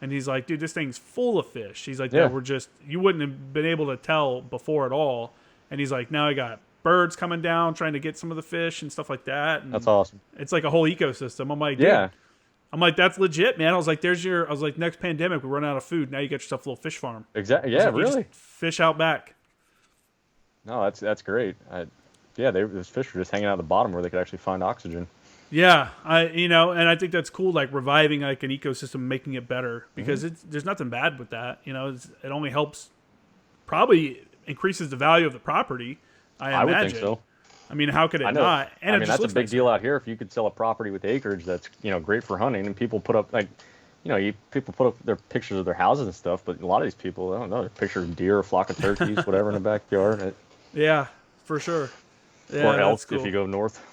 [SPEAKER 2] And he's like, dude, this thing's full of fish. He's like, that were just, you wouldn't have been able to tell before at all. And he's like, now I got birds coming down trying to get some of the fish and stuff like that. And
[SPEAKER 1] that's awesome.
[SPEAKER 2] It's like a whole ecosystem. I'm like, dude, I'm like, that's legit, man. I was like, next pandemic, we run out of food. Now you got yourself a little fish farm.
[SPEAKER 1] Exactly. Yeah,
[SPEAKER 2] like,
[SPEAKER 1] really.
[SPEAKER 2] Fish out back.
[SPEAKER 1] No, that's great. Those fish were just hanging out at the bottom where they could actually find oxygen.
[SPEAKER 2] Yeah, and I think that's cool, like reviving like an ecosystem, making it better, because there's nothing bad with that. It only helps, probably increases the value of the property. I imagine.
[SPEAKER 1] Would think so.
[SPEAKER 2] I mean, how could it not? And
[SPEAKER 1] that's a big deal out here. If you could sell a property with acreage that's great for hunting, and people put up people put up their pictures of their houses and stuff, but a lot of these people, I don't know, pictures of deer, a flock of turkeys, whatever in the backyard.
[SPEAKER 2] Yeah, for sure. Yeah,
[SPEAKER 1] or elk if you go north.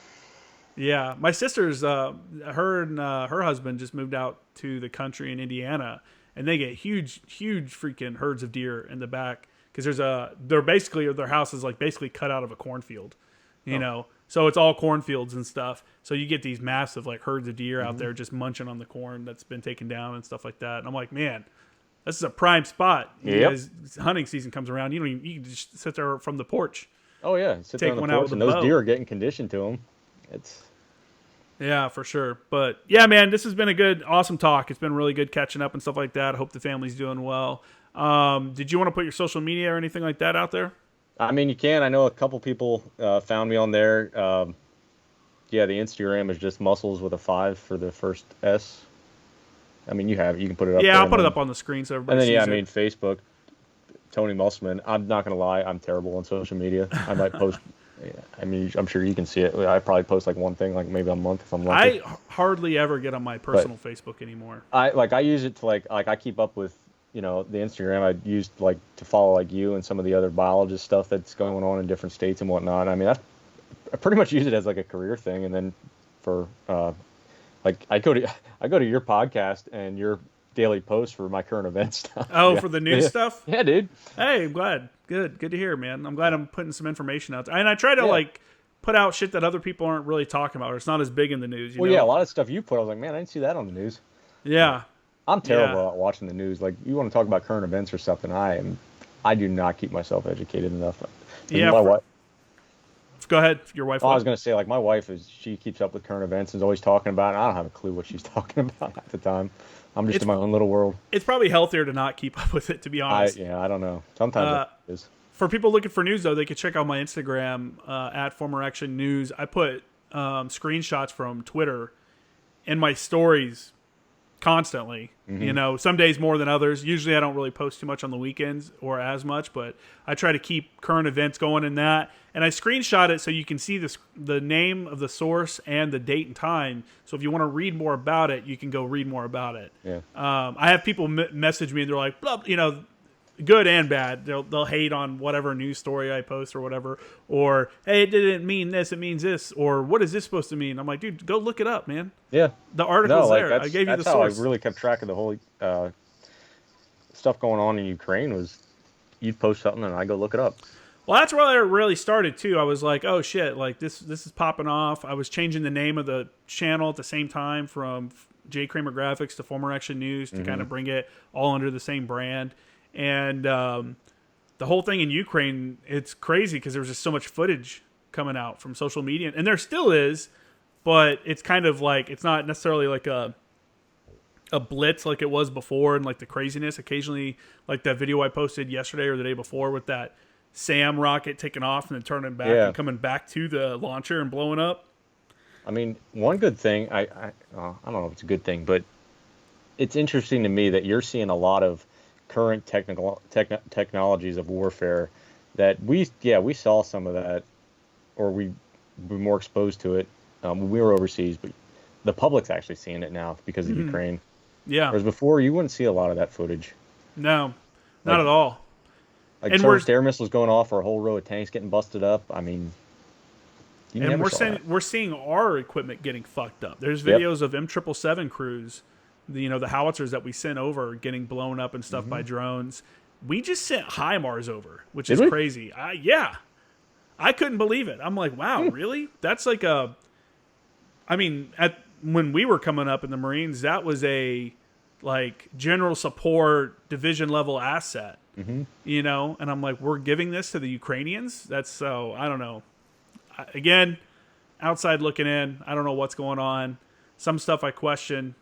[SPEAKER 2] Yeah, my sister's, her and her husband just moved out to the country in Indiana, and they get huge freaking herds of deer in the back, because their house is like basically cut out of a cornfield, you know, so it's all cornfields and stuff. So you get these massive like herds of deer out there just munching on the corn that's been taken down and stuff like that. And I'm like, man, this is a prime spot. As hunting season comes around, you can just sit there from the porch.
[SPEAKER 1] Oh yeah, sit there on the porch, and those deer are getting conditioned to them.
[SPEAKER 2] Yeah, for sure. But yeah, man, this has been a awesome talk. It's been really good catching up and stuff like that. I hope the family's doing well. Did you want to put your social media or anything like that out there?
[SPEAKER 1] I mean, you can. I know a couple people found me on there. The Instagram is just muscles with a 5 for the first S. I mean, you can put it up.
[SPEAKER 2] Yeah, I'll put it up on the screen so everybody sees it.
[SPEAKER 1] Facebook, Tony Musselman. I'm not going to lie. I'm terrible on social media. I might post... I mean, I'm sure you can see it. I probably post like one thing, like maybe a month if I'm lucky.
[SPEAKER 2] I hardly ever get on my personal Facebook anymore.
[SPEAKER 1] I use it to like I keep up with the Instagram. I used like to follow like you and some of the other biologist stuff that's going on in different states and whatnot. I mean, I pretty much use it as like a career thing, and then for I go to your podcast and your daily post for my current event stuff.
[SPEAKER 2] Oh, for the news stuff?
[SPEAKER 1] Yeah, dude.
[SPEAKER 2] Hey, I'm glad. Good to hear, man. I'm glad I'm putting some information out there. And I try to like put out shit that other people aren't really talking about, or it's not as big in the news.
[SPEAKER 1] Yeah, a lot of stuff you put, I was like, man, I didn't see that on the news.
[SPEAKER 2] Yeah.
[SPEAKER 1] I'm terrible at watching the news. Like, you want to talk about current events or something, I do not keep myself educated enough.
[SPEAKER 2] Yeah.
[SPEAKER 1] My wife,
[SPEAKER 2] go ahead. Your wife.
[SPEAKER 1] I was going to say, like, my wife she keeps up with current events and is always talking about it. I don't have a clue what she's talking about at the time. I'm just in my own little world.
[SPEAKER 2] It's probably healthier to not keep up with it, to be honest.
[SPEAKER 1] I don't know. Sometimes it is.
[SPEAKER 2] For people looking for news, though, they could check out my Instagram at Former Action News. I put screenshots from Twitter in my stories constantly. Some days more than others. Usually I don't really post too much on the weekends or as much, but I try to keep current events going in that. And I screenshot it so you can see the name of the source and the date and time. So if you want to read more about it, you can go read more about it.
[SPEAKER 1] Yeah.
[SPEAKER 2] I have people message me and they're like, blah, good and bad. They'll hate on whatever news story I post or whatever, or hey, it didn't mean this, it means this, or what is this supposed to mean? I'm like, dude, go look it up, man.
[SPEAKER 1] Yeah,
[SPEAKER 2] the article's there. I gave you the source.
[SPEAKER 1] That's how I really kept track of the whole stuff going on in Ukraine. Was you'd post something and I go look it up.
[SPEAKER 2] Well, that's where I really started too. I was like, oh shit, like this is popping off. I was changing the name of the channel at the same time from J. Kramer Graphics to Former Action News to kind of bring it all under the same brand. And the whole thing in Ukraine, it's crazy because there was just so much footage coming out from social media. And there still is, but it's kind of like, it's not necessarily like a blitz like it was before, and like the craziness. Occasionally, like that video I posted yesterday or the day before with that SAM rocket taking off and then turning back and coming back to the launcher and blowing up.
[SPEAKER 1] I mean, one good thing, I don't know if it's a good thing, but it's interesting to me that you're seeing a lot of current technologies of warfare that we saw some of that, or we were more exposed to it when we were overseas, but the public's actually seeing it now because of Ukraine.
[SPEAKER 2] Yeah.
[SPEAKER 1] Whereas before, you wouldn't see a lot of that footage.
[SPEAKER 2] No, not at all.
[SPEAKER 1] Like
[SPEAKER 2] And
[SPEAKER 1] surface air missiles going off, or a whole row of tanks getting busted up. I mean, you
[SPEAKER 2] and
[SPEAKER 1] never
[SPEAKER 2] we're
[SPEAKER 1] saw
[SPEAKER 2] seeing
[SPEAKER 1] that.
[SPEAKER 2] we're seeing our equipment getting fucked up. There's videos of M777 crews, the howitzers that we sent over getting blown up and stuff by drones. We just sent HIMARS over, which is crazy. Yeah, I couldn't believe it. I'm like, wow, really? That's like when we were coming up in the Marines, that was a like general support division level asset, and I'm like, we're giving this to the Ukrainians. That's so, I don't know. Again, outside looking in, I don't know what's going on. Some stuff I question,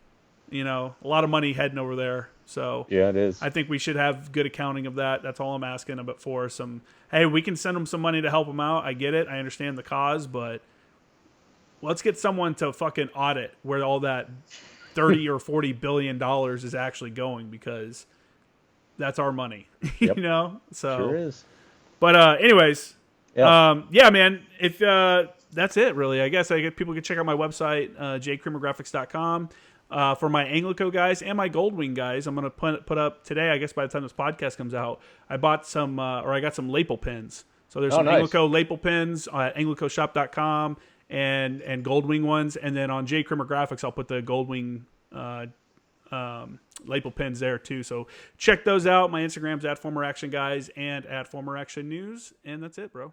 [SPEAKER 2] a lot of money heading over there. So
[SPEAKER 1] Yeah, it is.
[SPEAKER 2] I think we should have good accounting of that. That's all I'm asking about for hey, we can send them some money to help them out. I get it. I understand the cause, but let's get someone to fucking audit where all that 30 or 40 billion dollars is actually going, because that's our money, So
[SPEAKER 1] Sure is.
[SPEAKER 2] But anyways,
[SPEAKER 1] Yeah.
[SPEAKER 2] man. If that's it, really, I guess people can check out my website, jcreamergraphics.com. For my Anglico guys and my Goldwing guys, I'm gonna put up today. I guess by the time this podcast comes out, I bought some I got some lapel pins. So there's some
[SPEAKER 1] nice.
[SPEAKER 2] Anglico lapel pins at anglicoshop.com and Goldwing ones, and then on J Creamer Graphics I'll put the Goldwing lapel pins there too. So check those out. My Instagram's @FormerActionGuys and @FormerActionNews, and that's it, bro.